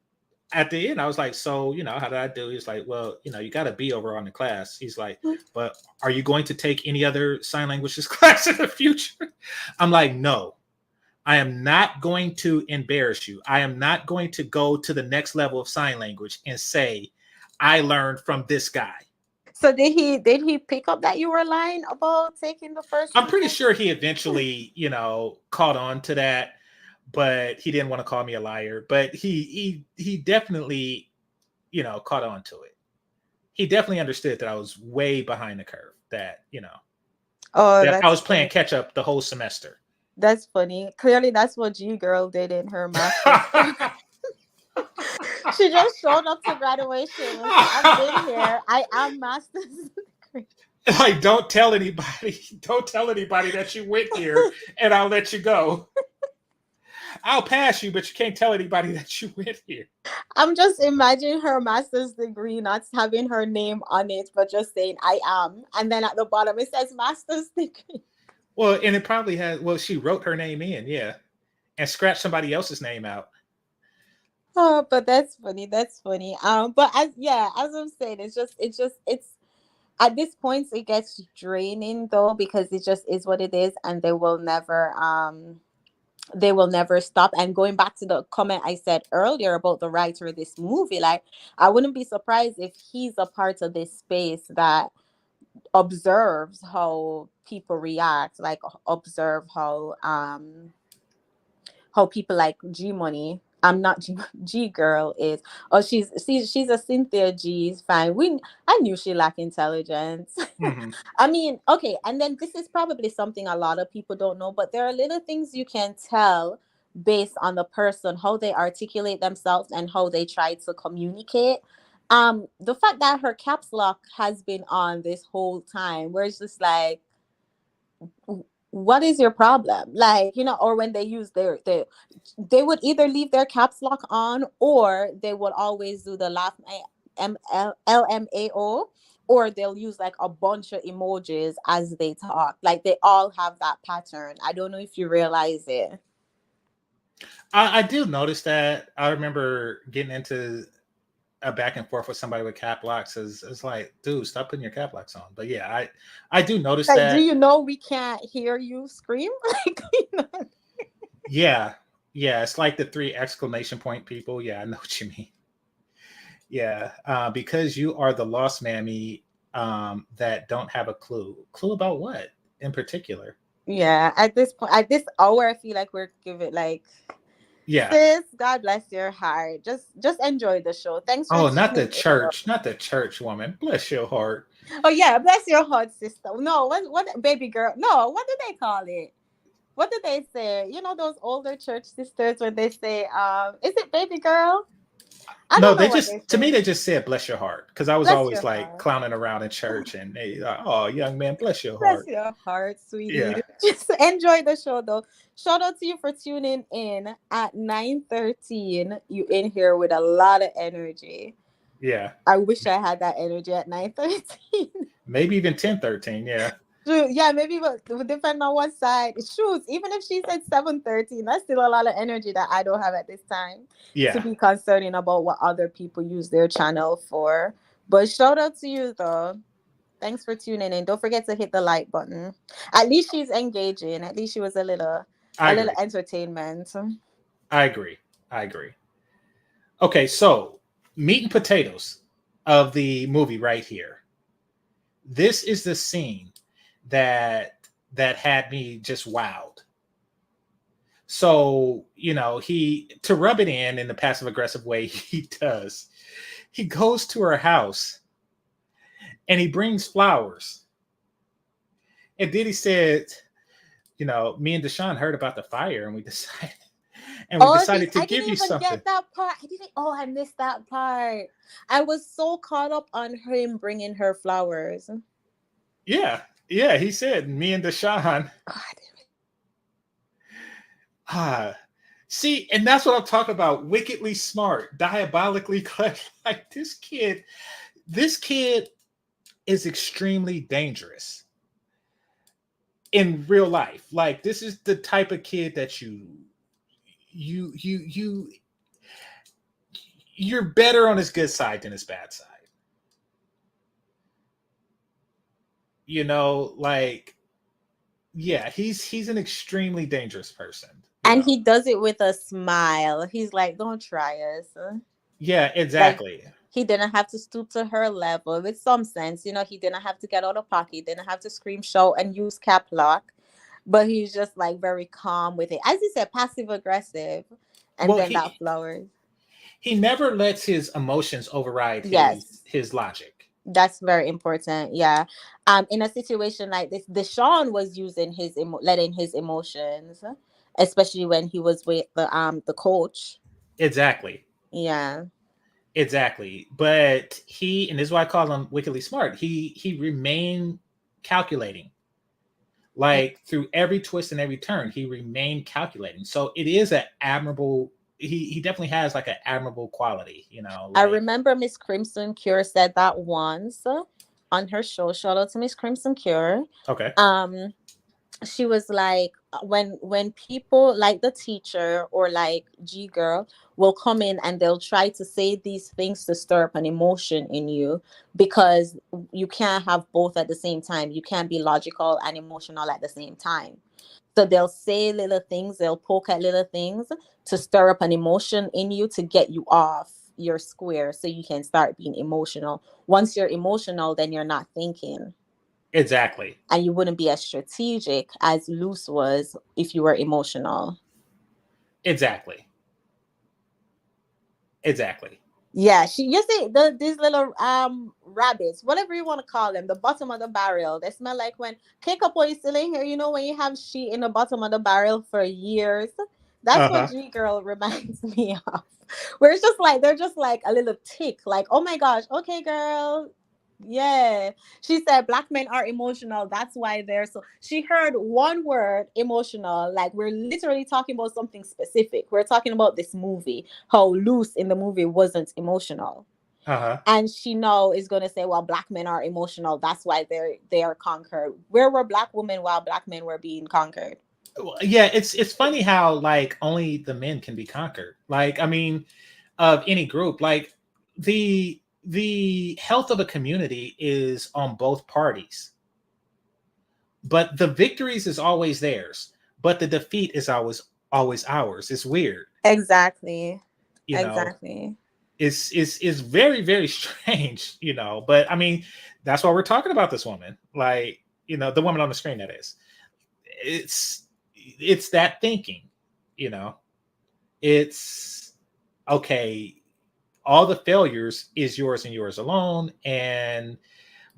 at the end, I was like, so, you know, how did I do? He's like, well, you know, you got to be over on the class. He's like, but are you going to take any other sign languages class in the future? I'm like, no, I am not going to embarrass you. I am not going to go to the next level of sign language and say, I learned from this guy. So did he pick up that you were lying about taking the first I'm one? pretty sure he eventually, you know, caught on to that, but he didn't want to call me a liar. But he definitely, you know, caught on to it. He definitely understood that I was way behind the curve. That, you know, Oh, that I that's was playing funny. catch up the whole semester. That's funny. Clearly, that's what G girl did in her master's. She just showed up to graduation and said, "I've been here. I am master's degree." Like, don't tell anybody. Don't tell anybody that you went here, and I'll let you go. I'll pass you, but you can't tell anybody that you went here. I'm just imagining her master's degree not having her name on it, but just saying "I am," and then at the bottom it says master's degree. Well, and it probably has. Well, she wrote her name in, yeah, and scratched somebody else's name out. Oh, but that's funny. That's funny. But as I'm saying, it's at this point it gets draining though because it just is what it is, and they will never stop. And going back to the comment I said earlier about the writer of this movie, like I wouldn't be surprised if he's a part of this space that observes how people react, like observe how people like G Money. I'm not G girl is. Oh, she's a Cynthia G's fine. I knew she lacked intelligence. Mm-hmm. I mean, okay, and then this is probably something a lot of people don't know, but there are little things you can tell based on the person, how they articulate themselves and how they try to communicate. The fact that her caps lock has been on this whole time, where it's just like, what is your problem? Like, you know, or when they use they would either leave their caps lock on, or they would always do the laugh LMAO, or they'll use like a bunch of emojis as they talk. Like they all have that pattern. I don't know if you realize it. I do notice that. I remember getting into a back and forth with somebody with cap locks. It's like, dude, stop putting your cap locks on. But yeah, I do notice Like, do that. you know we can't hear you scream? Like, you know? Yeah, it's like the 3 exclamation point people. Yeah, I know what you mean. Yeah, because you are the lost mammy that don't have a clue. Clue about what in particular? Yeah, at this point, at this hour, I feel like we're giving like, Yeah. sis, God bless your heart. Just enjoy the show. Thanks for Oh, not the tuning in. church, not the church woman. Bless your heart. Oh yeah, bless your heart, sister. No, what baby girl? No, what do they call it? What do they say? You know those older church sisters when they say, is it baby girl? I No, don't know they what they just to me say. they just said bless your heart because I was Bless always your like heart. clowning around in church and they like, oh, young man, bless your Bless heart. your heart, sweetie. Yeah, Just enjoy the show though. Shout out to you for tuning in at 9:13. You in here with a lot of energy. yeah. I wish I had that energy at 9:13. maybe even 10, 13. Yeah. Shoot, yeah, maybe but depending on what side. Shoot, even if she said 7:13, that's still a lot of energy that I don't have at this time to Yeah. be concerning about what other people use their channel for. But shout out to you though. Thanks for tuning in. Don't forget to hit the like button. At least she's engaging. At least she was I a little agree. entertainment. I agree. I agree. Okay, so meat and potatoes of the movie right here. This is the scene that had me just wowed. So, he, to rub it in the passive aggressive way he does, he goes to her house and he brings flowers. And then he said, me and Deshaun heard about the fire and we decided to I give didn't you even something. get that part. I missed that part. I was so caught up on him bringing her flowers. Yeah. Yeah. He said, me and Deshaun. God. See, and that's what I'm talking about. Wickedly smart, diabolically clever. Like this kid is extremely dangerous in real life. Like this is the type of kid that you're better on his good side than his bad side. Like, yeah, he's an extremely dangerous person. And he does it with a smile. He's like, don't try us. Yeah, Like, exactly. he didn't have to stoop to her level with some sense. He didn't have to get out of pocket. He didn't have to scream, shout, and use cap lock. But he's just like very calm with it. As he said, passive aggressive. And then that flowers. He never lets his emotions override his logic. That's very important. Yeah. In a situation like this, Deshaun was using letting his emotions, especially when he was with the coach. Exactly. Yeah. Exactly. But and this is why I call him wickedly smart. He remained calculating. Like through every twist and every turn, he remained calculating. So it is an admirable. He definitely has like an admirable quality, I remember Miss Crimson Cure said that once on her show. Shout out to Miss Crimson Cure. Okay. She was like, when people like the teacher or like G Girl will come in and they'll try to say these things to stir up an emotion in you, because you can't have both at the same time. You can't be logical and emotional at the same time. So they'll say little things, they'll poke at little things to stir up an emotion in you to get you off your square so you can start being emotional. Once you're emotional, then you're not thinking. Exactly. And you wouldn't be as strategic as Luce was if you were emotional. Exactly. Yeah, you see these little rabbits, whatever you want to call them, the bottom of the barrel. They smell like when K-Couple is still in here. When you have sheet in the bottom of the barrel for years. That's what G Girl reminds me of. Where it's just like they're just like a little tick, like, oh my gosh, okay, girl. Yeah, she said black men are emotional. That's why they're so. She heard one word, emotional. Like we're literally talking about something specific. We're talking about this movie, how Luce in the movie wasn't emotional. And she now is going to say, well, black men are emotional. That's why they are conquered. Where were black women while black men were being conquered? Yeah, it's funny how like only the men can be conquered. Like, I mean, of any group, like the health of a community is on both parties, but the victories is always theirs, but the defeat is always ours. It's weird. Exactly. Exactly. It's very, very strange, but I mean, that's why we're talking about this woman. Like, the woman on the screen, that is. It's that thinking, it's okay. All the failures is yours and yours alone.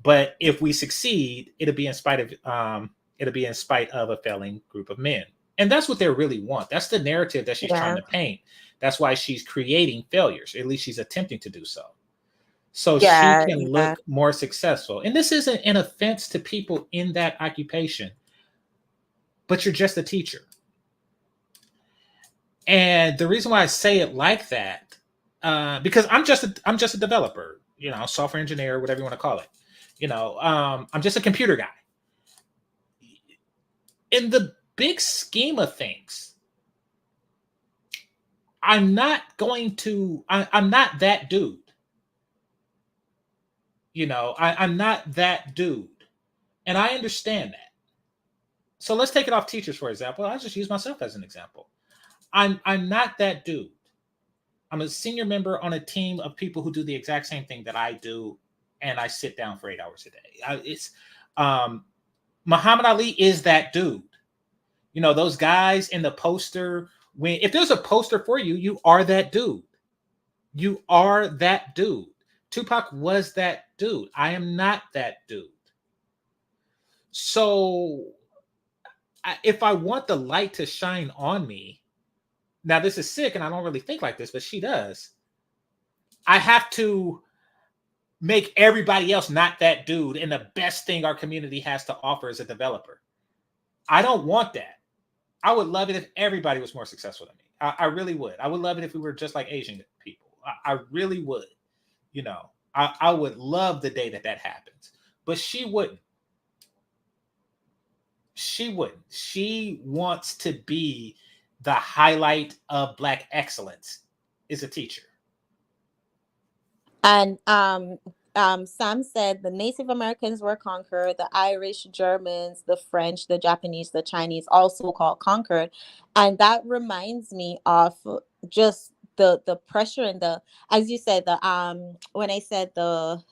But if we succeed, it'll be in spite of a failing group of men. And that's what they really want. That's the narrative that she's trying to paint. That's why she's creating failures. At least she's attempting to do so. So she can look more successful. And this isn't an offense to people in that occupation, but you're just a teacher. And the reason why I say it like that, because I'm just a developer, software engineer, whatever you want to call it. I'm just a computer guy. In the big scheme of things, I'm not I'm not that dude. I'm not that dude. And I understand that. So let's take it off teachers, for example. I just use myself as an example. I'm not that dude. I'm a senior member on a team of people who do the exact same thing that I do, and I sit down for 8 hours a day. It's Muhammad Ali is that dude. Those guys in the poster. If there's a poster for you, you are that dude. You are that dude. Tupac was that dude. I am not that dude. So if I want the light to shine on me, now this is sick and I don't really think like this, but she does. I have to make everybody else not that dude. And the best thing our community has to offer is a developer. I don't want that. I would love it if everybody was more successful than me. I really would. I would love it if we were just like Asian people. I really would. I would love the day that happens. But she wouldn't. She wouldn't. She wants to be the highlight of Black excellence, is a teacher. And Sam said the Native Americans were conquered, the Irish, Germans, the French, the Japanese, the Chinese, also called conquered. And that reminds me of just the pressure and the, as you said, the when I said the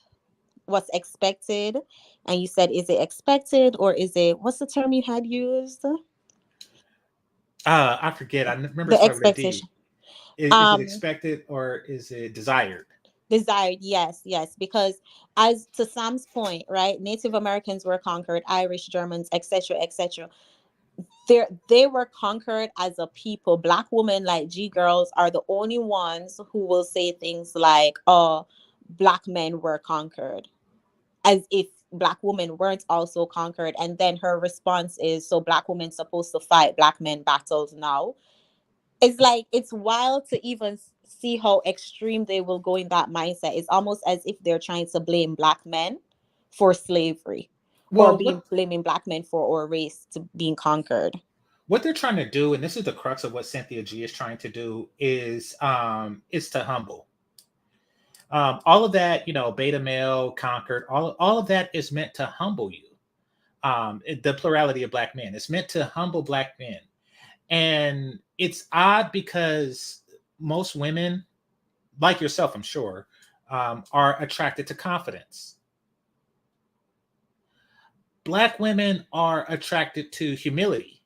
what's expected, and you said, is it expected or is it, what's the term you had used? I forget. I remember The it started with a D. expectation. Is it expected or is it desired? Desired, yes, because as to Sam's point, right, Native Americans were conquered, Irish, Germans, etc., etc. They were conquered as a people. Black women like G girls are the only ones who will say things like, oh, Black men were conquered, as if Black women weren't also conquered. And then her response is, so Black women supposed to fight Black men battles now? It's like, it's wild to even see how extreme they will go in that mindset. It's almost as if they're trying to blame Black men for slavery, or blaming Black men for our race to being conquered. What they're trying to do, and this is the crux of what Cynthia G is trying to do, is to humble. All of that, beta male, conquered, all of that is meant to humble you. The plurality of Black men. It's meant to humble Black men. And it's odd because most women, like yourself, I'm sure, are attracted to confidence. Black women are attracted to humility.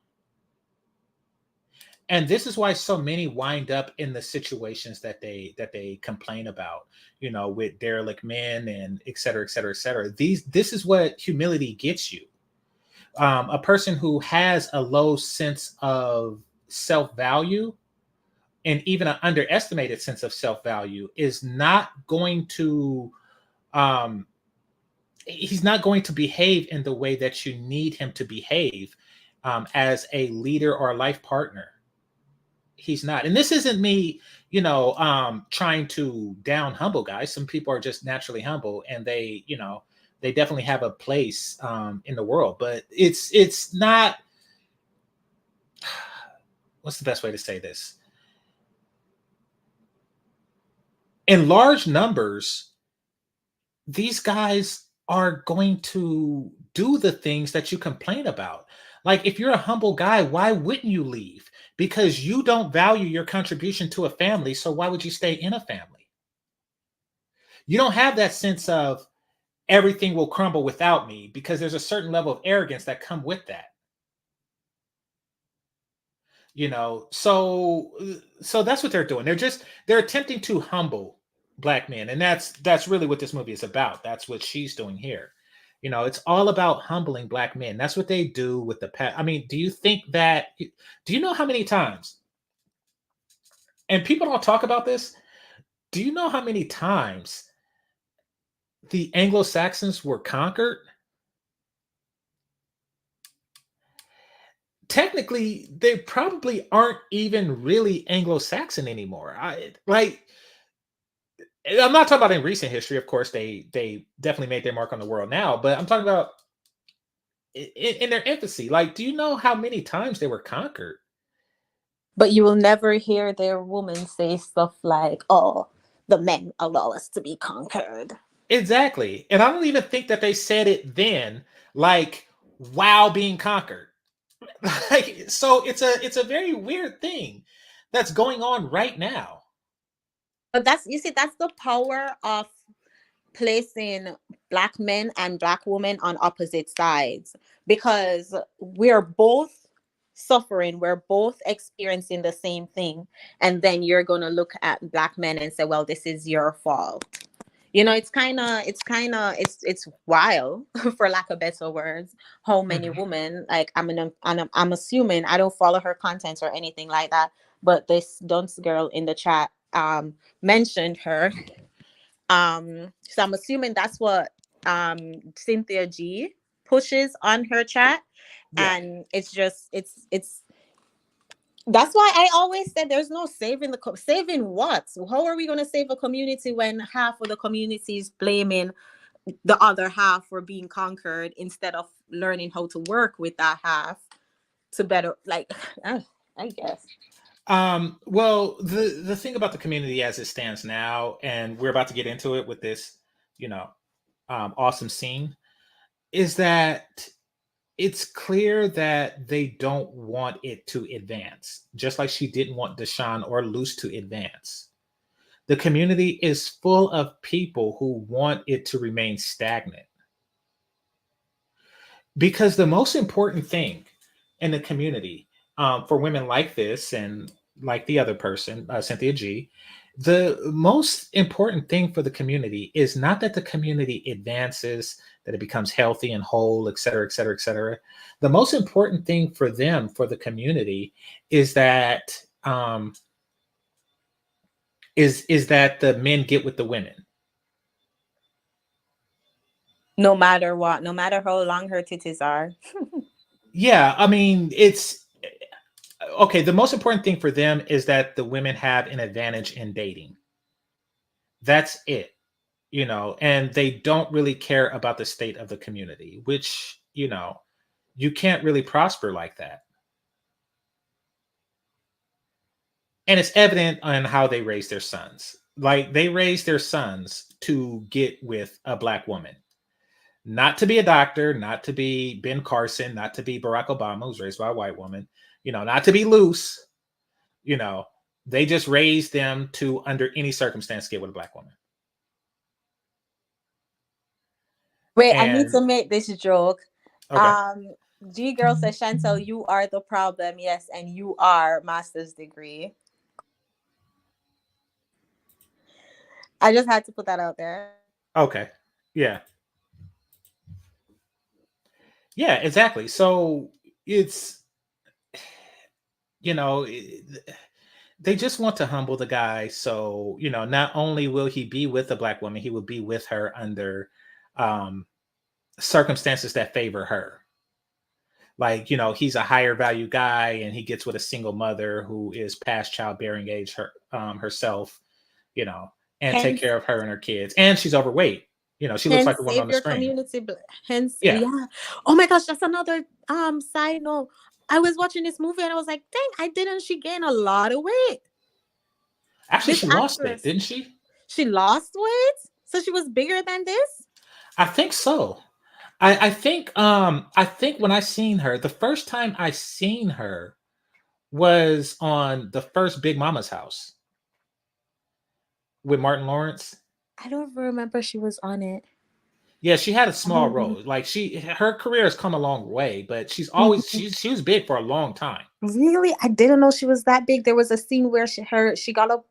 And this is why so many wind up in the situations that they complain about, with derelict men and et cetera, et cetera, et cetera. This is what humility gets you. A person who has a low sense of self-value and even an underestimated sense of self-value is not going to he's not going to behave in the way that you need him to behave as a leader or a life partner. He's not. And this isn't me, trying to down humble guys. Some people are just naturally humble, and they definitely have a place in the world, but it's not. What's the best way to say this? In large numbers, these guys are going to do the things that you complain about. Like, if you're a humble guy, why wouldn't you leave? Because you don't value your contribution to a family. So why would you stay in a family? You don't have that sense of everything will crumble without me, because there's a certain level of arrogance that come with that. So that's what they're doing. They're attempting to humble Black men. And that's really what this movie is about. That's what she's doing here. It's all about humbling Black men. That's what they do with the past. I mean, do you know how many times, and people don't talk about this, do you know how many times the Anglo-Saxons were conquered? Technically, they probably aren't even really Anglo-Saxon anymore. I'm not talking about in recent history. Of course, they definitely made their mark on the world now, but I'm talking about in their infancy. Like, do you know how many times they were conquered? But you will never hear their woman say stuff like, "Oh, the men allow us to be conquered." Exactly. And I don't even think that they said it then, like while being conquered. Like, so it's a very weird thing that's going on right now. But that's the power of placing black men and black women on opposite sides, because we're both suffering, we're both experiencing the same thing, and then you're going to look at black men and say, well, this is your fault. It's wild for lack of better words, how many Mhm. women, like, I'm assuming, I don't follow her content or anything like that, but this dunce girl in the chat mentioned her. So I'm assuming that's what Cynthia G pushes on her chat. Yeah. And it's just it's that's why I always said there's no saving saving what? How are we going to save a community when half of the community is blaming the other half for being conquered, instead of learning how to work with that half to better, like, I guess. Well, the thing about the community as it stands now, and we're about to get into it with this, you know, awesome scene, is that it's clear that they don't want it to advance, just like she didn't want Deshaun or Luce to advance. The community is full of people who want it to remain stagnant. Because the most important thing in the community, for women like this and like the other person, Cynthia G, the most important thing for the community is not that the community advances, that it becomes healthy and whole, et cetera, et cetera, et cetera. The most important thing for them, for the community, is that is that the men get with the women. No matter what, no matter how long her titties are. Yeah, I mean, it's okay. The most important thing for them is that the women have an advantage in dating. That's it, and they don't really care about the state of the community, which, you can't really prosper like that. And it's evident on how they raise their sons. Like, they raise their sons to get with a black woman, not to be a doctor, not to be Ben Carson, not to be Barack Obama, who's raised by a white woman, not to be loose, you know, they just raised them to, under any circumstance, get with a black woman. Wait, I need And to make this joke. okay. G girl says, Chantel, you are the problem. Yes, and you are master's degree. I just had to put that out there. Okay. Yeah. Yeah, exactly. So it's, they just want to humble the guy. So, not only will he be with a black woman, he will be with her under circumstances that favor her. Like, he's a higher value guy and he gets with a single mother who is past childbearing age herself, and take Hence, care of her and her kids. And she's overweight. She looks like the woman on save the your screen. community. Hence, Yeah. yeah. Oh my gosh, that's another side note. I was watching this movie and I was like, dang, didn't she gain a lot of weight? Actually, This she lost it, actress, didn't she? she lost weight, so she was bigger than this. I think so. I think when I seen her, the first time I seen her was on the first Big Mama's House with Martin Lawrence. I don't remember she was on it. Yeah, she had a small role. Like, her career has come a long way, but she was big for a long time. Really, I didn't know she was that big. There was a scene where she got up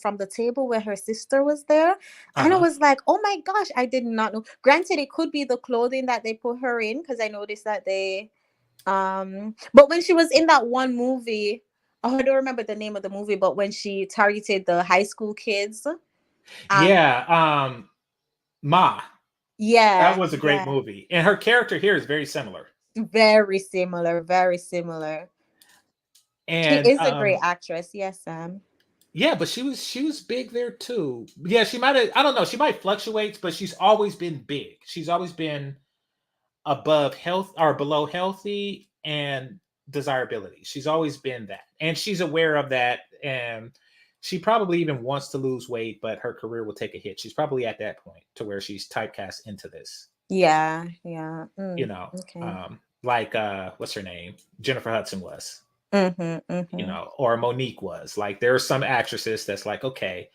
from the table where her sister was there, and I Uh-huh. was like, oh my gosh, I did not know. Granted, it could be the clothing that they put her in, because I noticed that they but when she was in that one movie, oh, I don't remember the name of the movie, but when she targeted the high school kids, Yeah, Ma. That yeah, was a great movie. And her character here is very similar. very similar, very similar. She And is a great actress. Yes, Sam. Yeah, but she was big there too. Yeah, she might have. I don't know. She might fluctuate, but she's always been big. She's always been above health or below healthy and desirability. She's always been that, and she's aware of that. And she probably even wants to lose weight, but her career will take a hit. She's probably at that point to where she's typecast into this. Yeah, yeah. You know, Okay. like what's her name? Jennifer Hudson was. Mm-hmm, You mm-hmm. know, or Monique was. Like there are some actresses that's like, okay,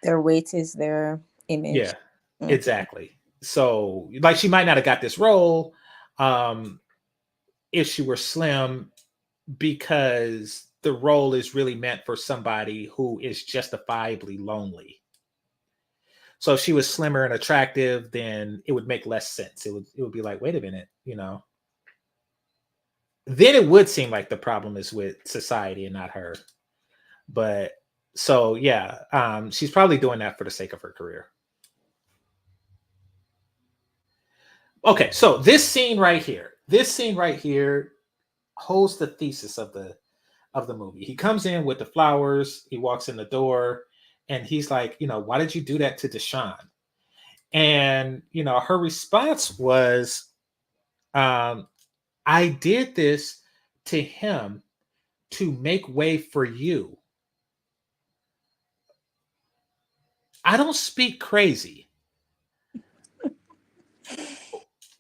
Their weight is their image. yeah, Mm. exactly. So like she might not have got this role um if she were slim, because the role is really meant for somebody who is justifiably lonely. So if she was slimmer and attractive, then it would make less sense. It would be like, wait a minute, you know. Then it would seem like the problem is with society and not her. But so yeah, she's probably doing that for the sake of her career. Okay, so this scene right here holds the thesis of the movie. He comes in with the flowers, he walks in the door, and he's like, you know, why did you do that to Deshaun? And you know, her response was, I did this to him to make way for you. I don't speak crazy.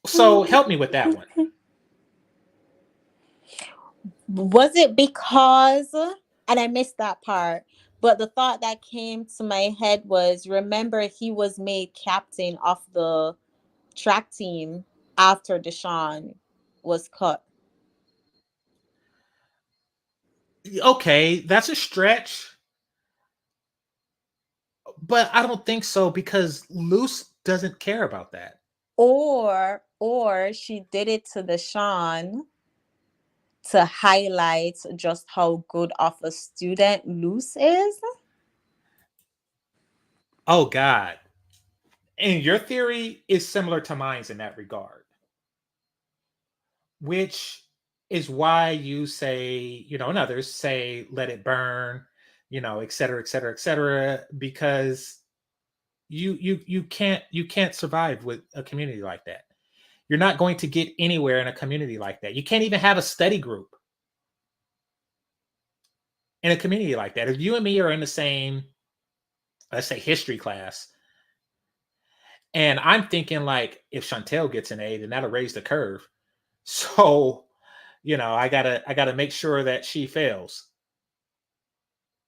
So help me with that one. Was it because, and I missed that part, but the thought that came to my head was, remember he was made captain of the track team after Deshaun was cut. Okay, that's a stretch, but I don't think so because Luce doesn't care about that. Or she did it to Deshaun to highlight just how good of a student Luce is. Oh God. And your theory is similar to mine's in that regard, which is why you say, you know, and others say, let it burn, you know, et cetera, et cetera, et cetera, because you can't survive with a community like that. You're not going to get anywhere in a community like that. You can't even have a study group in a community like that. If you and me are in the same, let's say, history class, and I'm thinking like, if Chantel gets an A, then that'll raise the curve. So, you know, I gotta make sure that she fails.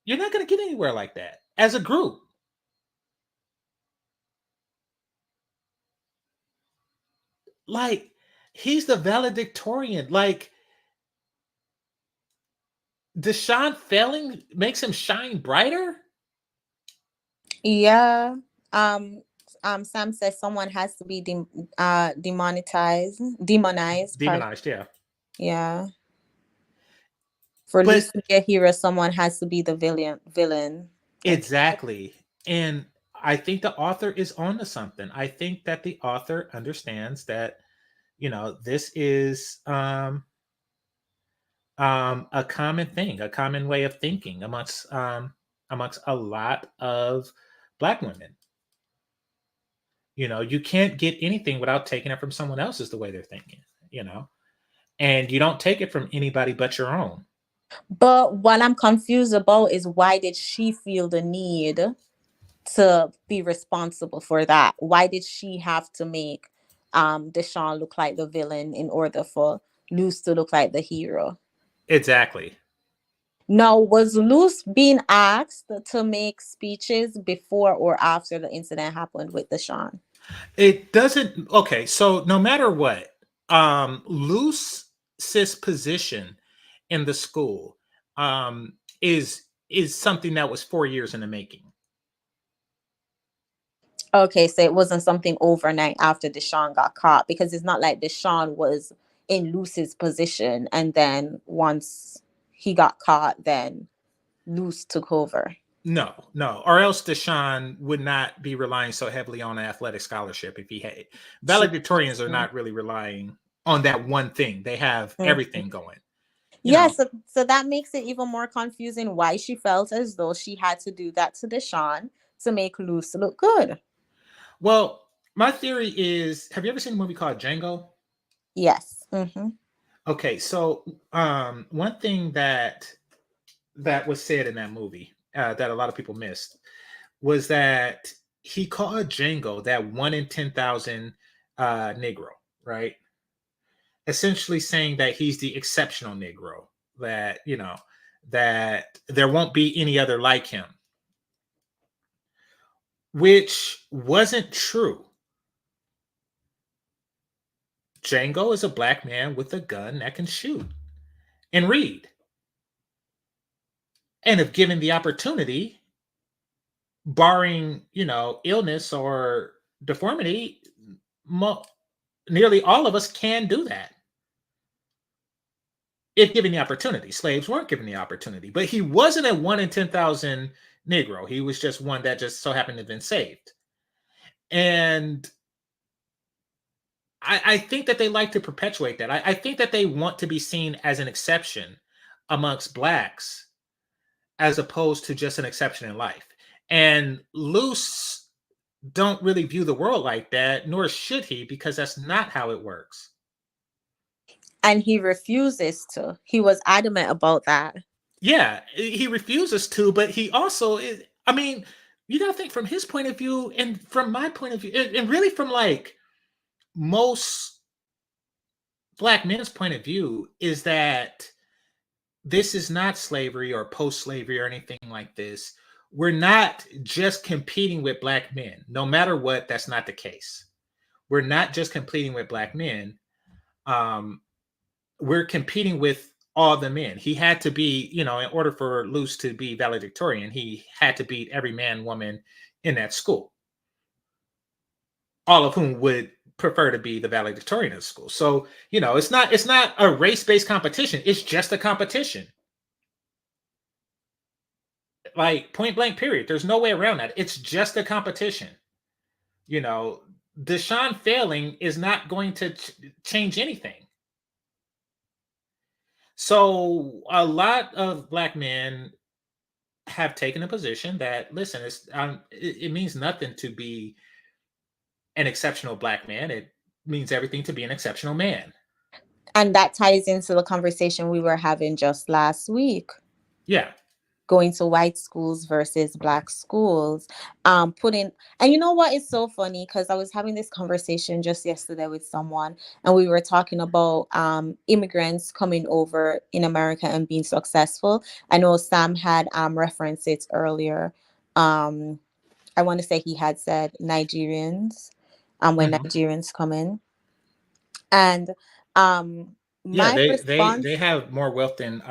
You're not gonna get anywhere like that as a group. Like, he's the valedictorian. Like, Deshaun failing makes him shine brighter. Yeah. Sam says someone has to be demonized. Pardon. Demonized, yeah. Yeah. For But Lucy to be a hero, someone has to be the villain. exactly. And I think the author is on to something. I think that the author understands that, you know, this is a common thing, a common way of thinking amongst a lot of Black women. You know, you can't get anything without taking it from someone else, is the way they're thinking, you know, and you don't take it from anybody but your own. But what I'm confused about is, why did she feel the need to be responsible for that? Why did she have to make Deshaun look like the villain in order for Luce to look like the hero? Exactly. Now, was Luce being asked to make speeches before or after the incident happened with Deshaun? It doesn't. Okay, so no matter what, Luce's position in the school is something that was 4 years in the making. Okay, so it wasn't something overnight after Deshaun got caught, because it's not like Deshaun was in Luce's position and then once he got caught, then Luce took over. No, no, or else Deshaun would not be relying so heavily on an athletic scholarship. If he had, valedictorians are not really relying on that one thing. They have everything going. you know. So that makes it even more confusing why she felt as though she had to do that to Deshaun to make Luce look good. Well, my theory is, have you ever seen a movie called Django? Yes. Okay, so one thing that was said in that movie that a lot of people missed was that he called Django that 1 in 10,000 Negro, right? Essentially saying that he's the exceptional Negro, that, you know, that there won't be any other like him, which wasn't true. Django is a black man with a gun that can shoot and read. And if given the opportunity, barring, you know, illness or deformity, nearly all of us can do that if given the opportunity. Slaves weren't given the opportunity, but he wasn't a 1 in 10,000 Negro. He was just one that just so happened to have been saved. And I think that they like to perpetuate that. I think that they want to be seen as an exception amongst blacks as opposed to just an exception in life. And Luce don't really view the world like that, nor should he, because that's not how it works. And he refuses to. He was adamant about that. Yeah, he refuses to, but he also is, I mean, you got to think from his point of view and from my point of view, and really from like most black men's point of view, is that this is not slavery or post-slavery or anything like this. We're not just competing with black men. No matter what, that's not the case. We're not just competing with black men. We're competing with all the men. He had to be, you know, in order for Luce to be valedictorian, he had to beat every man, woman in that school, all of whom would prefer to be the valedictorian of the school. So, you know, it's not a race-based competition. It's just a competition. Like, point blank, period. There's no way around that. It's just a competition. You know, Deshaun failing is not going to change anything. So a lot of black men have taken a position that, listen, it means nothing to be an exceptional black man. It means everything to be an exceptional man. And that ties into the conversation we were having just last week. Yeah. Going to white schools versus black schools, and you know what is so funny, because I was having this conversation just yesterday with someone, and we were talking about immigrants coming over in America and being successful. I know Sam had referenced it earlier. I want to say he had said Nigerians, when Nigerians come in, and yeah, my response, they have more wealth than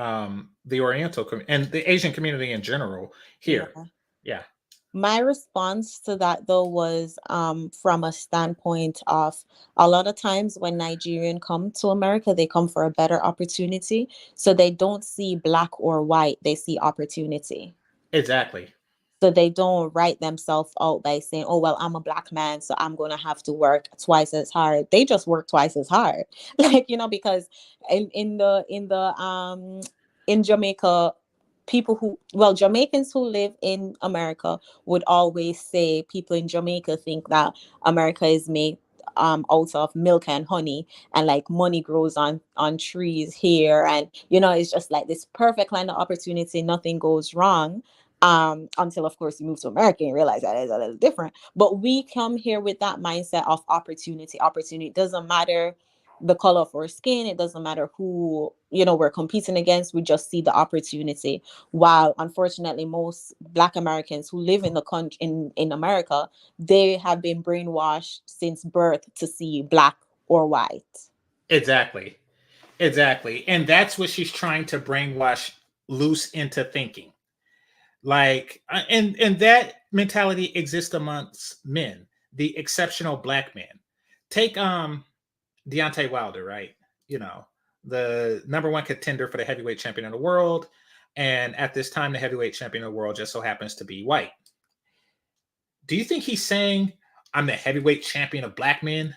the Oriental and the Asian community in general here. Yeah. My response to that, though, was from a standpoint of, a lot of times when Nigerians come to America, they come for a better opportunity. So they don't see black or white, they see opportunity. Exactly. So they don't write themselves out by saying, oh, well, I'm a black man, so I'm going to have to work twice as hard. They just work twice as hard. Like, you know, because in Jamaica, Jamaicans who live in America would always say, people in Jamaica think that America is made out of milk and honey, and like money grows on trees here, and you know, it's just like this perfect kind of opportunity, nothing goes wrong, until of course you move to America and realize that it's a little different. But we come here with that mindset of opportunity. It doesn't matter the color of our skin, it doesn't matter who, you know, we're competing against, we just see the opportunity. While unfortunately most black Americans who live in the country, in America, they have been brainwashed since birth to see black or white. Exactly. And that's what she's trying to brainwash Luce into thinking. Like, and that mentality exists amongst men, the exceptional black man. Take Deontay Wilder, right? You know, the number one contender for the heavyweight champion of the world. And at this time, the heavyweight champion of the world just so happens to be white. Do you think he's saying, I'm the heavyweight champion of black men?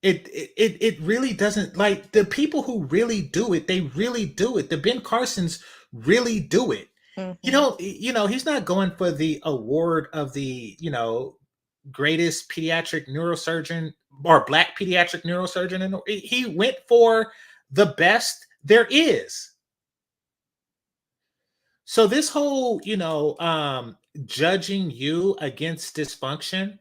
it really doesn't, like, the people who really do it, they really do it. The Ben Carsons really do it. Mm-hmm. He's not going for the award of the, greatest pediatric neurosurgeon or black pediatric neurosurgeon, and he went for the best there is. So this whole, judging you against dysfunction,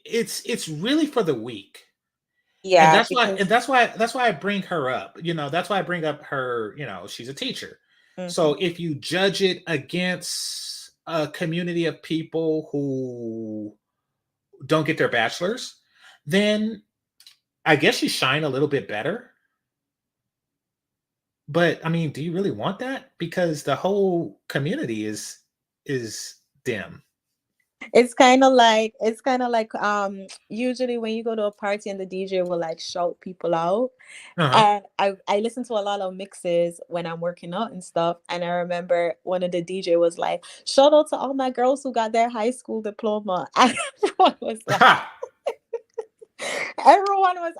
it's really for the weak. And Yeah, that's why because I bring her up. That's why I bring up her, she's a teacher. mm-hmm. So if you judge it against a community of people who don't get their bachelor's, then I guess you shine a little bit better. But I mean, do you really want that? Because the whole community is dim. It's kind of like usually when you go to a party and the DJ will like shout people out. Uh-huh. And I listen to a lot of mixes when I'm working out and stuff. And I remember one of the DJ was like, shout out to all my girls who got their high school diploma. And everyone was like,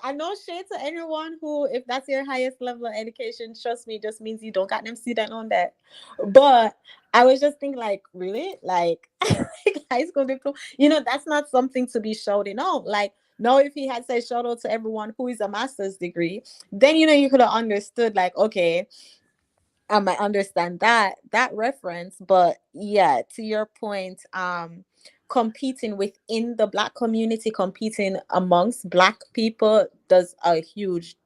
I know shade to anyone who, if that's your highest level of education, trust me, just means you don't got them student on that. But I was just thinking, like, really? Like, like high school diploma, that's not something to be shouting out. Like, no, if he had said shout out to everyone who is a master's degree, then you could have understood, like, okay, I might understand that reference. But yeah, to your point, competing within the black community, competing amongst black people does a huge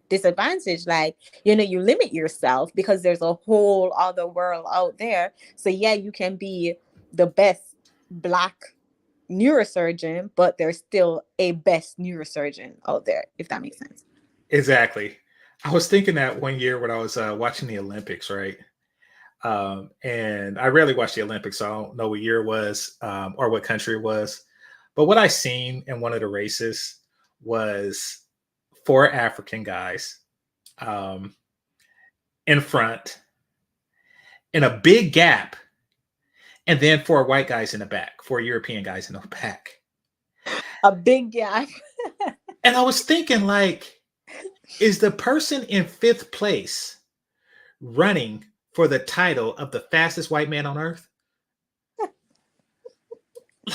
disadvantage. Like, you limit yourself because there's a whole other world out there. So yeah, you can be the best black neurosurgeon, but there's still a best neurosurgeon out there, if that makes sense. Exactly. I was thinking that one year when I was watching the Olympics, right? And I rarely watch the Olympics, so I don't know what year it was, or what country it was. But what I seen in one of the races was four African guys um, in front, in a big gap, and then four white guys in the back, four European guys in the back. A big gap. And I was thinking, like, is the person in fifth place running for the title of the fastest white man on earth?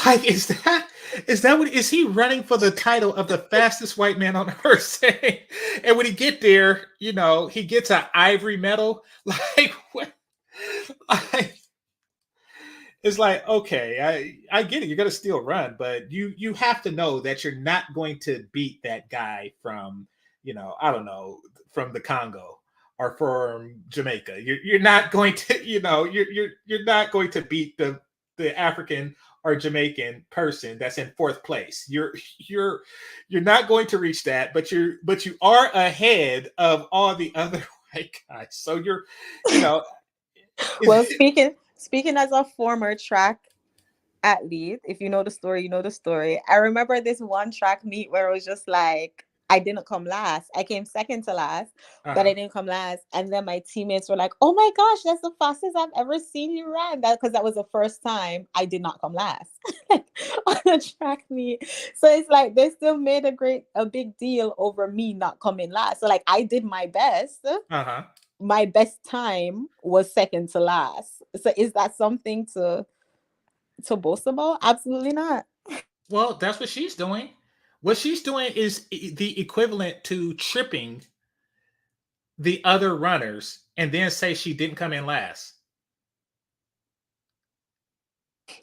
Like, is he running for the title of the fastest white man on earth? And when he get there, he gets an ivory medal. Like, what? Like, it's like, okay, I get it. You're gonna still run, but you have to know that you're not going to beat that guy from, I don't know, from the Congo or from Jamaica. You're not going to, you're not going to beat the African or Jamaican person that's in fourth place. You're not going to reach that, but you are ahead of all the other white guys. So Well, speaking as a former track athlete, if you know the story, you know the story. I remember this one track meet where it was just like, I didn't come last. I came second to last, but I didn't come last. And then my teammates were like, "Oh my gosh, that's the fastest I've ever seen you run!" That because that was the first time I did not come last on a track meet. So it's like they still made a big deal over me not coming last. So like I did my best. uh-huh. My best time was second to last. So is that something to boast about? Absolutely not. Well, that's what she's doing. What she's doing is the equivalent to tripping the other runners and then say she didn't come in last.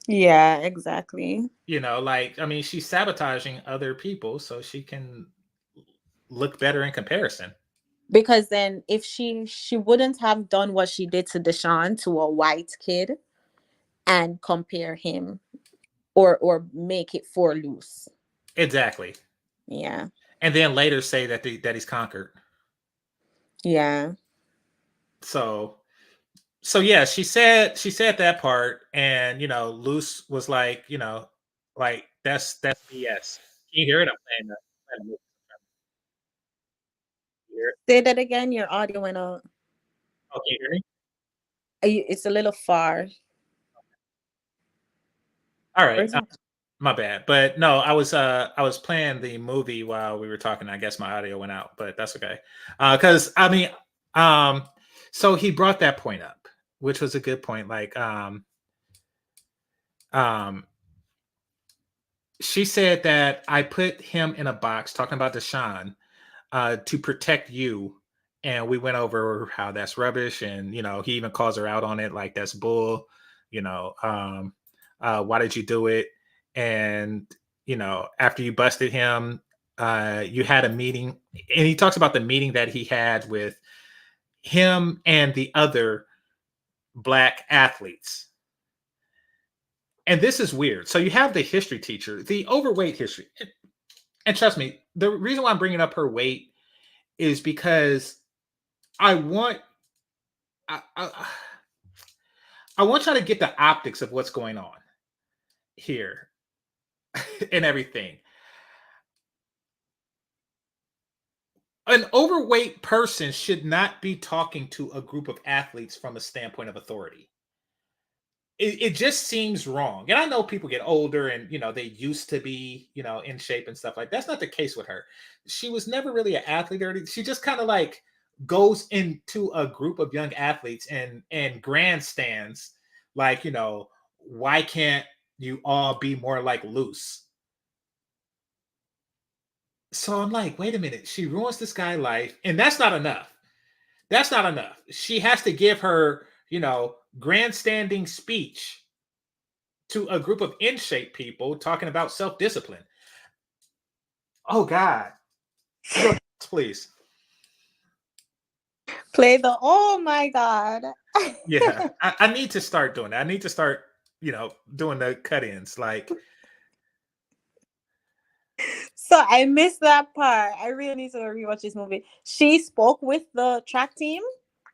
Yeah, exactly. Like, I mean, she's sabotaging other people so she can look better in comparison. Because then if she wouldn't have done what she did to Deshaun, to a white kid, and compare him or make it for Luce. Exactly. Yeah. And then later say that that he's conquered. Yeah. So yeah, she said that part, and Luce was like, like that's BS. Can you hear it? I'm playing the Say that again. Your audio went out. Oh, can you hear me? It's a little far. All right. My bad. But no, I was playing the movie while we were talking. I guess my audio went out, but that's okay. Because I mean, um, so he brought that point up, which was a good point. Like, um, she said that I put him in a box talking about Deshaun to protect you. And we went over how that's rubbish. And, you know, he even calls her out on it. Like, that's bull, you know, why did you do it? And, you know, after you busted him, you had a meeting. And he talks about the meeting that he had with him and the other black athletes. And this is weird. So you have the history teacher, the overweight history. And trust me, the reason why I'm bringing up her weight is because I want I, I, I want y'all to get the optics of what's going on here and everything. An overweight person should not be talking to a group of athletes from a standpoint of authority. It just seems wrong. And I know people get older and, you know, they used to be, you know, in shape and stuff like that. That's not the case with her. She was never really an athlete or anything. She just kind of like goes into a group of young athletes and grandstands like, you know, why can't you all be more like Luce? So I'm like, wait a minute. She ruins this guy's life. And that's not enough. That's not enough. She has to give her, you know, grandstanding speech to a group of in shape people talking about self discipline. Oh, God. Please. Play the, oh my God. Yeah. I need to start doing that. I need to start, you know, doing the cut ins. Like, So I missed that part. I really need to rewatch this movie. She spoke with the track team.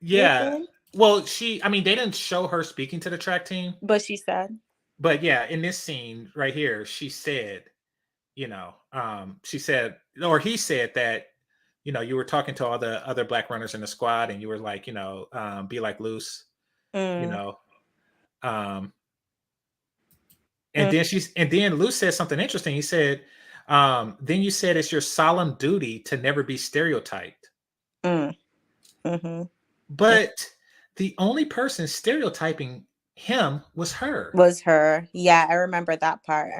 yeah. Well, I mean, they didn't show her speaking to the track team, But she said, but yeah, in this scene right here, she said, you know, she said, or he said that, you know, you were talking to all the other black runners in the squad and you were like, you know, be like Luce, you know. And then Luce said something interesting. He said, then you said it's your solemn duty to never be stereotyped. But the only person stereotyping him was her. Yeah, I remember that part.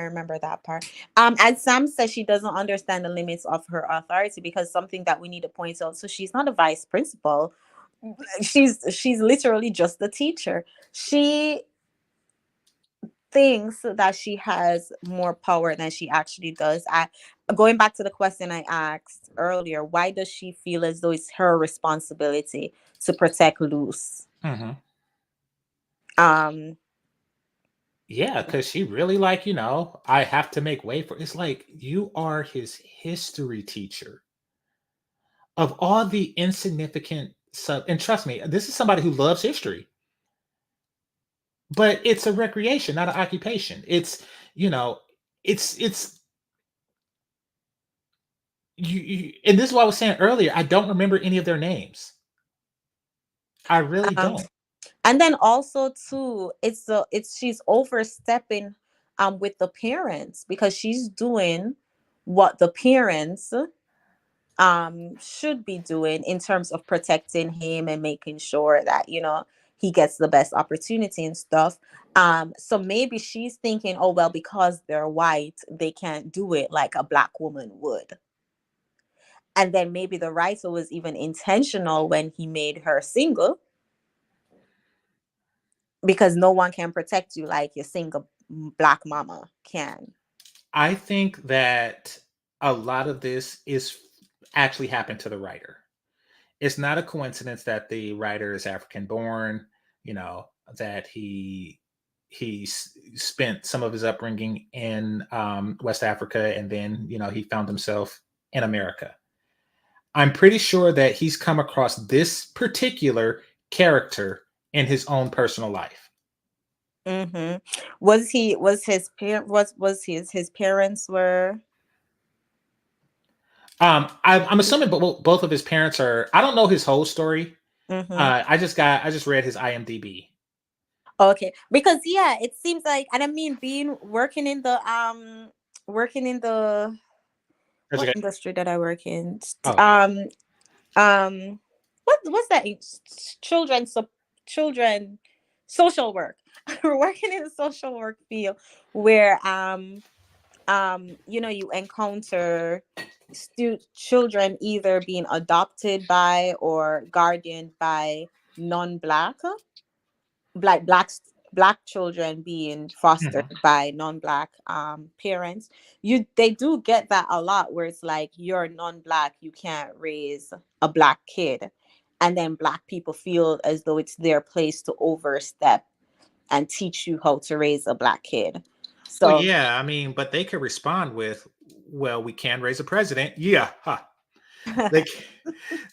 As Sam says, she doesn't understand the limits of her authority, because something that we need to point out. So she's not a vice principal. She's literally just the teacher. She thinks that she has more power than she actually does. Going back to the question I asked earlier, why does she feel as though it's her responsibility to protect Luce? Yeah, because she really like, you know, I have to make way for it's like you are his history teacher. Of all the insignificant sub, and trust me, this is somebody who loves history. But it's a recreation, not an occupation. It's, you know, it's and this is what I was saying earlier. I don't remember any of their names. I really don't. And then also too, she's overstepping with the parents, because she's doing what the parents should be doing in terms of protecting him and making sure that, you know, he gets the best opportunity and stuff. So maybe she's thinking, oh well, because they're white, they can't do it like a black woman would. And then maybe the writer was even intentional when he made her single, because no one can protect you like your single black mama can. I think that a lot of this is actually happened to the writer. It's not a coincidence that the writer is African born, you know, that he spent some of his upbringing in West Africa, and then, you know, he found himself in America. I'm pretty sure that he's come across this particular character in his own personal life. Was his parents were? I'm assuming both of his parents are. I don't know his whole story. I just read his IMDb. Okay, because yeah, it seems like, and I mean, being working in the what Education. industry that I work in, Oh, um, what's that? Children, children, social work. We're working in the social work field where you know, you encounter children either being adopted by or guardianed by non-black black blacks black children being fostered mhm. by non-black parents. They do get that a lot, where it's like, you're non-black, you can't raise a black kid, and then black people feel as though it's their place to overstep and teach you how to raise a black kid. Well, So yeah, I mean, but they could respond with, "Well, we can raise a president." Yeah, huh. They c-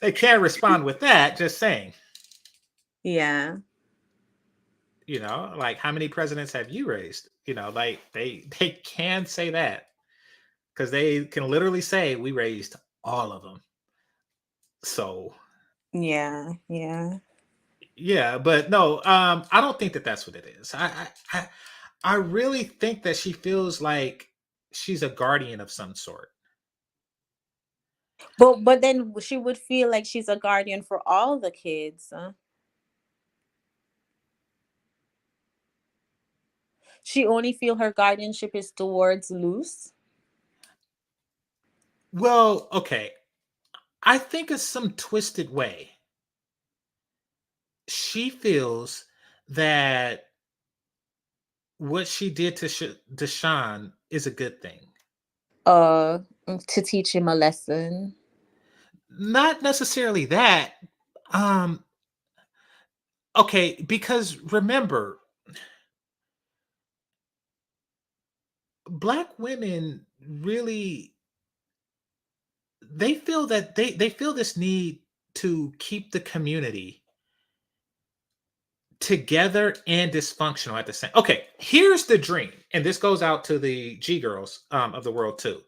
they can't respond with that. Just saying, yeah. like how many presidents have you raised? Like they can say that because they can literally say we raised all of them. So Yeah, yeah. yeah, but no, I don't think that that's what it is. I really think that she feels like she's a guardian of some sort. But then she would feel like she's a guardian for all the kids. She only feel her guardianship is towards Luce. Well, okay, I think in some twisted way, she feels that what she did to Deshaun is a good thing. Uh, to teach him a lesson. Not necessarily that. Um, okay, because remember, black women really they feel that they feel this need to keep the community together and dysfunctional at the same. Okay, here's the dream, and this goes out to the G girls of the world too.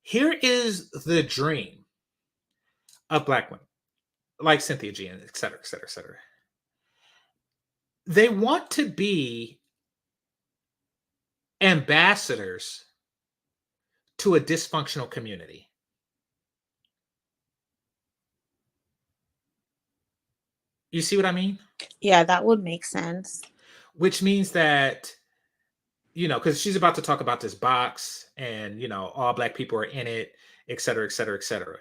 Here is the dream of black women, like Cynthia G, and et cetera, et cetera, et cetera. They want to be ambassadors to a dysfunctional community. You see what I mean? Yeah, that would make sense. Which means that, because she's about to talk about this box and, all black people are in it, et cetera, et cetera, et cetera.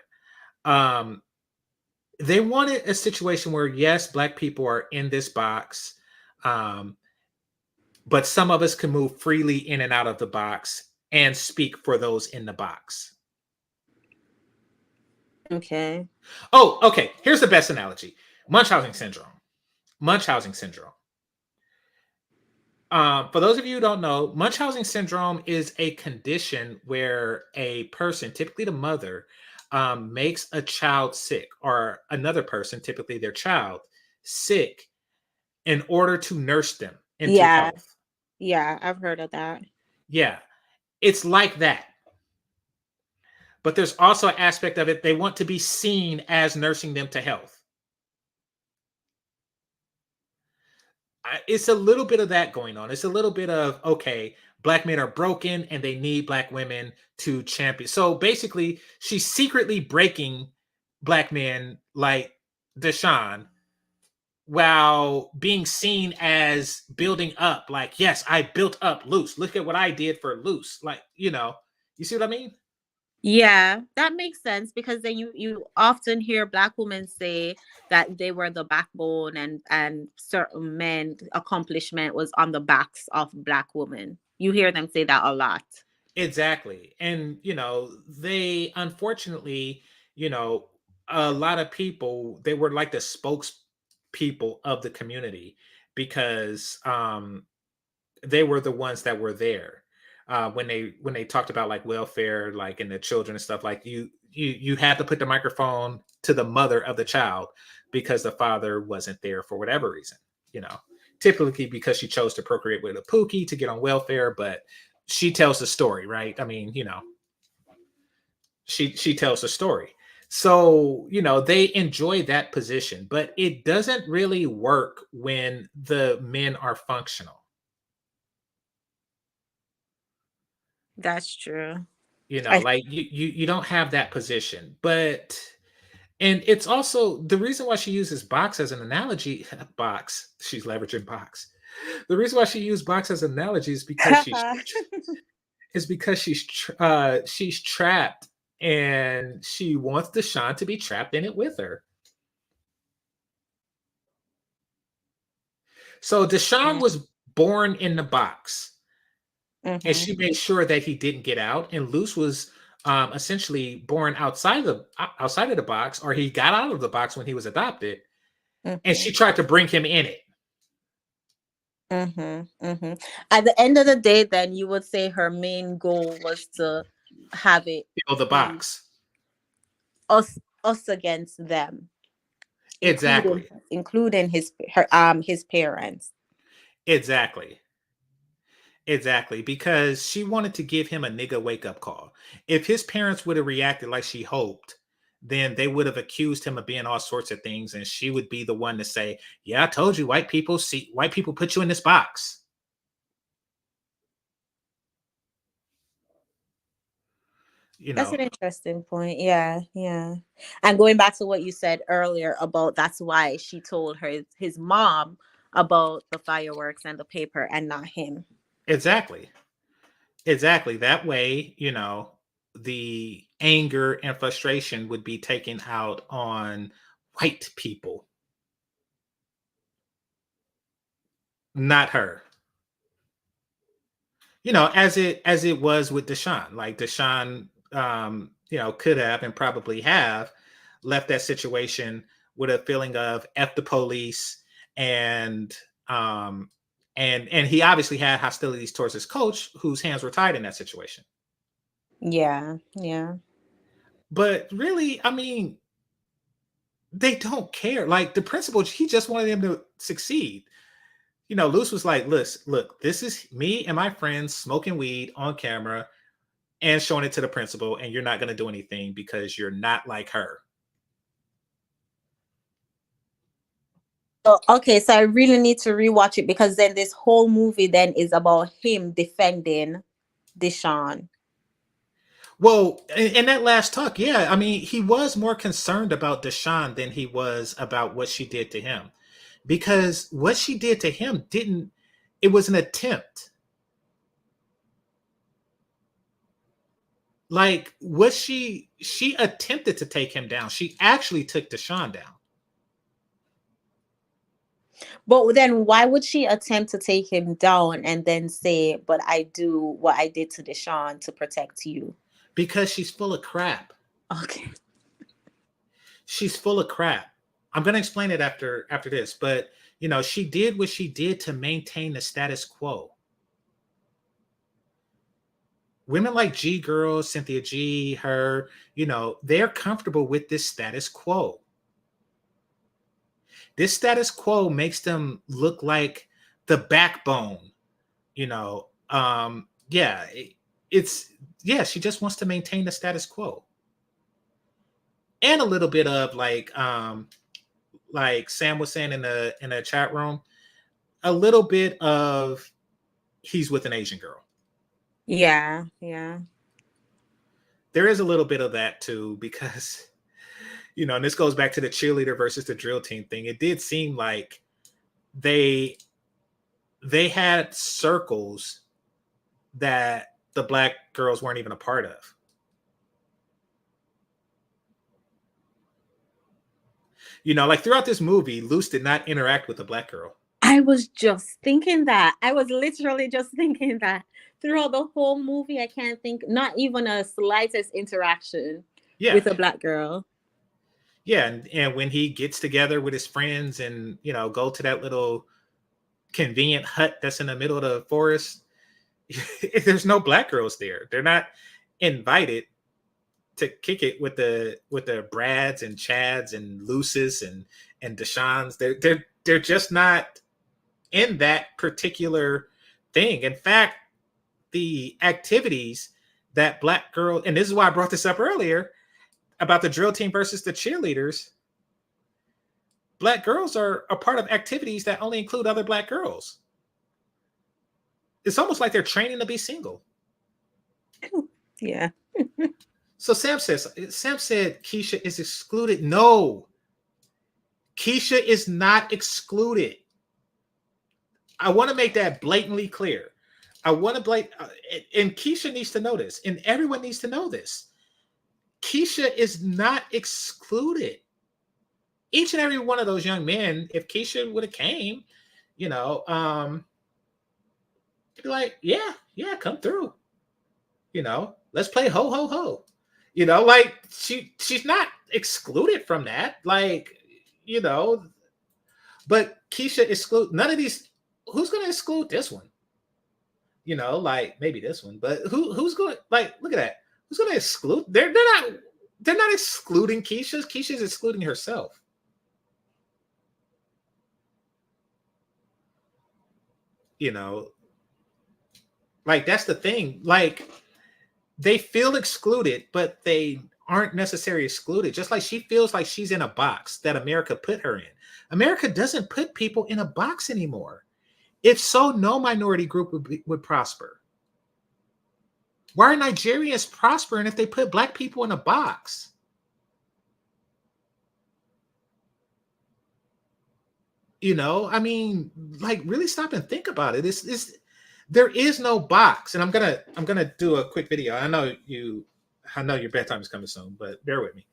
They wanted a situation where, yes, black people are in this box, but some of us can move freely in and out of the box and speak for those in the box. Okay. Oh, okay. Here's the best analogy: Munchausen syndrome. Munchausen syndrome. For those of you who don't know, Munchausen syndrome is a condition where a person, typically the mother, makes a child sick, or another person, typically their child, sick in order to nurse them into Yeah. health. Yeah, I've heard of that. Yeah, it's like that. But there's also an aspect of it, they want to be seen as nursing them to health. It's a little bit of that going on. It's a little bit of, okay, black men are broken and they need black women to champion. So basically, she's secretly breaking black men like Deshaun while being seen as building up. Like, yes, I built up Luce. Look at what I did for Luce. Like, you see what I mean? Yeah, that makes sense, because then you often hear black women say that they were the backbone, and certain men accomplishment was on the backs of black women. You hear them say that a lot. Exactly. And, they unfortunately, a lot of people, they were like the spokespeople of the community because they were the ones that were there. When they talked about like welfare, like in the children and stuff, like you had to put the microphone to the mother of the child because the father wasn't there for whatever reason, you know, typically because she chose to procreate with a Pookie to get on welfare, but she tells the story, right? I mean, she tells the story. So, they enjoy that position, but it doesn't really work when the men are functional. That's true. I Like you don't have that position. But and it's also the reason why she uses box as an analogy. Box, she's leveraging box. The reason why she used box as an analogy is because she's trapped, and she wants Deshaun to be trapped in it with her. So Deshaun was born in the box, and Mhm. she made sure that he didn't get out. And Luce was essentially born outside of the box, or he got out of the box when he was adopted, and she Mhm. tried to bring him in it. Mhm. Mhm. At the end of the day, then you would say her main goal was to have it The be box. us against them, including Exactly. his parents. Exactly. Exactly. Because she wanted to give him a nigga wake up call. If his parents would have reacted like she hoped, then they would have accused him of being all sorts of things, and she would be the one to say, "Yeah, I told you, white people put you in this box." You That's know, an interesting point. Yeah, yeah. And going back to what you said earlier about that's why she told his mom about the fireworks and the paper and not him. exactly. Exactly. That way, the anger and frustration would be taken out on white people, not her. As it was with Deshaun. Like Deshaun, could have and probably have left that situation with a feeling of F the police, and um and he obviously had hostilities towards his coach, whose hands were tied in that situation. Yeah, yeah. But really, I mean, they don't care. Like the principal, he just wanted him to succeed. Luce was like, look, this is me and my friends smoking weed on camera and showing it to the principal, and you're not going to do anything because you're not like her. So, okay, so I really need to rewatch it because then this whole movie then is about him defending Deshaun. Well, in that last talk, yeah, I mean, he was more concerned about Deshaun than he was about what she did to him, because what she did to him didn't. It was an attempt. Like what she attempted to take him down. She actually took Deshaun down. But then why would she attempt to take him down and then say, but I do what I did to Deshaun to protect you? Because she's full of crap. Okay. She's full of crap. I'm going to explain it after this, but she did what she did to maintain the status quo. Women like G Girl, Cynthia G, her, they're comfortable with this status quo. This status quo makes them look like the backbone, yeah, it's yeah, she just wants to maintain the status quo. And a little bit of like Sam was saying in the chat room, a little bit of he's with an Asian girl. Yeah, yeah. There is a little bit of that too, because and this goes back to the cheerleader versus the drill team thing. It did seem like they had circles that the black girls weren't even a part of. Like throughout this movie, Luce did not interact with a black girl. I was just thinking that. I was literally just thinking that throughout the whole movie. I can't think, not even a slightest interaction Yeah. with a black girl. Yeah. And when he gets together with his friends and, go to that little convenient hut that's in the middle of the forest, there's no black girls there. They're not invited to kick it with the Brads and Chads and Luces and Deshaun's. They're just not in that particular thing. In fact, the activities that black girls, and this is why I brought this up earlier, about the drill team versus the cheerleaders, Black girls are a part of activities that only include other Black girls. It's almost like they're training to be single. Yeah. So Sam said Keisha is excluded. No, Keisha is not excluded. I want to make that blatantly clear. I want to and Keisha needs to know this, and everyone needs to know this. Keisha is not excluded. Each and every one of those young men, if Keisha would have came, you know, be like, yeah, come through. You know, let's play ho ho ho. You know, like she's not excluded from that. Like, you know, but Keisha exclude none of these. Who's going to exclude this one? You know, like maybe this one, but who's going, like, look at that. Who's going to exclude? They're not excluding Keisha. Keisha's excluding herself. You know, like that's the thing. Like they feel excluded, but they aren't necessarily excluded. Just like she feels like she's in a box that America put her in. America doesn't put people in a box anymore. If so, no minority group would prosper. Why are Nigerians prospering if they put Black people in a box? You know, I mean, like really stop and think about it. There is no box. And I'm gonna do a quick video. I know your bedtime is coming soon, but bear with me.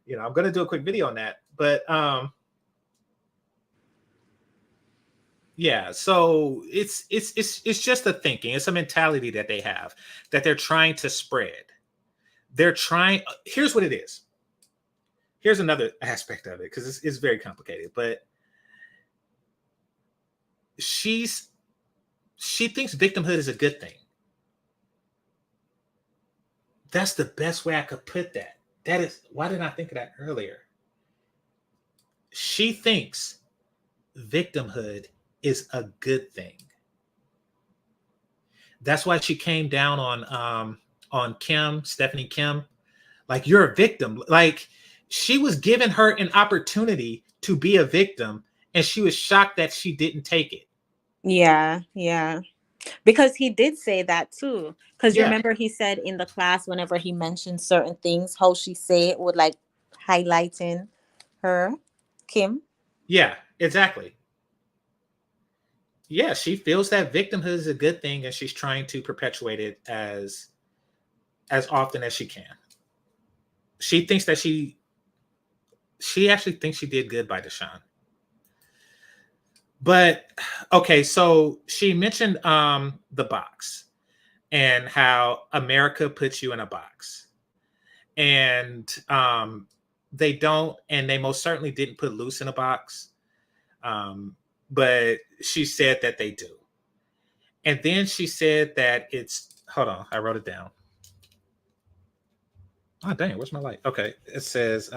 You know, I'm gonna do a quick video on that. But yeah, so it's just a thinking. It's a mentality that they have that they're trying to spread. Here's what it is. Here's another aspect of it, because it's very complicated, but she thinks victimhood is a good thing. That's the best way I could put that. That is, why didn't I think of that earlier? She thinks victimhood is a good thing. That's why she came down on Stephanie Kim. Like, you're a victim. Like, she was giving her an opportunity to be a victim, and she was shocked that she didn't take it. Yeah. Because he did say that too. Because you Yeah. remember he said in the class, whenever he mentioned certain things, how she say it would like highlighting her, Kim. Yeah, exactly. Yeah, she feels that victimhood is a good thing, and she's trying to perpetuate it as often as she can. She thinks that she actually thinks she did good by Deshaun. But okay, so she mentioned the box and how America puts you in a box, and they most certainly didn't put Luce in a box, but she said that they do. And then she said that hold on, I wrote it down. Oh dang, where's my light? Okay, it says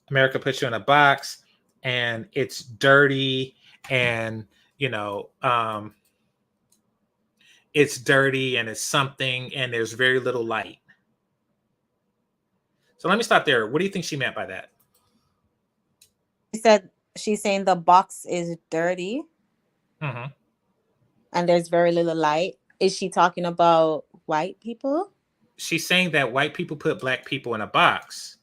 America puts you in a box, and it's dirty, and you know, it's dirty and it's something, and there's very little light. So let me stop there. What do you think she meant by that? She said she's saying the box is dirty, Mm-hmm. and there's very little light. Is she talking about white people? She's saying that white people put Black people in a box,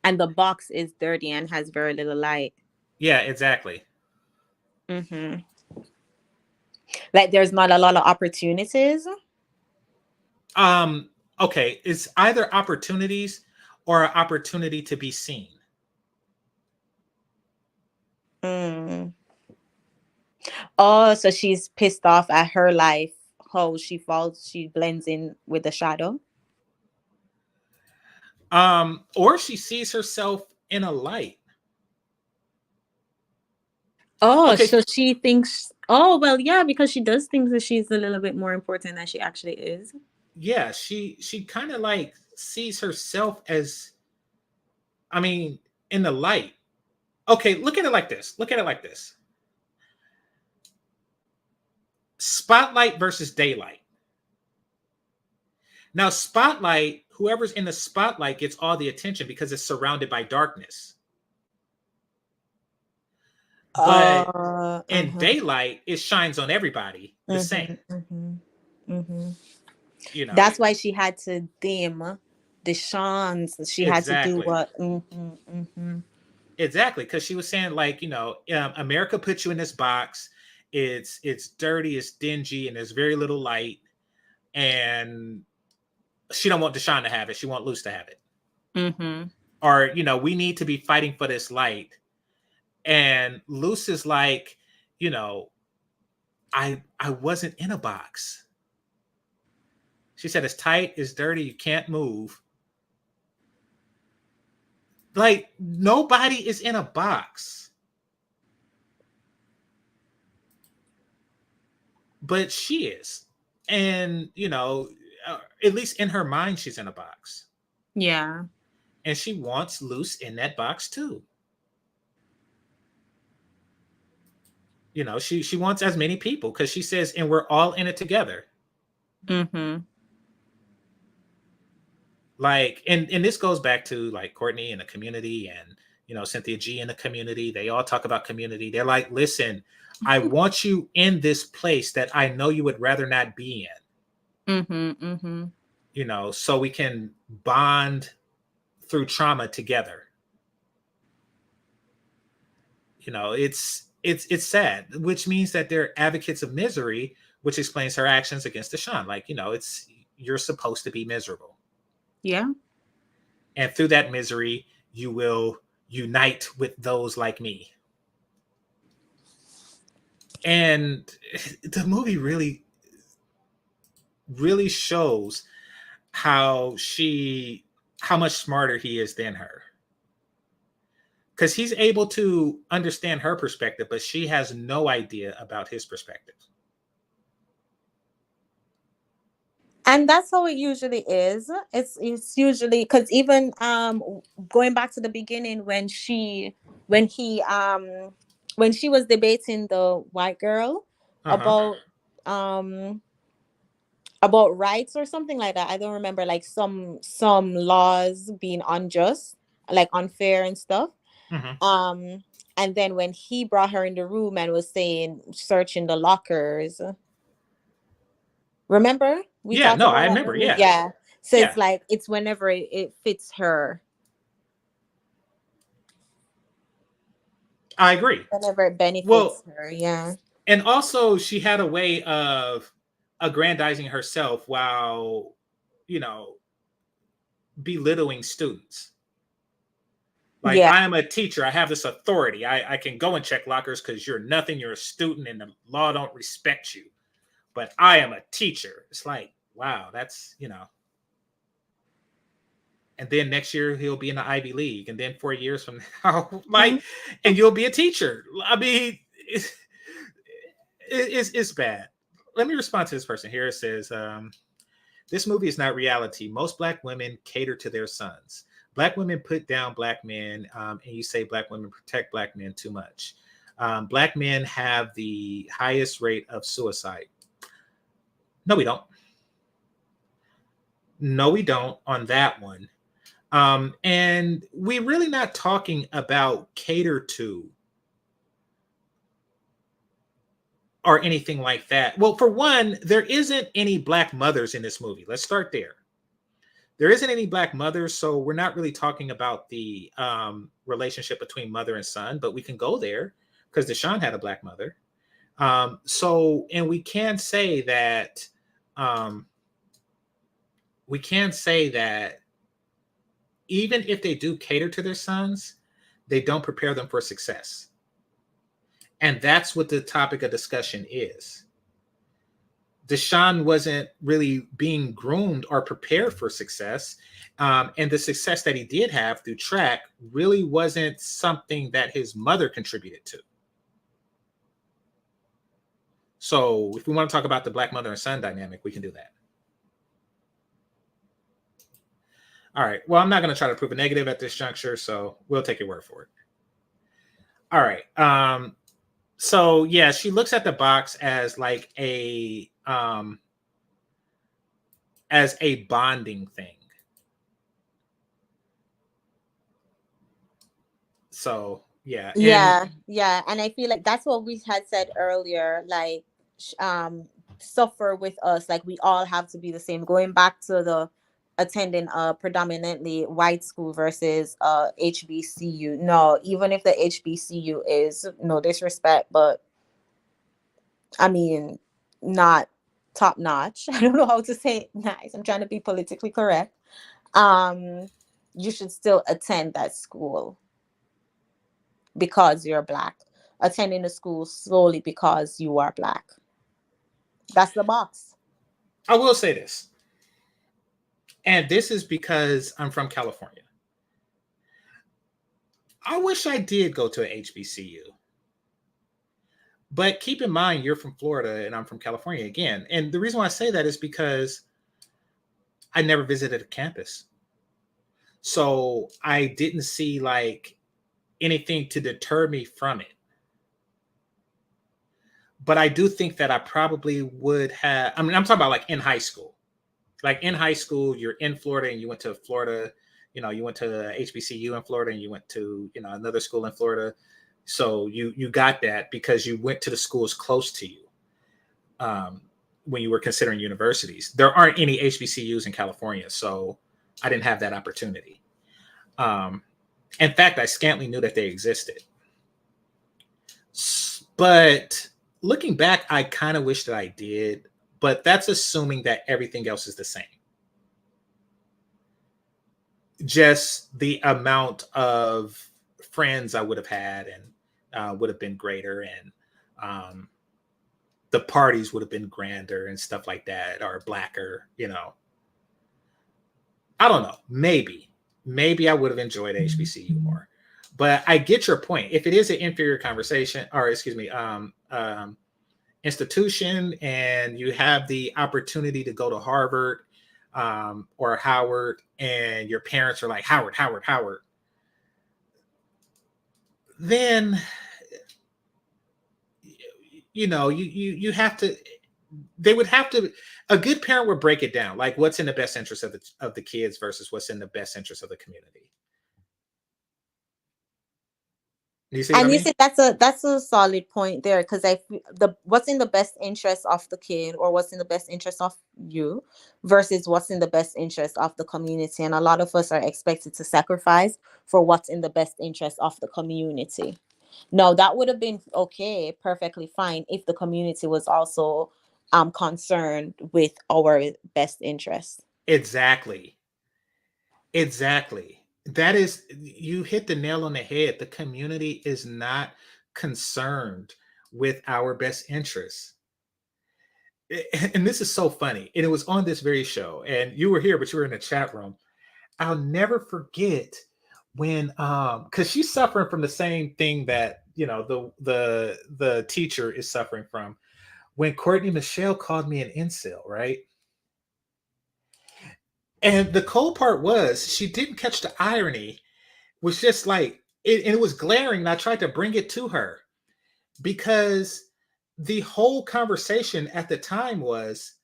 and the box is dirty and has very little light. Yeah, exactly. Mm-hmm. Like there's not a lot of opportunities. Okay, it's either opportunities or an opportunity to be seen. Mm. Oh, so she's pissed off at her life, how she blends in with the shadow. Or she sees herself in a light. Oh, Okay. so she thinks, oh, well, yeah, because she does think that she's a little bit more important than she actually is. Yeah, she kind of like sees herself as, I mean, in the light. Okay, look at it like this. Spotlight versus daylight. Now, Spotlight, whoever's in the spotlight gets all the attention because it's surrounded by darkness. But in daylight, it shines on everybody the same. You know, that's why she had to dim the shines. She had to do exactly. what? Exactly, because she was saying, like, you know, America put you in this box. It's dirty, it's dingy, and there's very little light. And she don't want Deshaun to have it. She want Luce to have it. Or, you know, we need to be fighting for this light. And Luce is like, you know, I wasn't in a box. She said, it's tight, it's dirty, you can't move. Like, nobody is in a box. But she is. And, you know, at least in her mind, she's in a box. Yeah. And she wants Luce in that box too. You know, she wants as many people because she says, and we're all in it together. Like, and this goes back to like Courtney in the community and, you know, Cynthia G in the community. They all talk about community. They're like, listen, I want you in this place that I know you would rather not be in. You know, so we can bond through trauma together. You know, it's sad, which means that they're advocates of misery, which explains her actions against Deshaun. Like, you know, you're supposed to be miserable. Yeah. And through that misery, you will unite with those like me. And the movie really, really shows how much smarter he is than her. Because he's able to understand her perspective, but she has no idea about his perspective. And that's how it usually is. It's usually because even going back to the beginning when she was debating the white girl about rights or something like that. I don't remember, like some laws being unjust, like unfair and stuff. And then when he brought her in the room and was saying searching the lockers. Remember? I remember. Yeah. So it's like, it's whenever it fits her. I agree. Whenever it benefits her. Yeah. And also she had a way of aggrandizing herself while, you know, belittling students. Like, I am a teacher. I have this authority. I can go and check lockers because you're nothing. You're a student and the law don't respect you. But I am a teacher. It's like, wow, that's, you know. And then next year he'll be in the Ivy League. And then 4 years from now, like, and you'll be a teacher. I mean, it's bad. Let me respond to this person here. It says, this movie is not reality. Most Black women cater to their sons. Black women put down Black men, and you say Black women protect Black men too much. Black men have the highest rate of suicide. No, we don't. No, we don't on that one. And we're really not talking about cater to or anything like that. Well, for one, there isn't any Black mothers in this movie. Let's start there. There isn't any Black mothers, so we're not really talking about the relationship between mother and son, but we can go there because Deshaun had a Black mother. And we can say that even if they do cater to their sons, they don't prepare them for success. And that's what the topic of discussion is. Deshaun wasn't really being groomed or prepared for success. And the success that he did have through track really wasn't something that his mother contributed to. So if we want to talk about the Black mother and son dynamic, we can do that. All right. Well, I'm not going to try to prove a negative at this juncture, so we'll take your word for it. All right. So yeah, she looks at the box as like as a bonding thing. So yeah, and Yeah, and I feel like that's what we had said earlier, like suffer with us, like we all have to be the same, going back to the attending a predominantly white school versus HBCU. No, even if the HBCU is, no disrespect, but I mean, not top notch. I don't know how to say it nice. I'm trying to be politically correct. um you should still attend that school because you're black, attending the school solely because you are black. That's the box. I will say this, and this is because I'm from California. I wish I did go to an HBCU. But keep in mind, you're from Florida and I'm from California again. And the reason why I say that is because I never visited a campus. So I didn't see like anything to deter me from it. But I do think that I probably would have. I mean, I'm talking about like in high school. Like in high school, you're in Florida and you went to Florida, you went to HBCU in Florida and you went to, another school in Florida. So you got that because you went to the schools close to you. When you were considering universities, there aren't any HBCUs in California, so I didn't have that opportunity. In fact, I scantily knew that they existed. But looking back, I kind of wish that I did, but that's assuming that everything else is the same. Just the amount of friends I would have had and would have been greater, and the parties would have been grander and stuff like that, or blacker, I don't know. Maybe I would have enjoyed HBCU more. But I get your point. If it is an inferior conversation, or excuse me, institution, and you have the opportunity to go to Harvard or Howard, and your parents are like Howard, then you have to. They would have to. A good parent would break it down, like what's in the best interest of the kids versus what's in the best interest of the community. You see what I And you mean? see, that's a solid point there, because the what's in the best interest of the kid, or what's in the best interest of you, versus what's in the best interest of the community, and a lot of us are expected to sacrifice for what's in the best interest of the community. No, that would have been okay, perfectly fine, if the community was also concerned with our best interest. Exactly. Exactly. That is, you hit the nail on the head. The community is not concerned with our best interests. And this is so funny. And it was on this very show. And you were here, but you were in the chat room. I'll never forget when because she's suffering from the same thing that the teacher is suffering from. When Courtney Michelle called me an incel, right? And the cold part was she didn't catch the irony. Was just like it was glaring. And I tried to bring it to her because the whole conversation at the time was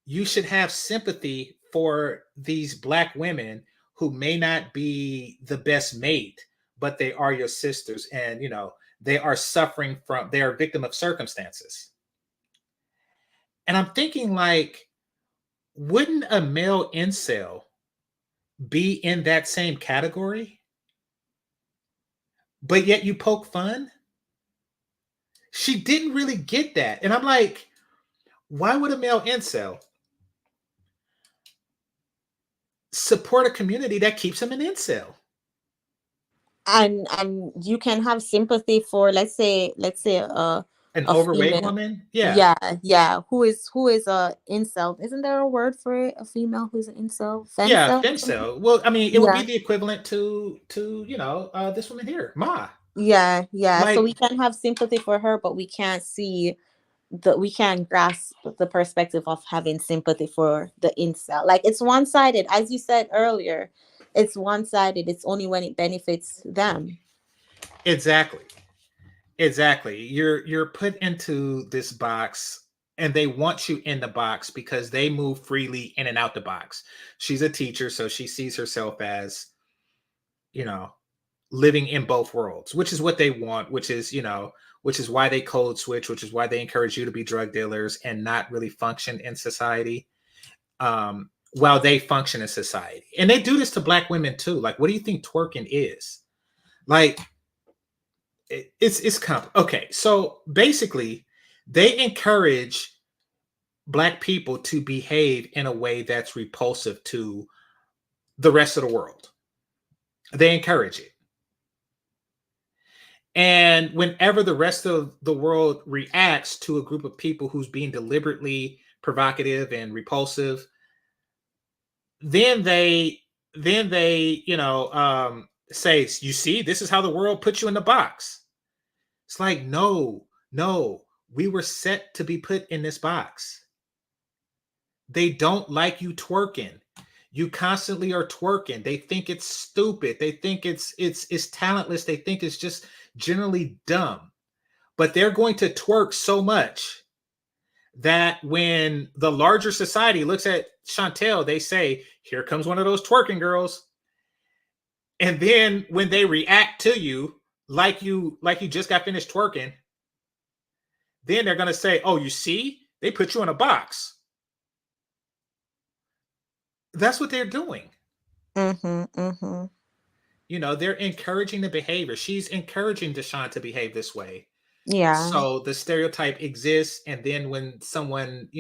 you should have sympathy for these Black women who may not be the best mate, but they are your sisters, and they are suffering from, they are a victim of circumstances. And I'm thinking, like, wouldn't a male incel be in that same category? But yet you poke fun? She didn't really get that. And I'm like, why would a male incel support a community that keeps him an incel? And you can have sympathy for, let's say An a overweight female. woman? Yeah. Yeah, who is a incel. Isn't there a word for it? A female who's an incel? Yeah, Femcel? femcel. Well, I mean, it would be Yeah. the equivalent to this woman here, Ma. Yeah. So Like, we can have sympathy for her, but we can't grasp the perspective of having sympathy for the incel. Like, it's one-sided, as you said earlier. It's one-sided. It's only when it benefits them. exactly. Exactly. You're put into this box, and they want you in the box because they move freely in and out the box. She's a teacher, so she sees herself as, you know, living in both worlds, which is what they want, which is, which is why they code switch, which is why they encourage you to be drug dealers and not really function in society, while they function in society. And they do this to Black women too. Like, what do you think twerking is? Like, it's okay. So basically, they encourage Black people to behave in a way that's repulsive to the rest of the world. They encourage it. And whenever the rest of the world reacts to a group of people who's being deliberately provocative and repulsive, then they say, you see, this is how the world puts you in the box. It's like, no, we were set to be put in this box. They don't like you twerking. You constantly are twerking. They think it's stupid. They think it's talentless. They think it's just generally dumb. But they're going to twerk so much that when the larger society looks at Chantel, they say, here comes one of those twerking girls. And then when they react to you like you just got finished twerking, then they're going to say, oh, you see, they put you in a box. That's what they're doing. They're encouraging the behavior. She's encouraging Deshaun to behave this way. Yeah. So the stereotype exists. And then when someone,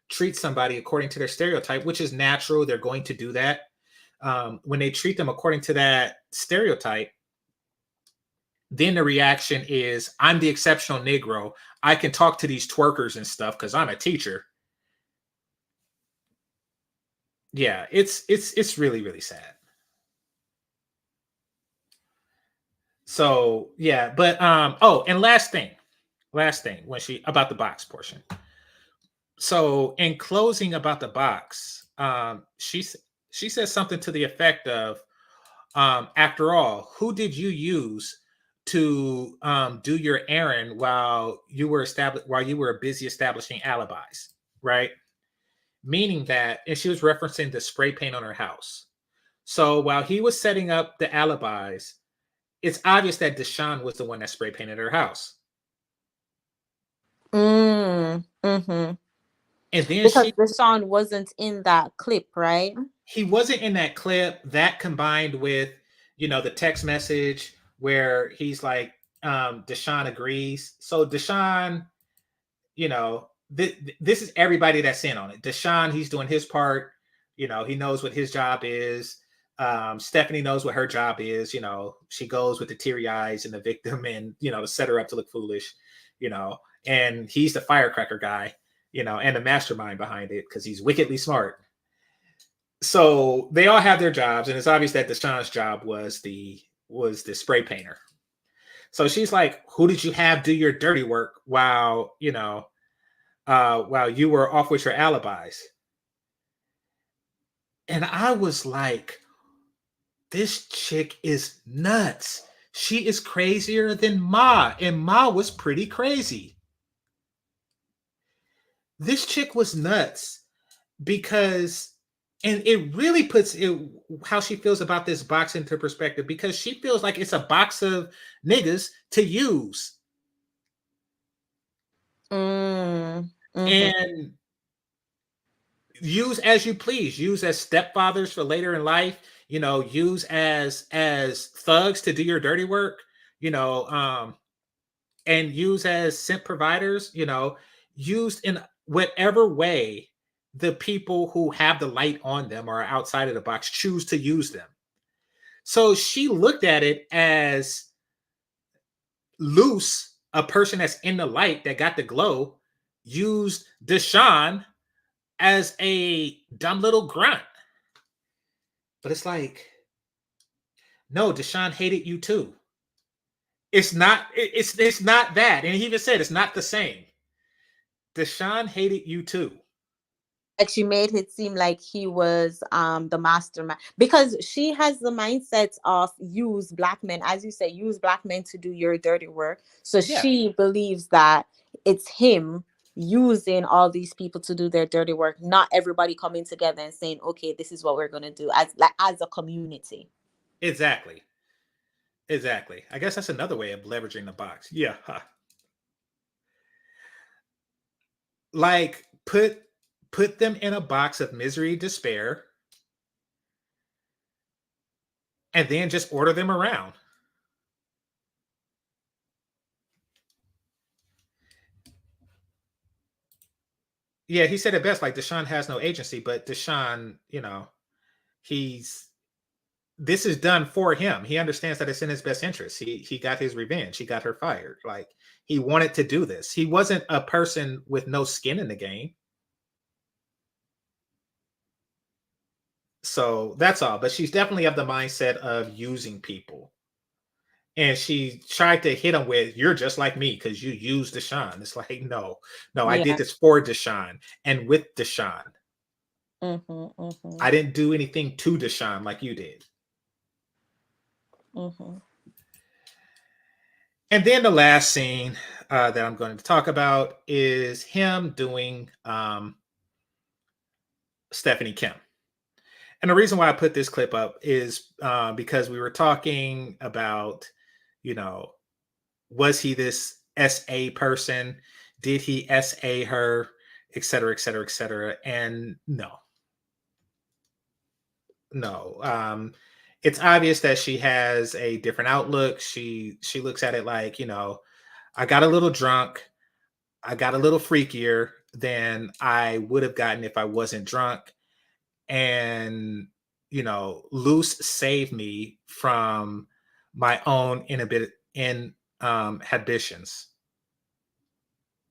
treats somebody according to their stereotype, which is natural, they're going to do that. When they treat them according to that stereotype, then the reaction is, I'm the exceptional Negro. I can talk to these twerkers and stuff because I'm a teacher. Yeah, it's really, really sad. So yeah, but and last thing when she about the box portion. So in closing about the box, she says something to the effect of, after all, who did you use to do your errand while you were busy establishing alibis, right? Meaning that, and she was referencing the spray paint on her house. So while he was setting up the alibis, it's obvious that Deshaun was the one that spray painted her house. Mm-hmm. And then because Deshaun wasn't in that clip, right? He wasn't in that clip. That combined with, the text message where he's like, Deshaun agrees. So Deshaun, this is everybody that's in on it. Deshaun, he's doing his part. He knows what his job is. Stephanie knows what her job is. She goes with the teary eyes and the victim and, to set her up to look foolish, and he's the firecracker guy, and the mastermind behind it because he's wickedly smart. So they all have their jobs, and it's obvious that Deshaun's job was the spray painter. So she's like, who did you have do your dirty work while you were off with your alibis? And I was like, this chick is nuts. She is crazier than Ma, and Ma was pretty crazy. This chick was nuts because, and it really puts how she feels about this box into perspective, because she feels like it's a box of niggas to use. And use as you please. Use as stepfathers for later in life. Use as thugs to do your dirty work. And use as simp providers. Used in whatever way the people who have the light on them or outside of the box choose to use them. So she looked at it as Luce, a person that's in the light that got the glow, used Deshaun as a dumb little grunt. But it's like, no, Deshaun hated you too. It's not that. And he even said it's not the same. Deshaun hated you too. Like, she made it seem like he was the mastermind, because she has the mindset of use black men, as you say, use black men to do your dirty work. So yeah, she believes that it's him using all these people to do their dirty work, not everybody coming together and saying, okay, this is what we're going to do as a community. Exactly. Exactly. I guess that's another way of leveraging the box. Yeah. Like put them in a box of misery, despair, and then just order them around. Yeah, he said it best. Like Deshaun has no agency, but Deshaun, he's this is done for him. He understands that it's in his best interest. He got his revenge. He got her fired. Like he wanted to do this. He wasn't a person with no skin in the game. So that's all. But she's definitely of the mindset of using people. And she tried to hit him with, "You're just like me because you used Deshaun." It's like, no, I did Yeah. this for Deshaun and with Deshaun. I didn't do anything to Deshaun like you did. And then the last scene that I'm going to talk about is him doing Stephanie Kim. And the reason why I put this clip up is because we were talking about, was he this SA person? Did he SA her, et cetera, et cetera, et cetera? And no. It's obvious that she has a different outlook. She looks at it like, I got a little drunk. I got a little freakier than I would have gotten if I wasn't drunk. And, Luce saved me from my own inhibitions.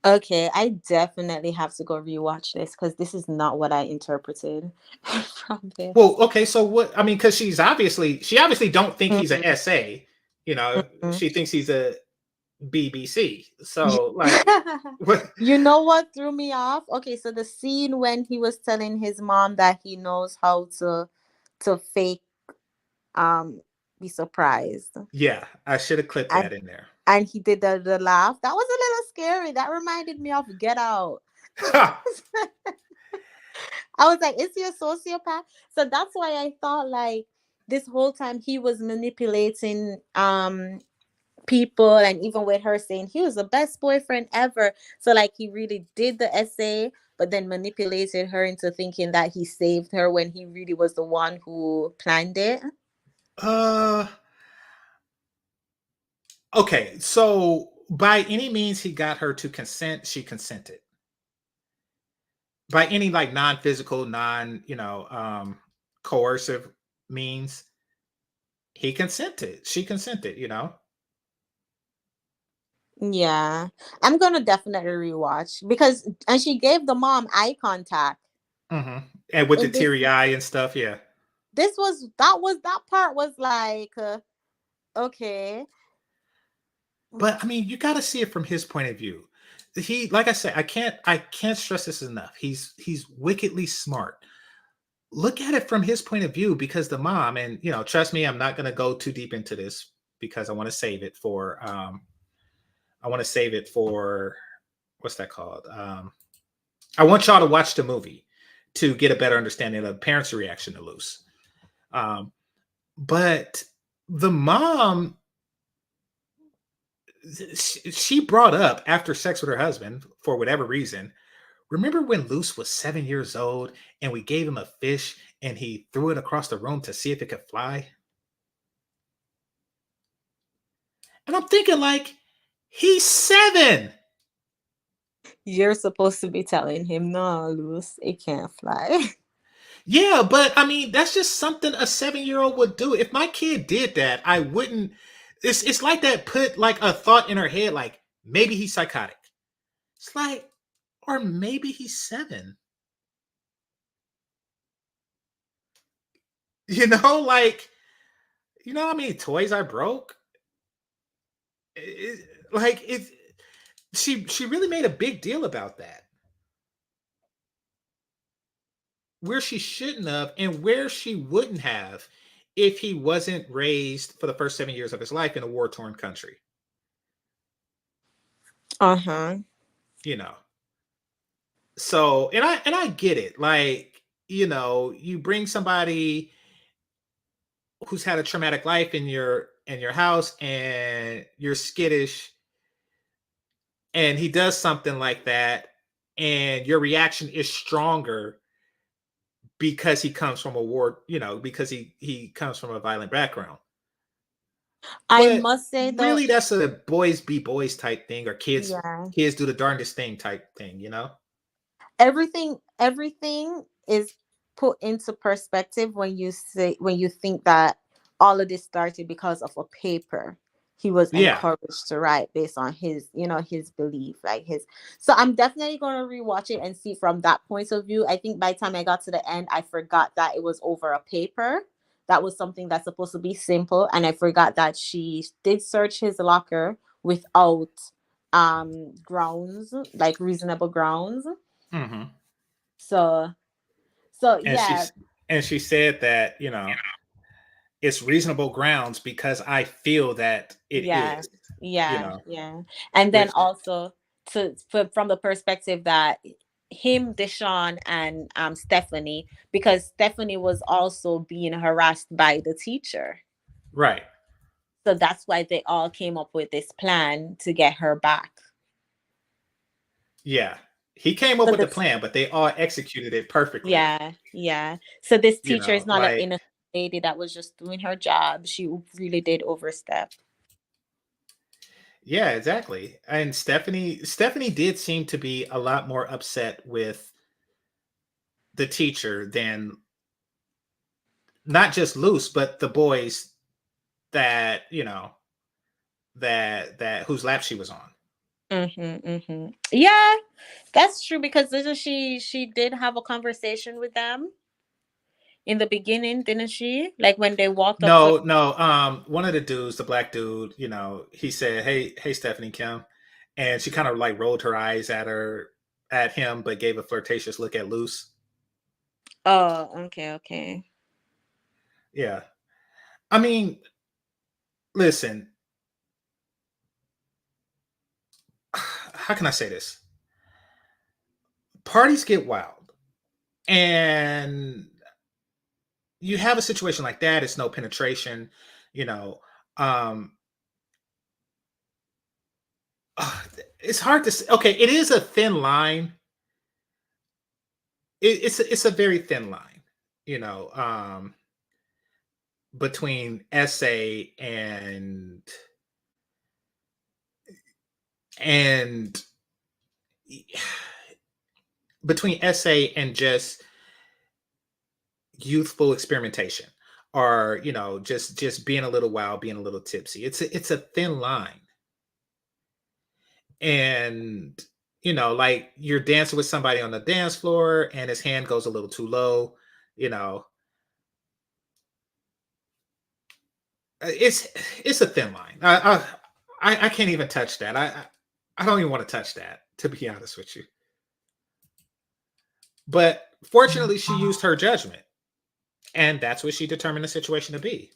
Okay, I definitely have to go rewatch this because this is not what I interpreted from this. Well, okay, so what? I mean, because she obviously don't think he's an SA. She thinks he's a BBC. So, like, what? You know what threw me off? Okay, so the scene when he was telling his mom that he knows how to fake be surprised. Yeah, I should have clipped that in there. And he did the laugh. That was a little scary. That reminded me of Get Out. I was like, is he a sociopath? So that's why I thought like this whole time he was manipulating people, and even with her saying he was the best boyfriend ever. So like he really did the essay, but then manipulated her into thinking that he saved her when he really was the one who planned it. Okay, so by any means he got her to consent, she consented. By any like non-physical, coercive means, he consented. She consented, Yeah, I'm gonna definitely rewatch and she gave the mom eye contact. And with the teary eye and stuff, yeah. That part was like, okay. But I mean, you got to see it from his point of view. He, like I said, I can't stress this enough. He's wickedly smart. Look at it from his point of view, because the mom, and trust me, I'm not going to go too deep into this because I want to save it for what's that called? I want y'all to watch the movie to get a better understanding of the parents' reaction to Luce. But the mom, she brought up after sex with her husband for whatever reason. Remember when Luce was 7 years old and we gave him a fish and he threw it across the room to see if it could fly? And I'm thinking, like, he's 7. You're supposed to be telling him, no, Luce, it can't fly. Yeah, but I mean, that's just something a 7-year-old would do. If my kid did that, I wouldn't. It's like that put like a thought in her head, like maybe he's psychotic. It's like, or maybe he's 7. Like, how many toys I broke? She really made a big deal about that. Where she shouldn't have, and where she wouldn't have if he wasn't raised for the first 7 years of his life in a war-torn country. So, and I get it. Like, you bring somebody who's had a traumatic life and in your house and you're skittish, and he does something like that, and your reaction is stronger because he comes from a war, because he comes from a violent background. I But must say though, really, that's a boys be boys type thing, or kids yeah, kids do the darndest thing type thing. everything is put into perspective when you think that all of this started because of a paper he was Yeah, encouraged to write based on his belief, like his. So I'm definitely going to rewatch it and see from that point of view. I think by the time I got to the end, I forgot that it was over a paper. That was something that's supposed to be simple, and I forgot that she did search his locker without grounds, like reasonable grounds. hmm So so and yeah, she said that it's reasonable grounds because I feel that it yeah, is, you yeah, know, yeah. And then which also from the perspective that him, Deshaun, and Stephanie, because Stephanie was also being harassed by the teacher. right, So that's why they all came up with this plan to get her back. yeah, he came up So with the this, plan, but they all executed it perfectly. yeah, yeah. So this teacher is not an Like, innocent lady that was just doing her job. She really did overstep. yeah, exactly. And Stephanie did seem to be a lot more upset with the teacher than not just Luce, but the boys that that whose lap she was on. Mm-hmm, mm-hmm. Yeah, that's true because didn't she did have a conversation with them in the beginning, didn't she? Like when they walked up to. No, no. One of the dudes, the black dude, he said, "Hey, Stephanie Kim," and she kind of like rolled her eyes at him, but gave a flirtatious look at Luce. Oh, okay, okay. Yeah, I mean, listen, how can I say this? Parties get wild, and you have a situation like that. It's no penetration, you know. Um, it's hard to say. Okay, it is a thin line. It's a very thin line, you know. Between essay and between essay and just youthful experimentation, or just being a little wild, being a little tipsy. It's a thin line. And like you're dancing with somebody on the dance floor and his hand goes a little too low, you know it's it's a thin line. I can't even touch that. I don't even want to touch that, to be honest with you. But fortunately, she used her judgment, and that's what she determined the situation to be.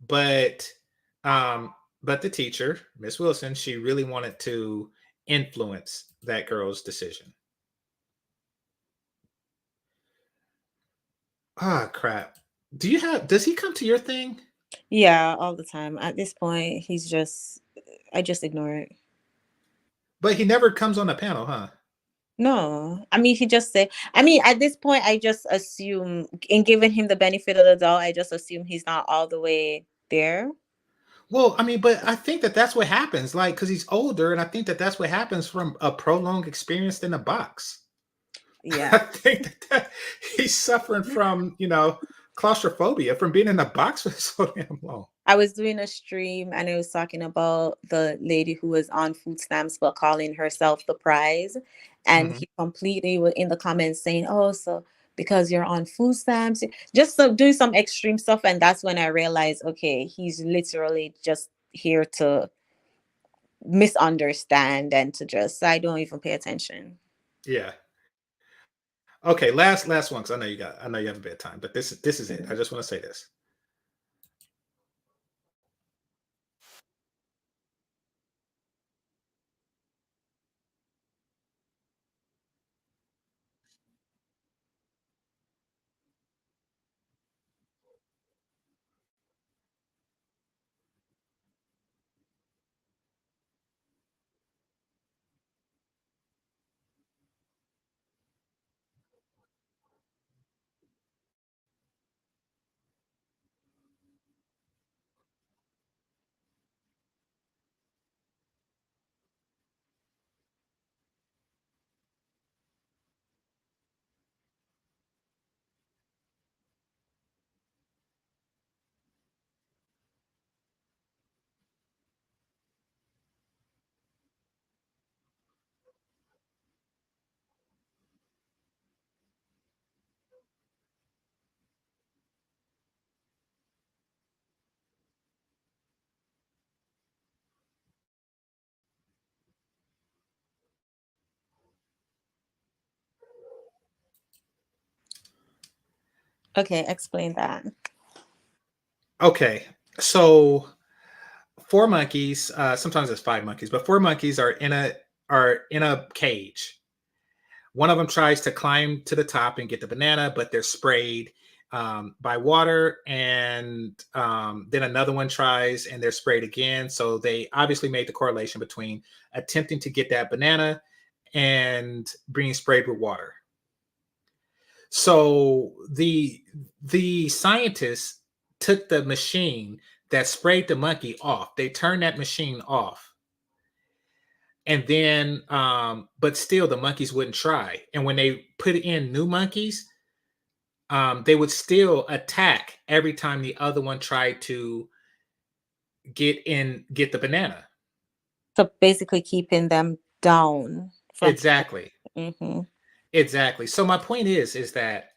But um, but the teacher, Miss Wilson, she really wanted to influence that girl's decision. Ah, crap. Does he come to your thing? Yeah, all the time. At this point, I just ignore it. But he never comes on the panel, huh? No, I mean, he just said. I mean, at this point, I just assume, in giving him the benefit of the doubt, I just assume he's not all the way there. Well, I mean, but I think that that's what happens, like, because he's older, and I think that that's what happens from a prolonged experience in a box. I Yeah. think that he's suffering from, claustrophobia from being in a box for so damn long. I was doing a stream and I was talking about the lady who was on food stamps but calling herself the prize. And Mhm. he completely was in the comments saying, "Oh, so because you're on food stamps," just doing some extreme stuff. And that's when I realized, okay, he's literally just here to misunderstand and to just, I don't even pay attention. Yeah. Okay, last one, because I know you have a bit of time, but this is it. I just want to say this. Okay, explain that. Okay, so four monkeys, sometimes it's five monkeys, but four monkeys are in a cage. One of them tries to climb to the top and get the banana, but they're sprayed by water. And then another one tries and they're sprayed again. So they obviously made the correlation between attempting to get that banana and being sprayed with water. So the scientists took the machine that sprayed the monkey off. They turned that machine off, and then but still the monkeys wouldn't try. And when they put in new monkeys, they would still attack every time the other one tried to get the banana. So basically keeping them down from. Exactly. Mm-hmm. Exactly. So my point is that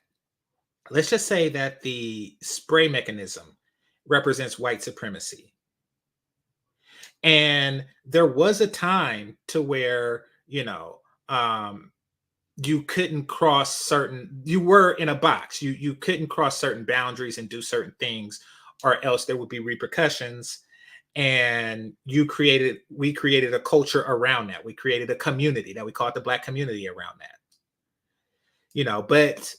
let's just say that the spray mechanism represents white supremacy. And there was a time to where, you couldn't cross you were in a box. You couldn't cross certain boundaries and do certain things, or else there would be repercussions. And we created a culture around that. We created a community that we call it the Black community around that. But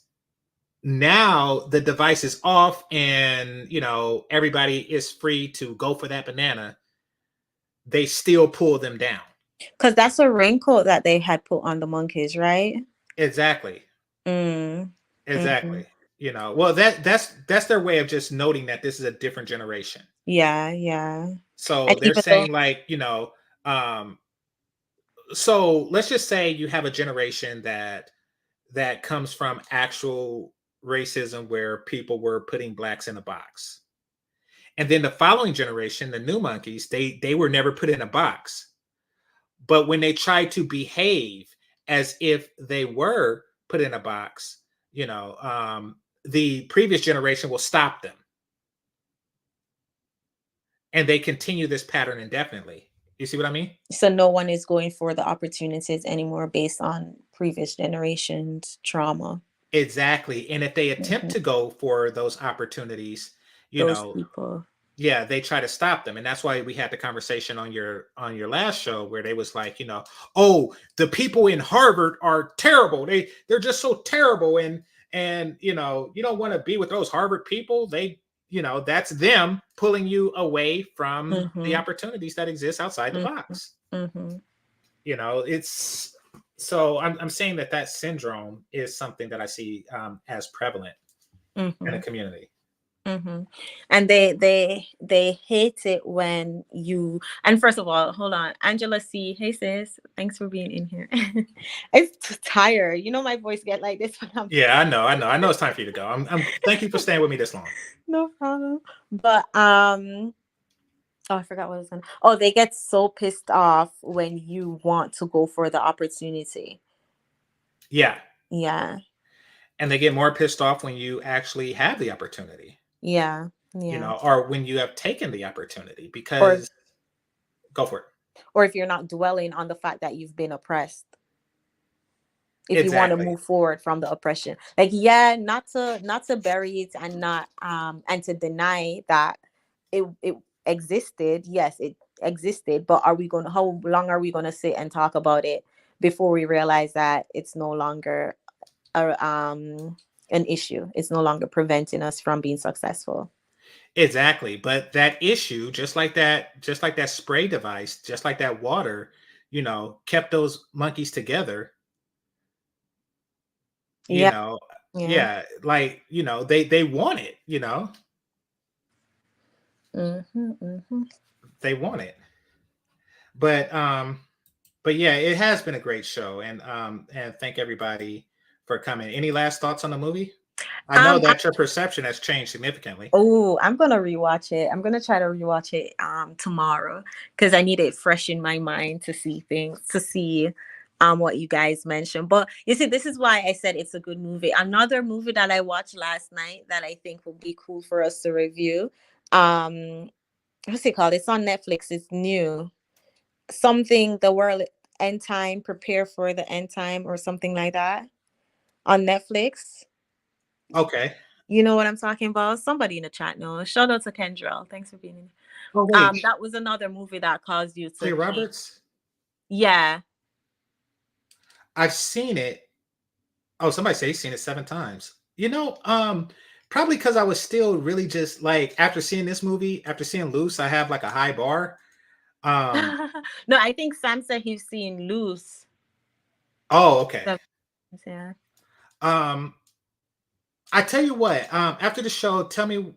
now the device is off and everybody is free to go for that banana. They still pull them down. Because that's a raincoat that they had put on the monkeys, right? Exactly. Mm. Exactly. Well, that's their way of just noting that this is a different generation. Yeah. So And they're saying so let's just say you have a generation that comes from actual racism where people were putting blacks in a box. And then the following generation, the new monkeys, they were never put in a box. But when they try to behave as if they were put in a box, the previous generation will stop them. And they continue this pattern indefinitely. You see what I mean? So no one is going for the opportunities anymore based on previous generations' trauma. Exactly. And if they attempt to go for those opportunities, Those people. Yeah, they try to stop them. And that's why we had the conversation on your last show where they was like, oh, the people in Harvard are terrible. They're just so terrible. And you don't want to be with those Harvard people. That's them pulling you away from the opportunities that exist outside the box. It's so I'm saying that syndrome is something that I see as prevalent in a community. And they hate it when you. And first of all, hold on, Angela C. Hey sis, thanks for being in here. It's tired. My voice get like this when I'm. Yeah, I know. It's time for you to go. I'm thank you for staying with me this long. No problem. But oh, I forgot what I was gonna. Oh, they get so pissed off when you want to go for the opportunity. Yeah. And they get more pissed off when you actually have the opportunity. Yeah. Or when you have taken the opportunity, because go for it. Or if you're not dwelling on the fact that you've been oppressed. If you want to move forward from the oppression, not to bury it and not and to deny that it existed. Yes, it existed, but how long are we going to sit and talk about it before we realize that it's no longer an issue? It's no longer preventing us from being successful. Exactly. But that issue, just like that spray device, just like that water, kept those monkeys together. They want it, They want it. But yeah, it has been a great show, and thank everybody for coming. Any last thoughts on the movie? I know that your perception has changed significantly. Oh, I'm gonna rewatch it. I'm gonna try to rewatch it tomorrow because I need it fresh in my mind to see what you guys mentioned. But you see, this is why I said it's a good movie. Another movie that I watched last night that I think would be cool for us to review. What's it called? It's on Netflix. It's new. Something the world end time, prepare for the end time, or something like that, on Netflix. Okay. You know what I'm talking about? Somebody in the chat knows. Shout out to Kendra. Thanks for being in. Oh wait, That was another movie that caused you to Julia think. Roberts. Yeah. I've seen it. Oh, somebody say he's seen it 7 times. Probably because I was still really just like after seeing this movie, after seeing Luce, I have like a high bar. Um. No, I think Sam said he's seen Luce. Oh, okay. Yeah. I tell you what. After the show, tell me,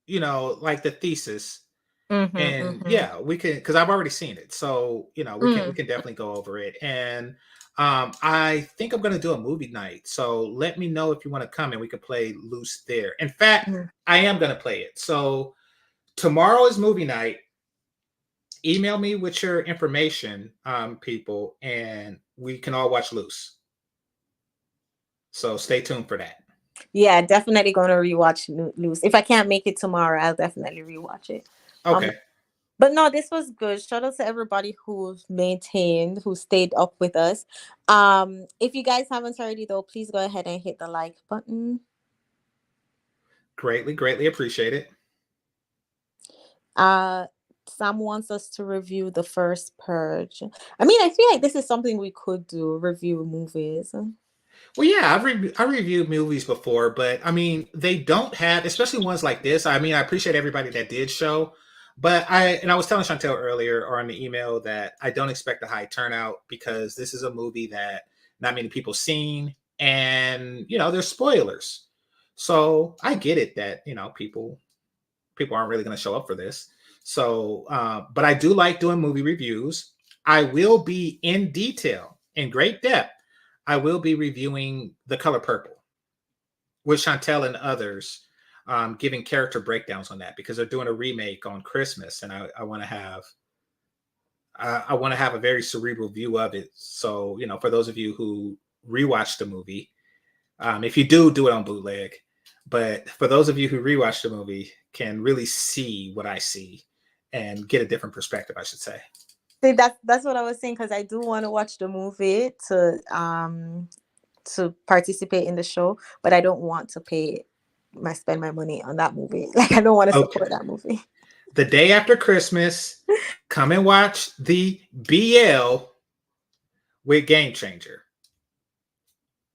like the thesis, and yeah, we can because I've already seen it, so we can definitely go over it. And I think I'm gonna do a movie night, so let me know if you want to come and we can play Luce there. In fact, I am gonna play it. So tomorrow is movie night. Email me with your information, people, and we can all watch Luce. So stay tuned for that. Yeah, definitely going to rewatch Luce. If I can't make it tomorrow, I'll definitely rewatch it. Okay. But no, this was good. Shout out to everybody who maintained, who stayed up with us. If you guys haven't already, though, please go ahead and hit the like button. Greatly appreciate it. Sam wants us to review the first Purge. I mean, I feel like this is something we could do, review movies. Well, yeah, I reviewed movies before, but I mean, they don't have, especially ones like this. I mean, I appreciate everybody that did show, but I was telling Chantel earlier or on the email that I don't expect a high turnout because this is a movie that not many people seen, and there's spoilers. So I get it that people aren't really going to show up for this. So, but I do like doing movie reviews. I will be in detail, in great depth. I will be reviewing The Color Purple with Chantel and others, giving character breakdowns on that because they're doing a remake on Christmas, and I want to have a very cerebral view of it. So, for those of you who rewatch the movie, if you do it on bootleg, but for those of you who rewatch the movie, can really see what I see and get a different perspective, I should say. See, that's what I was saying, because I do want to watch the movie to participate in the show, but I don't want to spend my money on that movie. Like, I don't want to support that movie. The day after Christmas, come and watch the BL with GameChanger.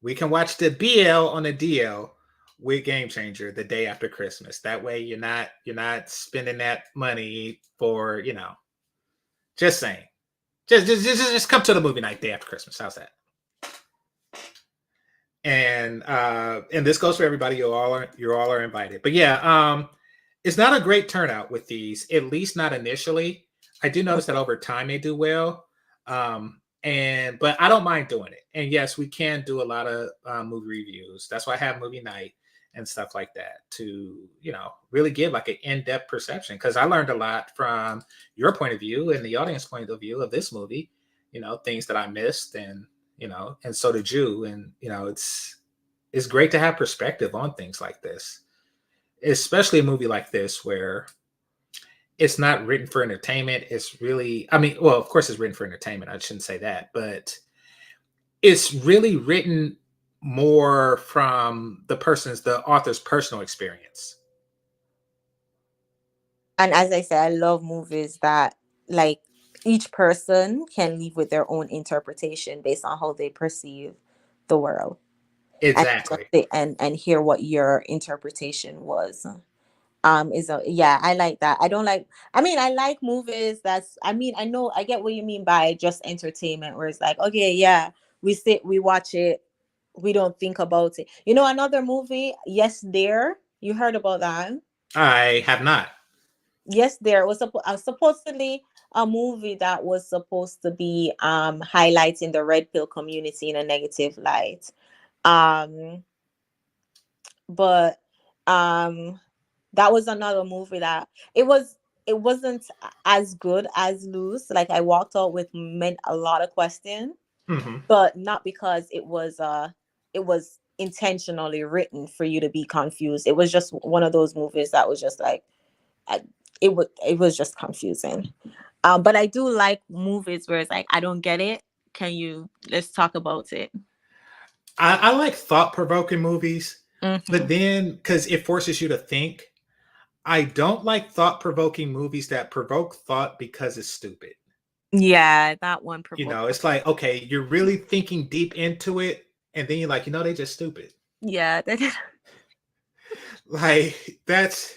We can watch the BL on the DL with GameChanger the day after Christmas. That way you're not spending that money for, just saying. Just come to the movie night day after Christmas. How's that? And this goes for everybody. You all are invited. But yeah, it's not a great turnout with these, at least not initially. I do notice that over time they do well. But I don't mind doing it. And yes, we can do a lot of movie reviews. That's why I have movie night and stuff like that to, really give like an in-depth perception. Because I learned a lot from your point of view and the audience point of view of this movie, things that I missed and so did you. And, it's great to have perspective on things like this, especially a movie like this where it's not written for entertainment. It's really, well, of course it's written for entertainment. I shouldn't say that, but it's really written more from the author's personal experience. And as I said, I love movies that like each person can leave with their own interpretation based on how they perceive the world. Exactly. And hear what your interpretation was. I like that. I like movies I know I get what you mean by just entertainment, where it's like, okay, yeah, we sit, we watch it, we don't think about it. Another movie, Yes There, you heard about that? I have not. Yes There was supposedly a movie that was supposed to be highlighting the red pill community in a negative light. But that was another movie that it wasn't as good as Luce. Like, I walked out with a lot of questions, but not because it was intentionally written for you to be confused. It was just one of those movies that was just like, it was just confusing. But I do like movies where it's like, I don't get it. Let's talk about it. I like thought-provoking movies. But then, because it forces you to think, I don't like thought-provoking movies that provoke thought because it's stupid. Yeah, that one You provoked. know, it's like, okay, you're really thinking deep into it, and then you're like, they just stupid. Yeah. Like, that's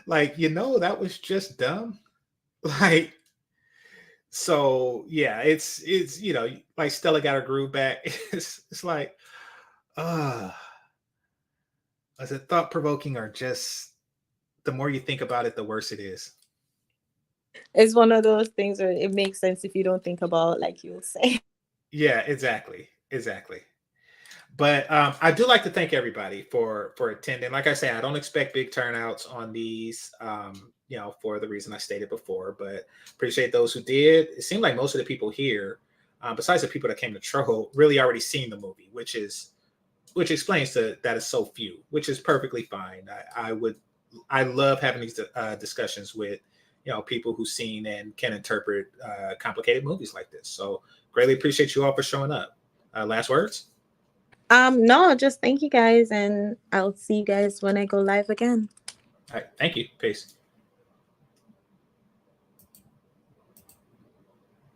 like, that was just dumb. Like, so yeah, it's like Stella got her groove back. It's like, is it thought-provoking or just the more you think about it, the worse it is. It's one of those things where it makes sense if you don't think about, like you'll say. Yeah, exactly. But I do like to thank everybody for attending. Like I say, I don't expect big turnouts on these, for the reason I stated before. But appreciate those who did. It seemed like most of the people here, besides the people that came to troll, really already seen the movie, which explains that it's so few, which is perfectly fine. I love having these discussions with people who've seen and can interpret complicated movies like this. So greatly appreciate you all for showing up. Last words? No, just thank you guys, and I'll see you guys when I go live again. All right, thank you. Peace.